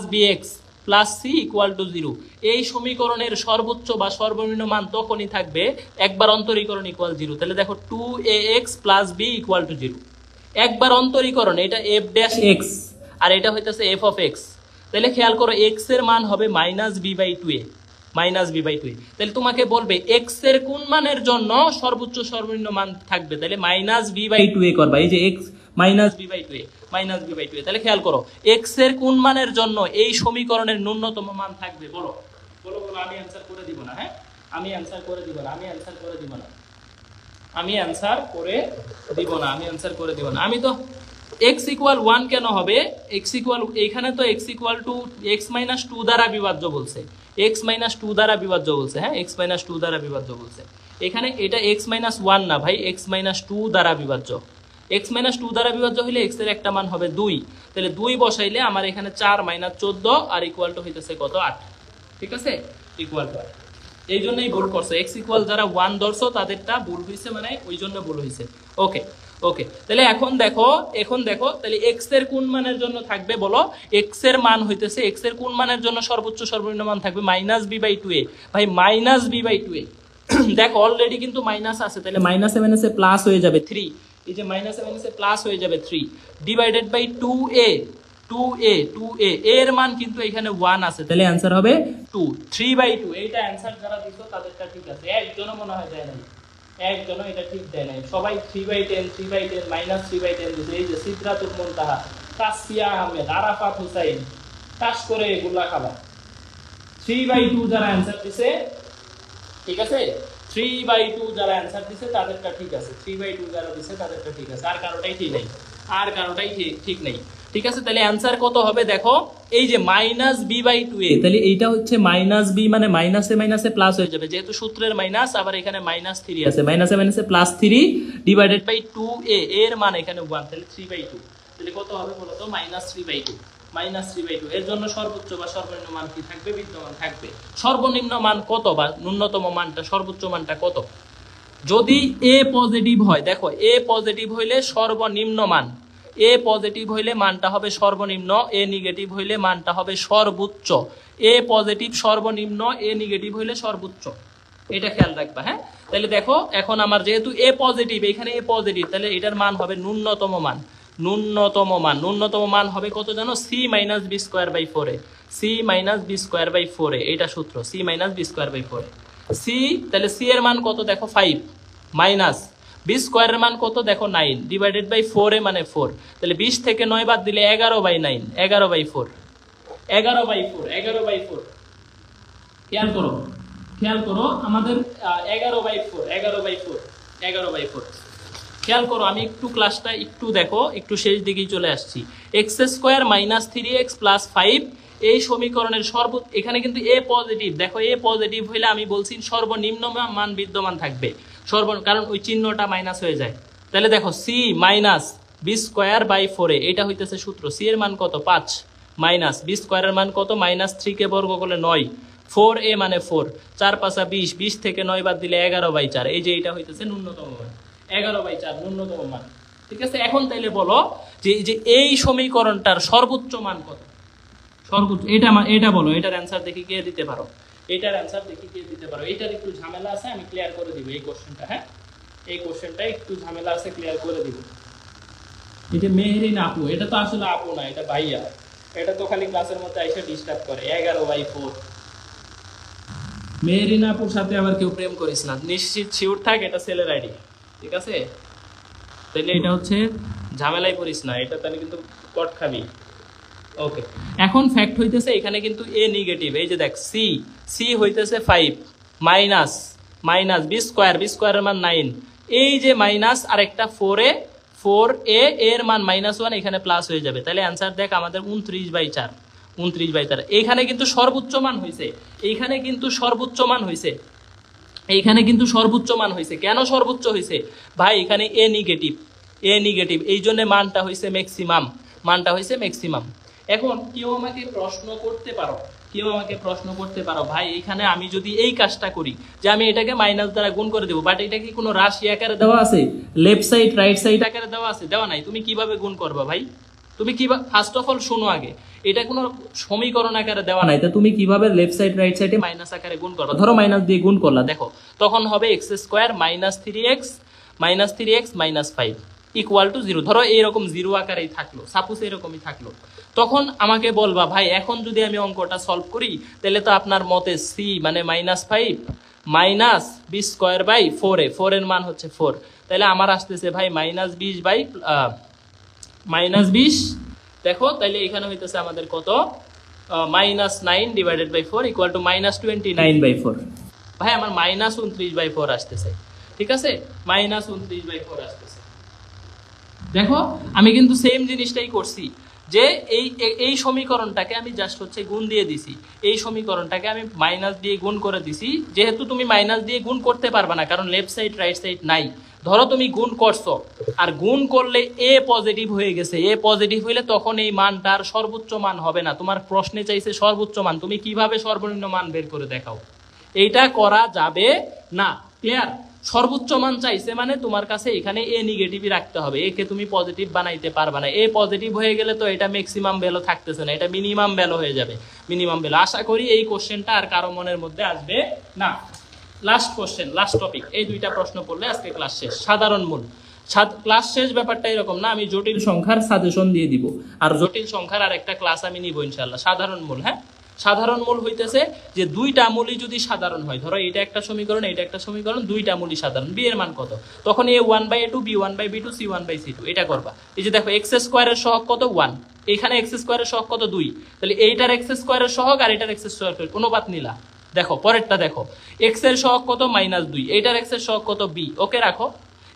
Speaker 2: + bx + c = 0, এই সমীকরণের সর্বোচ্চ বা সর্বনিম্ন মান তখনই থাকবে একবার অন্তরীকরণ = 0। তাহলে দেখো 2ax + b = 0, একবার অন্তরীকরণ, এটা f' আর এটা হইতেছে f(x). তাহলে খেয়াল করো x এর মান হবে -b/2a, তাহলে তোমাকে বলবে x এর কোন মানের জন্য সর্বোচ্চ সর্বনিম্ন মান থাকবে, তাহলে -b/2a করবা। এই যে x -b/2a, তাহলে খেয়াল করো x এর কোন মানের জন্য এই সমীকরণের ন্যূনতম মান থাকবে, বলো? বলো বলো, আমি অ্যান্সার করে দিব না। হ্যাঁ, আমি অ্যান্সার করে দিব না, আমি অ্যান্সার করে দিব না, আমি অ্যান্সার করে দিব না, আমি অ্যান্সার করে দিব না। আমি তো x ইকুয়াল 1 কেন হবে? x ইকুয়াল, এখানে তো x equal to x minus 2 দ্বারা বিভাজ্য বলছে, x মাইনাস 2 দ্বারা বিভাজ্য বলছে। হ্যাঁ, x মাইনাস 2 দ্বারা বিভাজ্য বলছে। এখানে এটা x মাইনাস 1 না ভাই, x মাইনাস 2 দ্বারা বিভাজ্য। x মাইনাস 2 দ্বারা বিভাজ্য হইলে x এর একটা মান হবে 2, তাহলে 2 বসাইলে আমার এখানে 4 মাইনাস 14 আর ইকুয়াল টু হইতেছে কত? 8। ঠিক আছে, ইকুয়াল টু 8। এই জন্যই ভুল করছে, x ইকুয়াল যারা 1 ধরছো তাদেরটা ভুল হইছে, মানে ওই জন্য ভুল হইছে। ওকে ওকে, তাহলে এখন দেখো, তাহলে x এর কোন মানের জন্য থাকবে বলো? x এর মান হইতেছে, x এর কোন মানের জন্য সর্বোচ্চ সর্বনিম্ন মান থাকবে? Minus b by 2a। ভাই মাইনাস বি বাই 2a, দেখো অলরেডি কিন্তু মাইনাস আছে, তাহলে মাইনাসে মাইনাসে প্লাস হয়ে যাবে 3। এই যে মাইনাসে মাইনাসে প্লাস হয়ে যাবে 3 ডিভাইডেড বাই 2a। 2a এর মান কিন্তু এখানে 1 আছে, তাহলে অ্যান্সার হবে 2, 3/2। এইটা অ্যান্সার যারা দিছো তাদেরটা ঠিক আছে, একজনও মনে হয় দেয় নাই, একজনও এটা ঠিক দেয় নাই। সবাই 3/10 3/10 মাইনাস 3/10 দিছে। এই যে সিদরাতুল মুনতাহা, তাসফিয়া আহমেদ, আরাফাত হুসাইন, টাস করে এগুলা খাবা। 3/2 যারা অ্যান্সার দিছে, ঠিক আছে, 3/2 যারা অ্যান্সার দিছে তাদেরটা ঠিক আছে, 3/2 যারা দিছে তাদেরটা ঠিক আছে, আর কারোটাই ঠিক নাই, আর কারোটাই ঠিক নেই। ঠিক আছে, তাহলে অ্যান্সার কত হবে দেখো, এই যে মাইনাস বি বাই 2a, তাহলে এইটা হচ্ছে মাইনাস বি, মানে মাইনাসে মাইনাসে প্লাস হয়ে যাবে, যেহেতু সূত্রের মাইনাস, আবার এখানে মাইনাস 3 আছে, মাইনাসে মাইনাসে প্লাস 3 ডিভাইডেড বাই 2a, এর মান এখানে 1, তাহলে 3/2। তাহলে কত হবে বলো তো? Minus 3/2, minus 3/2। এর জন্য সর্বোচ্চ বা সর্বনিম্ন মান কি থাকবে? বিদ্যমান থাকবে। সর্বনিম্ন মান কত বা ন্যূনতম মানটা, সর্বোচ্চ মানটা কত? যদি এ পজিটিভ হয়, দেখো এ পজিটিভ হইলে সর্বনিম্ন মান, এ পজিটিভ হইলে মানটা হবে সর্বনিম্ন, এ নেগেটিভ হইলে মানটা হবে সর্বোচ্চ। এ পজিটিভ সর্বনিম্ন, এ নেগেটিভ হইলে সর্বোচ্চ, এটা খেয়াল রাখবা। হ্যাঁ, তাহলে দেখো এখন আমার যেহেতু এ পজিটিভ, এখানে এ পজিটিভ, তাহলে এটার মান হবে ন্যূনতম মান, ন্যূনতম মান হবে কত জানো? c minus b square by 4a, c minus b square by 4a, এটা সূত্র, c minus b square by 4a। c, তাহলে c এর মান কত দেখো? 5 মাইনাস বি স্কোয়ারের মান কত দেখো? 9 ডিভাইডেড বাই 4a মানে 4, তাহলে 20 থেকে 9 বাদ দিলে 11/9, 11/4, 11/4, 11/4। খেয়াল করো আমাদের 11/4, 11/4, 11/4। খেয়াল করো, আমি একটু ক্লাসটা একটু দেখো, একটু শেষ দিকেই চলে আসছি। X square minus 3x plus 5, এই সমীকরণের এখানে কিন্তু এ পজিটিভ, দেখো এ পজিটিভ হইলে আমি বলছি সর্বনিম্ন মান বিদ্যমান থাকবে, কারণ ওই চিহ্নটা মাইনাস হয়ে যায়। তাহলে দেখো c minus b square by 4a, এটা হইতেছে সূত্র। সি এর মান কত? 5 মাইনাস বি স্কোয়ারের মান কত? মাইনাস 3 কে বর্গ করলে 9, 4a মানে 4, 4 5 20, 20 থেকে 9 বাদ দিলে 11/4, এই যে এটা হইতেছে ন্যূনতম মান, 11/4 ন্যূনতম মান। ঠিক আছে, এখন তাইলে বলো যে এই সমীকরণটার সর্বোচ্চ মান কত? সর্বোচ্চ এটা বলো, এটার অ্যান্সার দেখি কে দিতে পারো, এটার অ্যান্সার দেখি কে দিতে পারো। এটার একটু ঝামেলা আছে, আমি ক্লিয়ার করে দিব এই কোশ্চেনটা। হ্যাঁ, এই কোশ্চেনটা একটু ঝামেলা আছে, ক্লিয়ার করে দিব। এটা মেহেরিন আপু, এটা তো আসলে আপু না, এটা ভাইয়া, এটা তো খালি ক্লাসের মধ্যে এসে ডিস্টার্ব করে। 11/4। মেহেরিন আপুর সাথে আবার কেউ প্রেম করিস না, নিশ্চিত শিওর থাক এটা ছেলের আইডি। ঠিক আছে, তাহলে এটা হচ্ছে ঝামেলায় পড়িস না, এটা তাহলে কিন্তু কট খাবি। ওকে, এখন ফ্যাক্ট হইতেছে এখানে কিন্তু এ নেগেটিভ, এই যে দেখ সি হইতেছে 5 মাইনাস বি স্কোয়ারের মান 9, এই যে মাইনাস আরেকটা 4a এর মান -1, এখানে প্লাস হয়ে যাবে, তাহলে অ্যান্সার দেখ আমাদের 29/4, 29/4। এইখানে কিন্তু সর্বোচ্চ মান হয়েছে, এইখানে কিন্তু সর্বোচ্চ মান হয়েছে, এইখানে কিন্তু সর্বোচ্চ মান হয়েছে। কেন সর্বোচ্চ হয়েছে ভাই? এখানে এ নেগেটিভ, এই জন্য মানটা হয়েছে ম্যাক্সিমাম, মানটা হয়েছে ম্যাক্সিমাম। এখন কেউ আমাকে প্রশ্ন করতে পারো, ভাই এখানে আমি যদি এই কাজটা করি যে আমি এটাকে মাইনাস দ্বারা গুণ করে দেবো, বাট এটা কি কোনো রাশি আকারে দেওয়া আছে? লেফট সাইড রাইট সাইড আকারে দেওয়া আছে? দেওয়া নাই। তুমি কিভাবে গুণ করবা ভাই? তুমি কিভাবে, ফার্স্ট অফ অল শোনো আগে, এটা কোনো সমীকরণ আকারে দেওয়া নাই, তো তুমি কিভাবে লেফট সাইড রাইট সাইডে মাইনাস আকারে গুণ করবা? ধরো মাইনাস দিয়ে গুণ করলা, দেখো তখন হবে x square minus 3x minus 5 equal to 0। ধরো এইরকম 0 আকারেই থাকলো, সাপোজ এরকমই থাকলো, তখন আমাকে বলবা ভাই এখন যদি আমি অঙ্কটা সলভ করি তাহলে তো আপনার মতে সি মানে -5 minus b square by 4a, 4 এর মান হচ্ছে 4, তাহলে আমার আসতেছে ভাই -20 দেখো তাহলে এখানে হইতেছে আমাদের কত? -9 ডিভাইডেড বাই 4 ইকুয়াল টু -29/4। ভাই আমার -29/4 আসতেছে, ঠিক আছে, -29/4 আসতেছে। দেখো আমি কিন্তু সেম জিনিসটাই করছি, যে এই সমীকরণটাকে আমি জাস্ট হচ্ছে গুণ দিয়ে দিছি, এই সমীকরণটাকে আমি মাইনাস দিয়ে গুণ করে দিছি। যেহেতু তুমি মাইনাস দিয়ে গুণ করতে পারবে না, কারণ লেফট সাইড রাইট সাইড নাই। ধরো তুমি গুণ করছো, আর গুণ করলে এ পজিটিভ হয়ে গেছে, এ পজিটিভ হইলে তখন এই মানটার সর্বোচ্চ মান হবে না। তোমার প্রশ্নে চাইছে সর্বোচ্চ মান, তুমি কিভাবে সর্বনিম্ন মান বের করে দেখাও? এইটা করা যাবে না। ক্লিয়ার? সর্বোচ্চ মান চাইছে মানে তোমার কাছে এখানে এ নেগেটিভই রাখতে হবে, একে তুমি পজিটিভ বানাইতে পারবে না। এ পজিটিভ হয়ে গেলে তো এটা ম্যাক্সিমাম ভ্যালু থাকতেছে না, এটা মিনিমাম ভ্যালু হয়ে যাবে, মিনিমাম ভ্যালু। আশা করি এই কোশ্চেনটা আর কারো মনের মধ্যে আসবে না। লাস্ট কোশ্চেন, লাস্ট টপিক, এই দুইটা প্রশ্ন পড়লে আজকে ক্লাস শেষ। সাধারণ মূল। ক্লাস শেষ ব্যাপারটা এরকম না, আমি জটিল সংখ্যার সাজেশন দিয়ে দিব, আর জটিল সংখ্যার আর একটা ক্লাস আমি নিব ইনশাআল্লাহ। সাধারণ মূল, হ্যাঁ, সাধারণ মূল হইতেছে যে দুইটা মূলই যদি সাধারণ হয়, ধরো এটা একটা সমীকরণ, এটা একটা সমীকরণ, দুইটা মূলই সাধারণ, বি এর মান কত, তখন এ 1/a2, B 1/b2, C 1/c2, এটা করবা। এই যে দেখো এক্স স্কোয়ারের সহগ কত 1, এখানে এক্স স্কোয়ারের সহগ কত 2, তাহলে এইটার এক্স স্কোয়ারের সহগ আর এটার এক্স স্কোয়ারের অনুপাত নিলা। দেখো পরেরটা দেখো, এক্স এর সহগ কত -2, এইটার এক্স এর সহগ কত বি, ওকে রাখো।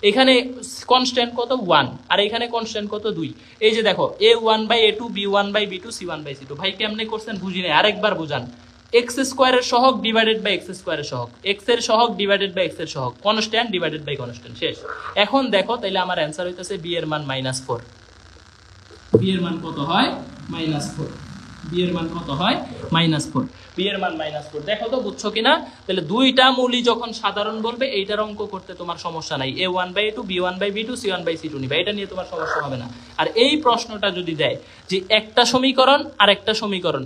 Speaker 2: এখানে কনস্ট্যান্ট কত 1, আর এখানে কনস্ট্যান্ট কত 2। এই যে দেখো এ 1/a2, B 1/b2, C 1/c2। ভাই কেমনে করছেন বুঝি নাই, আরেকবার বুঝান। এক্স স্কোয়ারের সহগ ডিভাইডেড বাই এক্স স্কোয়ারের সহগ, এক্স এর সহগ ডিভাইডেড বাই এক্স এর সহগ, কনস্ট্যান্ট ডিভাইডেড বাই কনস্ট্যান্ট, শেষ। এখন দেখো তাইলে আমার অ্যান্সার হইতেছে বি এর মান -4। বি এর মান কত হয়? -4। বি এর মান কত হয়? -4। বি এর মান -4। দেখো তো বুঝছো কিনা? তাহলে দুইটা মূলই যখন সাধারণ বলবে, এইটার অঙ্ক করতে তোমার সমস্যা নাই। এ 1/a2, B 1/b2, C 1/c2 নিবা, এটা নিয়ে তোমার সমস্যা হবে না। আর এই প্রশ্নটা যদি দেয় যে একটা সমীকরণ আর একটা সমীকরণ,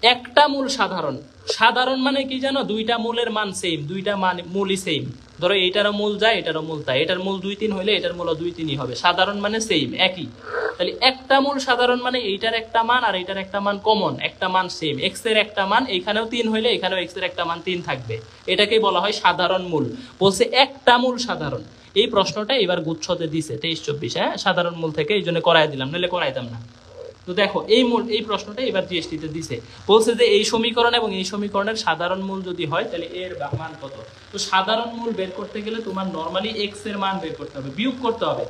Speaker 2: একটা মূল সাধারণ, সাধারণ মানে কি জানো? দুইটা মূলের মান সেম, দুইটা মান মূলই সেম। ধরো এইটারও মূল যায়, এটারও মূল তাই, এটার মূল 2, 3 হইলে এটার মূল 2, 3ই হবে। সাধারণ মানে সেম, একই। তাহলে একটা মূল সাধারণ মানে এইটার একটা মান আর এইটার একটা মান কমন, একটা মান সেম। এক্স এর একটা মান এইখানেও 3 হইলে এখানেও এক্স এর একটা মান 3 থাকবে, এটাকেই বলা হয় সাধারণ মূল। বলছে একটা মূল সাধারণ। এই প্রশ্নটা এবার গুচ্ছতে দিছে 23-24, হ্যাঁ, সাধারণ মূল থেকে, এই জন্য করাই দিলাম, নাহলে করাইতাম না। তো দেখো এই প্রশ্নটা এবার জিএসটিতে দিছে, বলছে যে এই সমীকরণ এবং এই সমীকরণের সাধারণ মূল যদি হয় তাহলে এর মান কত। তো সাধারণ মূল বের করতে গেলে তোমার নরমালি এক্স এর মান বের করতে হবে, বিয়োগ করতে হবে।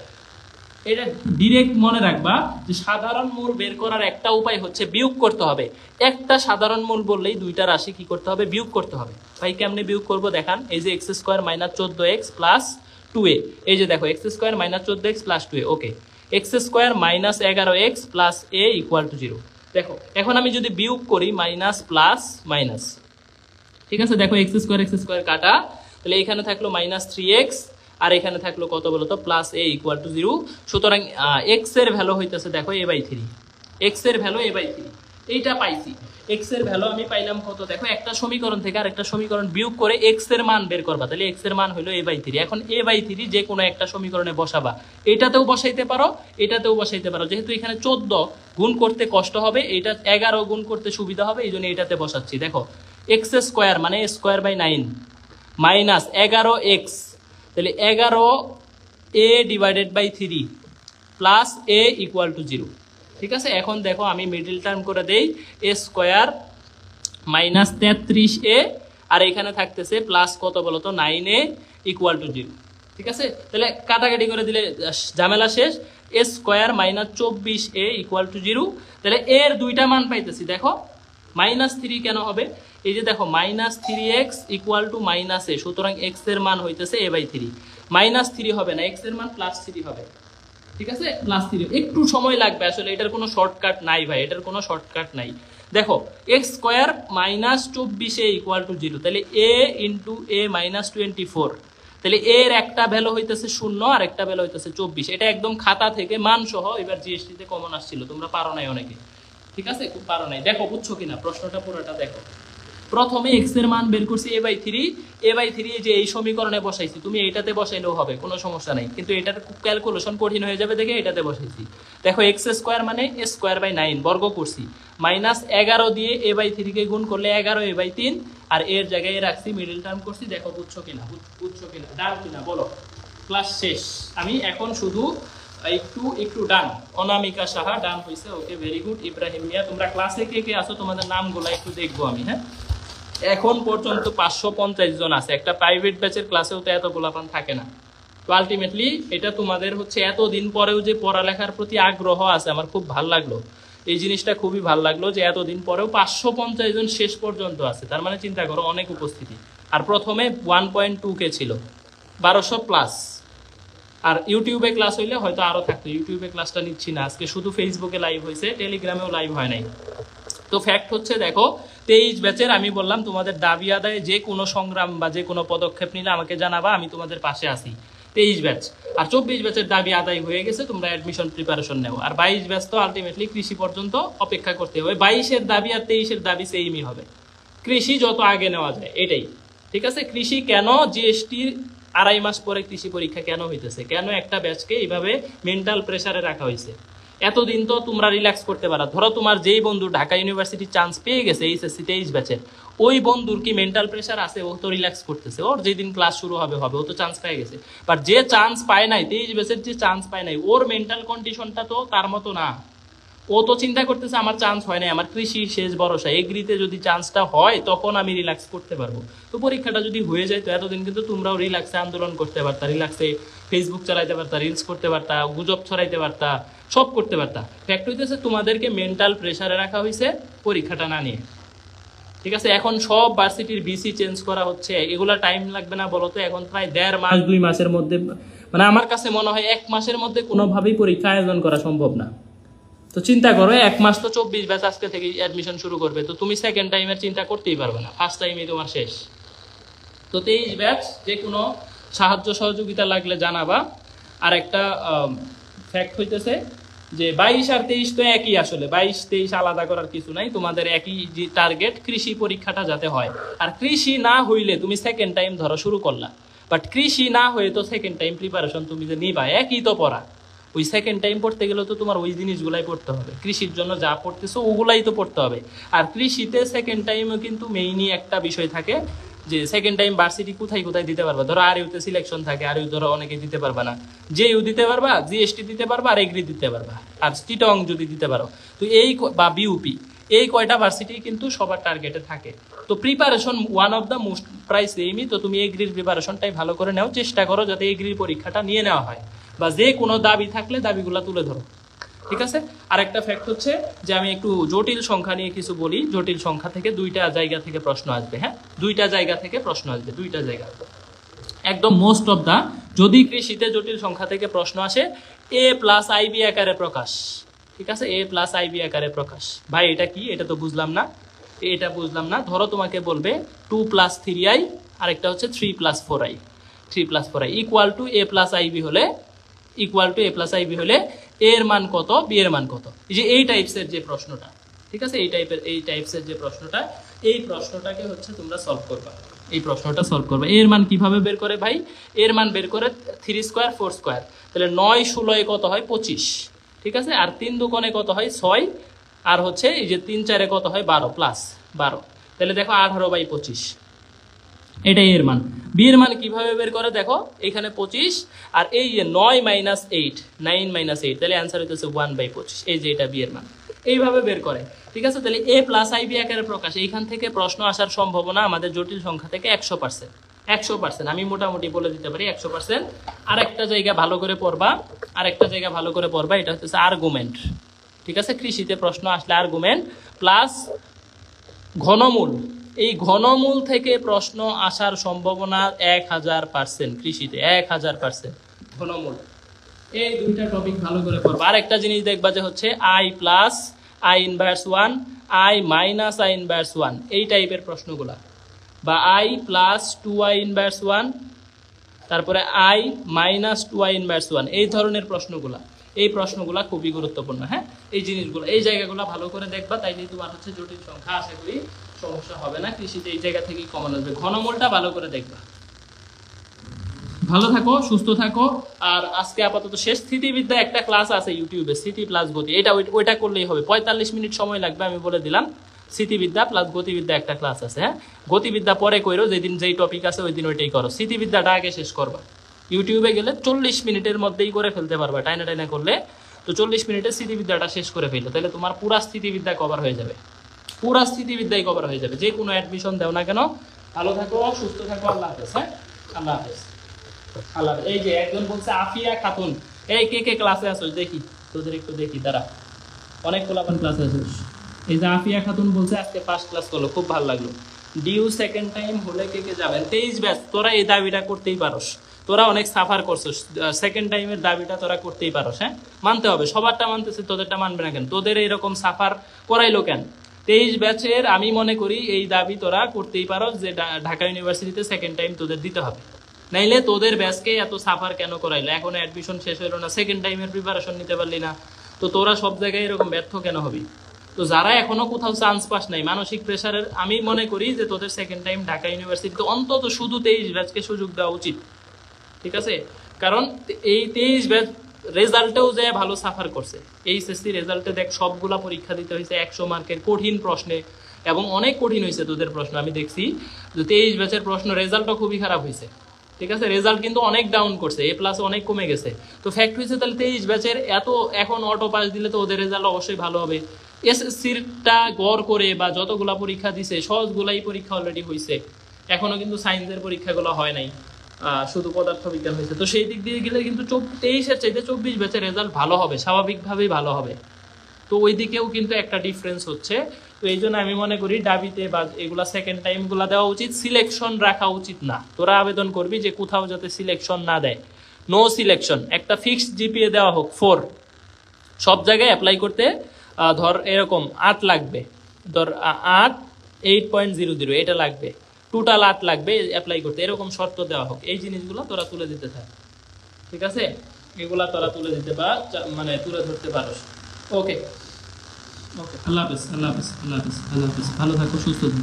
Speaker 2: এটা ডিরেক্ট মনে রাখবা যে সাধারণ মূল বের করার একটা উপায় হচ্ছে বিয়োগ করতে হবে। একটা সাধারণ মূল বললেই দুইটা রাশি কি করতে হবে? বিয়োগ করতে হবে। ভাই কেমনে বিয়োগ করব দেখান। এই যে x² - 14x + 2a, এই যে দেখো x² - 14x + 2a, okay. x² - 11x + a = 0। দেখো এখন আমি যদি বিয়োগ করি মাইনাস প্লাস মাইনাস, ঠিক আছে, দেখো x² কাটা, তাহলে এখানে থাকলো -3x আর এখানে থাকলো কত বলতো +a = 0। সুতরাং x এর ভ্যালু হইতেছে দেখো a/3, x এর ভ্যালু a/3, এইটা পাইছি। x এর ভ্যালু আমি পাইলাম কত, দেখো একটা সমীকরণ থেকে আরেকটা সমীকরণ বিয়োগ করে x এর মান বের করবা, তাহলে x এর মান হলো a/3। এখন a/3 যে কোনো একটা সমীকরণে বসাবা, এটাতেও বসাইতে পারো, এটাতেও বসাইতে পারো। যেহেতু এখানে 14 গুণ করতে কষ্ট হবে, এটা 11 গুণ করতে সুবিধা হবে, এই জন্য এটাতে বসাচ্ছি। দেখো x² মানে a²/9 মাইনাস 11x, তাহলে 11a/3 প্লাস a = 0, ঠিক আছে। এখন দেখো আমি মিডল টার্ম করে দেই, a² - 33a আর এখানে থাকতেছে প্লাস কত বলতো 9a = 0, ঠিক আছে। তাহলে কাটাকাটি করে দিলে ঝামেলা শেষ। a² - 24a = 0, তাহলে এর দুইটা মান পাইতেছি। দেখো -3 কেন হবে? এই যে দেখো -3x = -a, সুতরাং x এর মান হইতেছে a/3। -3 হবে না, x এর মান +3 হবে, ঠিক আছে, +3। একটু সময় লাগবে আসলে, এটার কোনো শর্টকাট নাই ভাই, এটার কোনো শর্টকাট নাই। দেখো x² - 24a = 0, তাহলে a × a - 24, তাহলে এর একটা ভ্যালু হইতেছে 0 আর একটা ভ্যালু হইতেছে 24। এটা একদম খাতা থেকে মান সহ এবার জিএসটিতে কমন আসছিল, তোমরা পারো নাই অনেকে, ঠিক আছে, খুব পারো নাই। দেখো বুঝছো কিনা প্রশ্নটা পুরোটা দেখো। প্রথমে x এর মান বের করছি a/3, যে এই সমীকরণে বসাইছি, তুমি এইটাতে বসাইলেও হবে, কোনো সমস্যা নাই, কিন্তু এটার ক্যালকুলেশন কঠিন হয়ে যাবে দেখে এটাতে বসাইছি। দেখো x² মানে a²/9 বর্গ করছি, -11 দিয়ে a/3 কে গুণ করলে 11a/3, আর এর জায়গায় রাখছি, মিডল টার্ম করছি। দেখো বুঝছো কিনা, বুঝছো কিনা, ডান কিনা বলো। ক্লাস শেষ। আমি এখন শুধু একটু একটু ডান, অনামিকা সাহা ডান হইছে, ওকে ভেরি গুড। ইব্রাহিম মিয়া, তোমরা ক্লাসে কে কে আছো তোমাদের নামগুলো একটু দেখবো আমি, হ্যাঁ। এখন পর্যন্ত 550 জন আছে, একটা প্রাইভেট ব্যাচের ক্লাসেও তো এত গোলাপান থাকে না। তো আলটিমেটলি এটা তোমাদের হচ্ছে এতদিন পরেও যে পড়ালেখার প্রতি আগ্রহ আছে, আমার খুব ভালো লাগলো, এই জিনিসটা খুবই ভালো লাগলো যে এতদিন পরেও 550 জন শেষ পর্যন্ত আছে, তার মানে চিন্তা করো অনেক উপস্থিতি। আর প্রথমে 1.2K ছিল, 1200 প্লাস। আর ইউটিউবে ক্লাস হইলে হয়তো আরো থাকতো, ইউটিউবে ক্লাসটা নিচ্ছি না আজকে, শুধু ফেসবুকে লাইভ হয়েছে, টেলিগ্রামেও লাইভ হয় নাই। তো ফ্যাক্ট হচ্ছে দেখো 23 ব্যাচের আমি বললাম তোমাদের দাবি আদায়ে যে কোনো সংগ্রাম বা যে কোনো পদক্ষেপ নিলে আমাকে জানাবা, আমি তোমাদের পাশে আছি। 23 ব্যাচ আর 24 ব্যাচের দাবি আদায় হয়ে গেছে, তোমরা অ্যাডমিশন প্রিপারেশন নেও। আর 22 ব্যাচ তো আলটিমেটলি কৃষি পর্যন্ত অপেক্ষা করতে হবে। 22-এর দাবি আর 23-এর দাবি সেমই হবে, কৃষি যত আগে নেওয়া যায় এটাই ঠিক আছে। কৃষি কেন জিএসটির 2.5 মাস পরে কৃষি পরীক্ষা কেন হইতেছে, কেন একটা ব্যাচকে এইভাবে মেন্টাল প্রেসারে রাখা হয়েছে? এতদিন তো তোমরা রিল্যাক্স করতে পারো। ধরো তোমার যেই বন্ধু ঢাকা ইউনিভার্সিটি চান্স পেয়ে গেছে এইচএসসি 23 ব্যাচের, ওই বন্ধুর কি মেন্টাল প্রেসার আছে? ও তো রিল্যাক্স করতেছে, ওর যেদিন ক্লাস শুরু হবে ও তো চান্স পেয়ে গেছে। বাট যে চান্স পায় নাই, 23 ব্যাচের যে চান্স পায় নাই, ওর মেন্টাল কন্ডিশনটা তো তার মতো না। ও তো চিন্তা করতেছে আমার চান্স হয় নাই, আমার কৃষি শেষ ভরসা, এগ্রিতে যদি চান্সটা হয় তখন আমি রিল্যাক্স করতে পারবো। তো পরীক্ষাটা যদি হয়ে যায়, তো এতদিন কিন্তু তোমরাও রিল্যাক্সে আন্দোলন করতে পারতা, রিল্যাক্সে ফেসবুক চালাইতে পারতা, রিলস করতে পারতা, গুজব ছড়াইতে পারতা, সব করতে পারতা। ফ্যাক্ট হইতেছে তোমাদেরকে মেন্টাল প্রেসারে রাখা হয়েছে পরীক্ষাটা না নিয়ে, ঠিক আছে। এখন সব ভার্সিটির বিসি চেঞ্জ করা হচ্ছে, এগুলা টাইম লাগবে না বলো তো? এখন প্রায় 1.5 মাস 2 মাসের মধ্যে, মানে আমার কাছে মনে হয় 1 মাসের মধ্যে কোনোভাবেই পরীক্ষা আয়োজন করা সম্ভব না। তো চিন্তা করো 1 মাস তো 24 ব্যাচ আজকে থেকে অ্যাডমিশন শুরু করবে, তো তুমি সেকেন্ড টাইমের চিন্তা করতেই পারবে না, ফার্স্ট টাইমেই তোমার শেষ। তো 23 ব্যাচ যে কোনো সাহায্য সহযোগিতা লাগলে জানাবা। আর একটা ফ্যাক্ট হইতেছে যে 22 আর 23 তো একই, আসলে 22-23 আলাদা করার কিছু নাই, তোমাদের একই যে টার্গেট, কৃষি পরীক্ষাটা যাতে হয়। আর কৃষি না হইলে তুমি সেকেন্ড টাইম ধরো শুরু করলা, বাট কৃষি না হয়ে তো সেকেন্ড টাইম প্রিপারেশন তুমি যে নিবা, একই তো পড়া। ওই সেকেন্ড টাইম পড়তে গেলে তো তোমার ওই জিনিসগুলাই পড়তে হবে, কৃষির জন্য যা পড়তেছো ওগুলাই তো পড়তে হবে। আর কৃষিতে সেকেন্ড টাইমও কিন্তু মেইনই একটা বিষয় থাকে যে সেকেন্ড টাইম ভার্সিটি কোথায় কোথায় দিতে পারবা। ধরো আর ইউতে সিলেকশন থাকে, আর ইউ ধরো অনেকে দিতে পারবা না, যে ইউ দিতে পারবা, জিএসটি দিতে পারবা, আর এগ্রি দিতে পারবা, আর চিটং যদি দিতে পারো। তো এই বা বিউপি, এই কয়টা ভার্সিটি কিন্তু সবার টার্গেটে থাকে। তো preparation one of the most price সেমই। তো তুমি এগ্রির প্রিপারেশনটাই ভালো করে নাও, চেষ্টা করো যাতে এগ্রির পরীক্ষাটা নিয়ে নেওয়া হয়, বা যে কোনো দাবি থাকলে দাবিগুলো তুলে ধরো, ঠিক আছে। আর একটা ফ্যাক্ট হচ্ছে যে আমি একটু জটিল সংখ্যা নিয়ে কিছু বলি। জটিল সংখ্যা থেকে 2টা জায়গা থেকে প্রশ্ন আসবে, হ্যাঁ, 2টা জায়গা থেকে প্রশ্ন আসবে, 2টা জায়গা একদম মোস্ট অফ দা। যদি কৃষিতে জটিল সংখ্যা থেকে প্রশ্ন আসে, a+ib আকারে প্রকাশ, ঠিক আছে, a+ib আকারে প্রকাশ। ভাই এটা কি? এটা তো বুঝলাম না, এটা বুঝলাম না। ধরো তোমাকে বলবে 2+3i, আরেকটা হচ্ছে 3+4i, 3+4i equal to a+ib হলে, ইকুয়াল টু a+ib হলে এর মান কত, বি এর মান কত? এই যে এই টাইপসের যে প্রশ্নটা, ঠিক আছে, এই টাইপসের যে প্রশ্নটা, এই প্রশ্নটাকে হচ্ছে তোমরা সলভ করবা, এই প্রশ্নটা সলভ করবে। এর মান কিভাবে বের করে ভাই? এর মান বের করে 3 স্কোয়ার 4 স্কোয়ার, তাহলে 9 16 কত হয়? 25, ঠিক আছে। আর 3 2 কত হয়? 6, আর হচ্ছে এই যে 3 4 কত হয়? 12 প্লাস 12, তাহলে দেখো 18/25, এটাই এর মান। বি এর মান কিভাবে বের করে দেখো, এখানে 25 আর এই যে 9 - 8, 9 - 8, তাহলে অ্যান্সার হইতেছে 1/25, এই যে এটা বি এর মান, এইভাবে বের করে, ঠিক আছে। তাহলে a+ib আকারে প্রকাশ, এইখান থেকে প্রশ্ন আসার সম্ভাবনা আমাদের জটিল সংখ্যা থেকে 100%, 100%, আমি মোটামুটি বলে দিতে পারি 100%। আরেকটা জায়গা ভালো করে পড়বা, আরেকটা জায়গা ভালো করে পড়বা, এটা হচ্ছে আর্গুমেন্ট, ঠিক আছে। কৃষিতে প্রশ্ন আসলে আর্গুমেন্ট প্লাস ঘনমূল, এই ঘনমূল থেকে প্রশ্ন আসার সম্ভাবনা 1000%, কৃষিতে 1000% ঘনমূল। এই 2টা টপিক ভালো করে পড়বা। আর একটা জিনিস দেখবা যে হচ্ছে i+i−1, i−i−1, এই টাইপের প্রশ্নগুলা, বা i+2i−1, তারপরে i−2i−1, এই ধরনের প্রশ্নগুলা, এই প্রশ্নগুলা খুবই গুরুত্বপূর্ণ, হ্যাঁ। এই জিনিসগুলো, এই জায়গাগুলো ভালো করে দেখবা, তাইলে তোমার হচ্ছে জটিল সংখ্যা আশা করি সমস্যা হবে না। কৃষিতে এই জায়গা থেকেই কমন আসবে, ঘনমূলটা ভালো করে দেখবা। ভালো থাকো, সুস্থ থাকো। আর আজকে আপাতত শেষ। স্থিতিবিদ্যা একটা ক্লাস আছে ইউটিউবে, স্থিতি প্লাস গতি, এটা ওইটা করলেই হবে, 45 মিনিট সময় লাগবে, আমি বলে দিলাম। স্থিতিবিদ্যা প্লাস গতিবিদ্যা একটা ক্লাস আছে, হ্যাঁ। গতিবিদ্যা পরে কইরো, যেদিন যেই টপিক আছে ওই দিন ওইটাই করো, স্থিতিবিদ্যাটা আগে শেষ করবা। ইউটিউবে গেলে 40 মিনিটের মধ্যেই করে ফেলতে পারবে, টাইনা টাইনা করলে। তো 40 মিনিটে স্থিতিবিদ্যাটা শেষ করে ফেললো, তাহলে তোমার পুরা স্থিতিবিদ্যা কভার হয়ে যাবে, পুরা স্থিতিবিদ্যাই কভার হয়ে যাবে। যে কোনো অ্যাডমিশন দাও না কেন। ভালো থাকো, সুস্থ থাকো, আল্লাহ হাফেজ। হ্যাঁ, আল্লাহ হাফেজ, আল্লাহ হাফেজ। এই যে একজন বলছে আফিয়া খাতুন, এই কে কে ক্লাসে আসো দেখি, তোদের একটু দেখি, দাঁড়া, অনেক কোলাপান ক্লাসে আসিস। এই যে আফিয়া খাতুন বলছে আজকে ফার্স্ট ক্লাস করলো, খুব ভালো লাগলো। ডিউ সেকেন্ড টাইম হলে কে কে যাবেন? 23 ব্যাচ, তোরা এই দাবিটা করতেই পারোস, তোরা অনেক সাফার করছিস, সেকেন্ড টাইমের দাবিটা তোরা করতেই পারোস। হ্যাঁ, মানতে হবে, সবারটা মানতেছে, তোদেরটা মানবে না কেন? তোদের এইরকম সাফার করাইলো কেন? 23 ব্যাচের আমি মনে করি এই দাবি তোরা করতেই পারো যে ঢাকা ইউনিভার্সিটিতে সেকেন্ড টাইম তোদের দিতে হবে, নাইলে তোদের ব্যাচকে এত সাফার কেন করাইলো? এখন অ্যাডমিশন শেষ হলো না, সেকেন্ড টাইমের প্রিপারেশন নিতে পারলি না, তো তোরা সব জায়গায় এরকম ব্যর্থ কেন হবি? তো যারা এখনো কোথাও চান্স পাস নাই, মানসিক প্রেশারের, আমি মনে করি যে তোদের সেকেন্ড টাইম ঢাকা ইউনিভার্সিটিতে অন্তত শুধু 23 ব্যাচকে সুযোগ দেওয়া উচিত, ঠিক আছে? কারণ এই 23 ব্যাচ রেজাল্টেও যে ভালো সাফার করছে, এইচএসসি রেজাল্টে দেখ সবগুলা পরীক্ষা দিতে হয়েছে 100 মার্কের কঠিন প্রশ্নে, এবং অনেক কঠিন হয়েছে তোদের প্রশ্ন। আমি দেখছি যে 23 ব্যাচের প্রশ্ন রেজাল্টও খুবই খারাপ হয়েছে, ঠিক আছে? রেজাল্ট কিন্তু অনেক ডাউন করছে, এ প্লাস অনেক কমে গেছে। তো ফ্যাক্ট হয়েছে তাহলে 23 ব্যাচের এত এখন অটো পাস দিলে তো ওদের রেজাল্ট অবশ্যই ভালো হবে। এসএসসিটা গড় করে বা যতগুলা পরীক্ষা দিছে সহজগুলাই পরীক্ষা অলরেডি হয়েছে, এখনো কিন্তু সায়েন্সের পরীক্ষাগুলো হয় নাই, শুধু পদার্থ বিজ্ঞান হয়েছে। তো সেই দিক দিয়ে গেলে কিন্তু 23-এর চাইতে 24 ব্যাচের রেজাল্ট ভালো হবে, স্বাভাবিকভাবেই ভালো হবে। তো ওই দিকেও কিন্তু একটা ডিফারেন্স হচ্ছে। তো এই জন্য আমি মনে করি দাবিতে বা এগুলা সেকেন্ড টাইম গুলা দেওয়া উচিত, সিলেকশন রাখা উচিত না। তোরা আবেদন করবি যে কোথাও যাতে সিলেকশন না দেয়, নো সিলেকশন, একটা ফিক্সড জিপিএ দেওয়া হোক 4, সব জায়গায় অ্যাপ্লাই করতে ধর এরকম 8 লাগবে, ধর 8 8.00 এটা লাগবে, টোটাল 8 লাগবে অ্যাপ্লাই করতে, এরকম শর্ত দেওয়া হোক। এই জিনিসগুলো তোরা তুলে দিতে থাক, ঠিক আছে? এগুলা তোরা তুলে দিতে পার, মানে তুলে ধরতে পারোস। ওকে ওকে, আল্লাহ হাফেজ, আল্লাহ হাফেজ, আল্লাহ হাফেজ, আল্লাহ হাফেজ, ভালো থাকো, সুস্থ থাকো।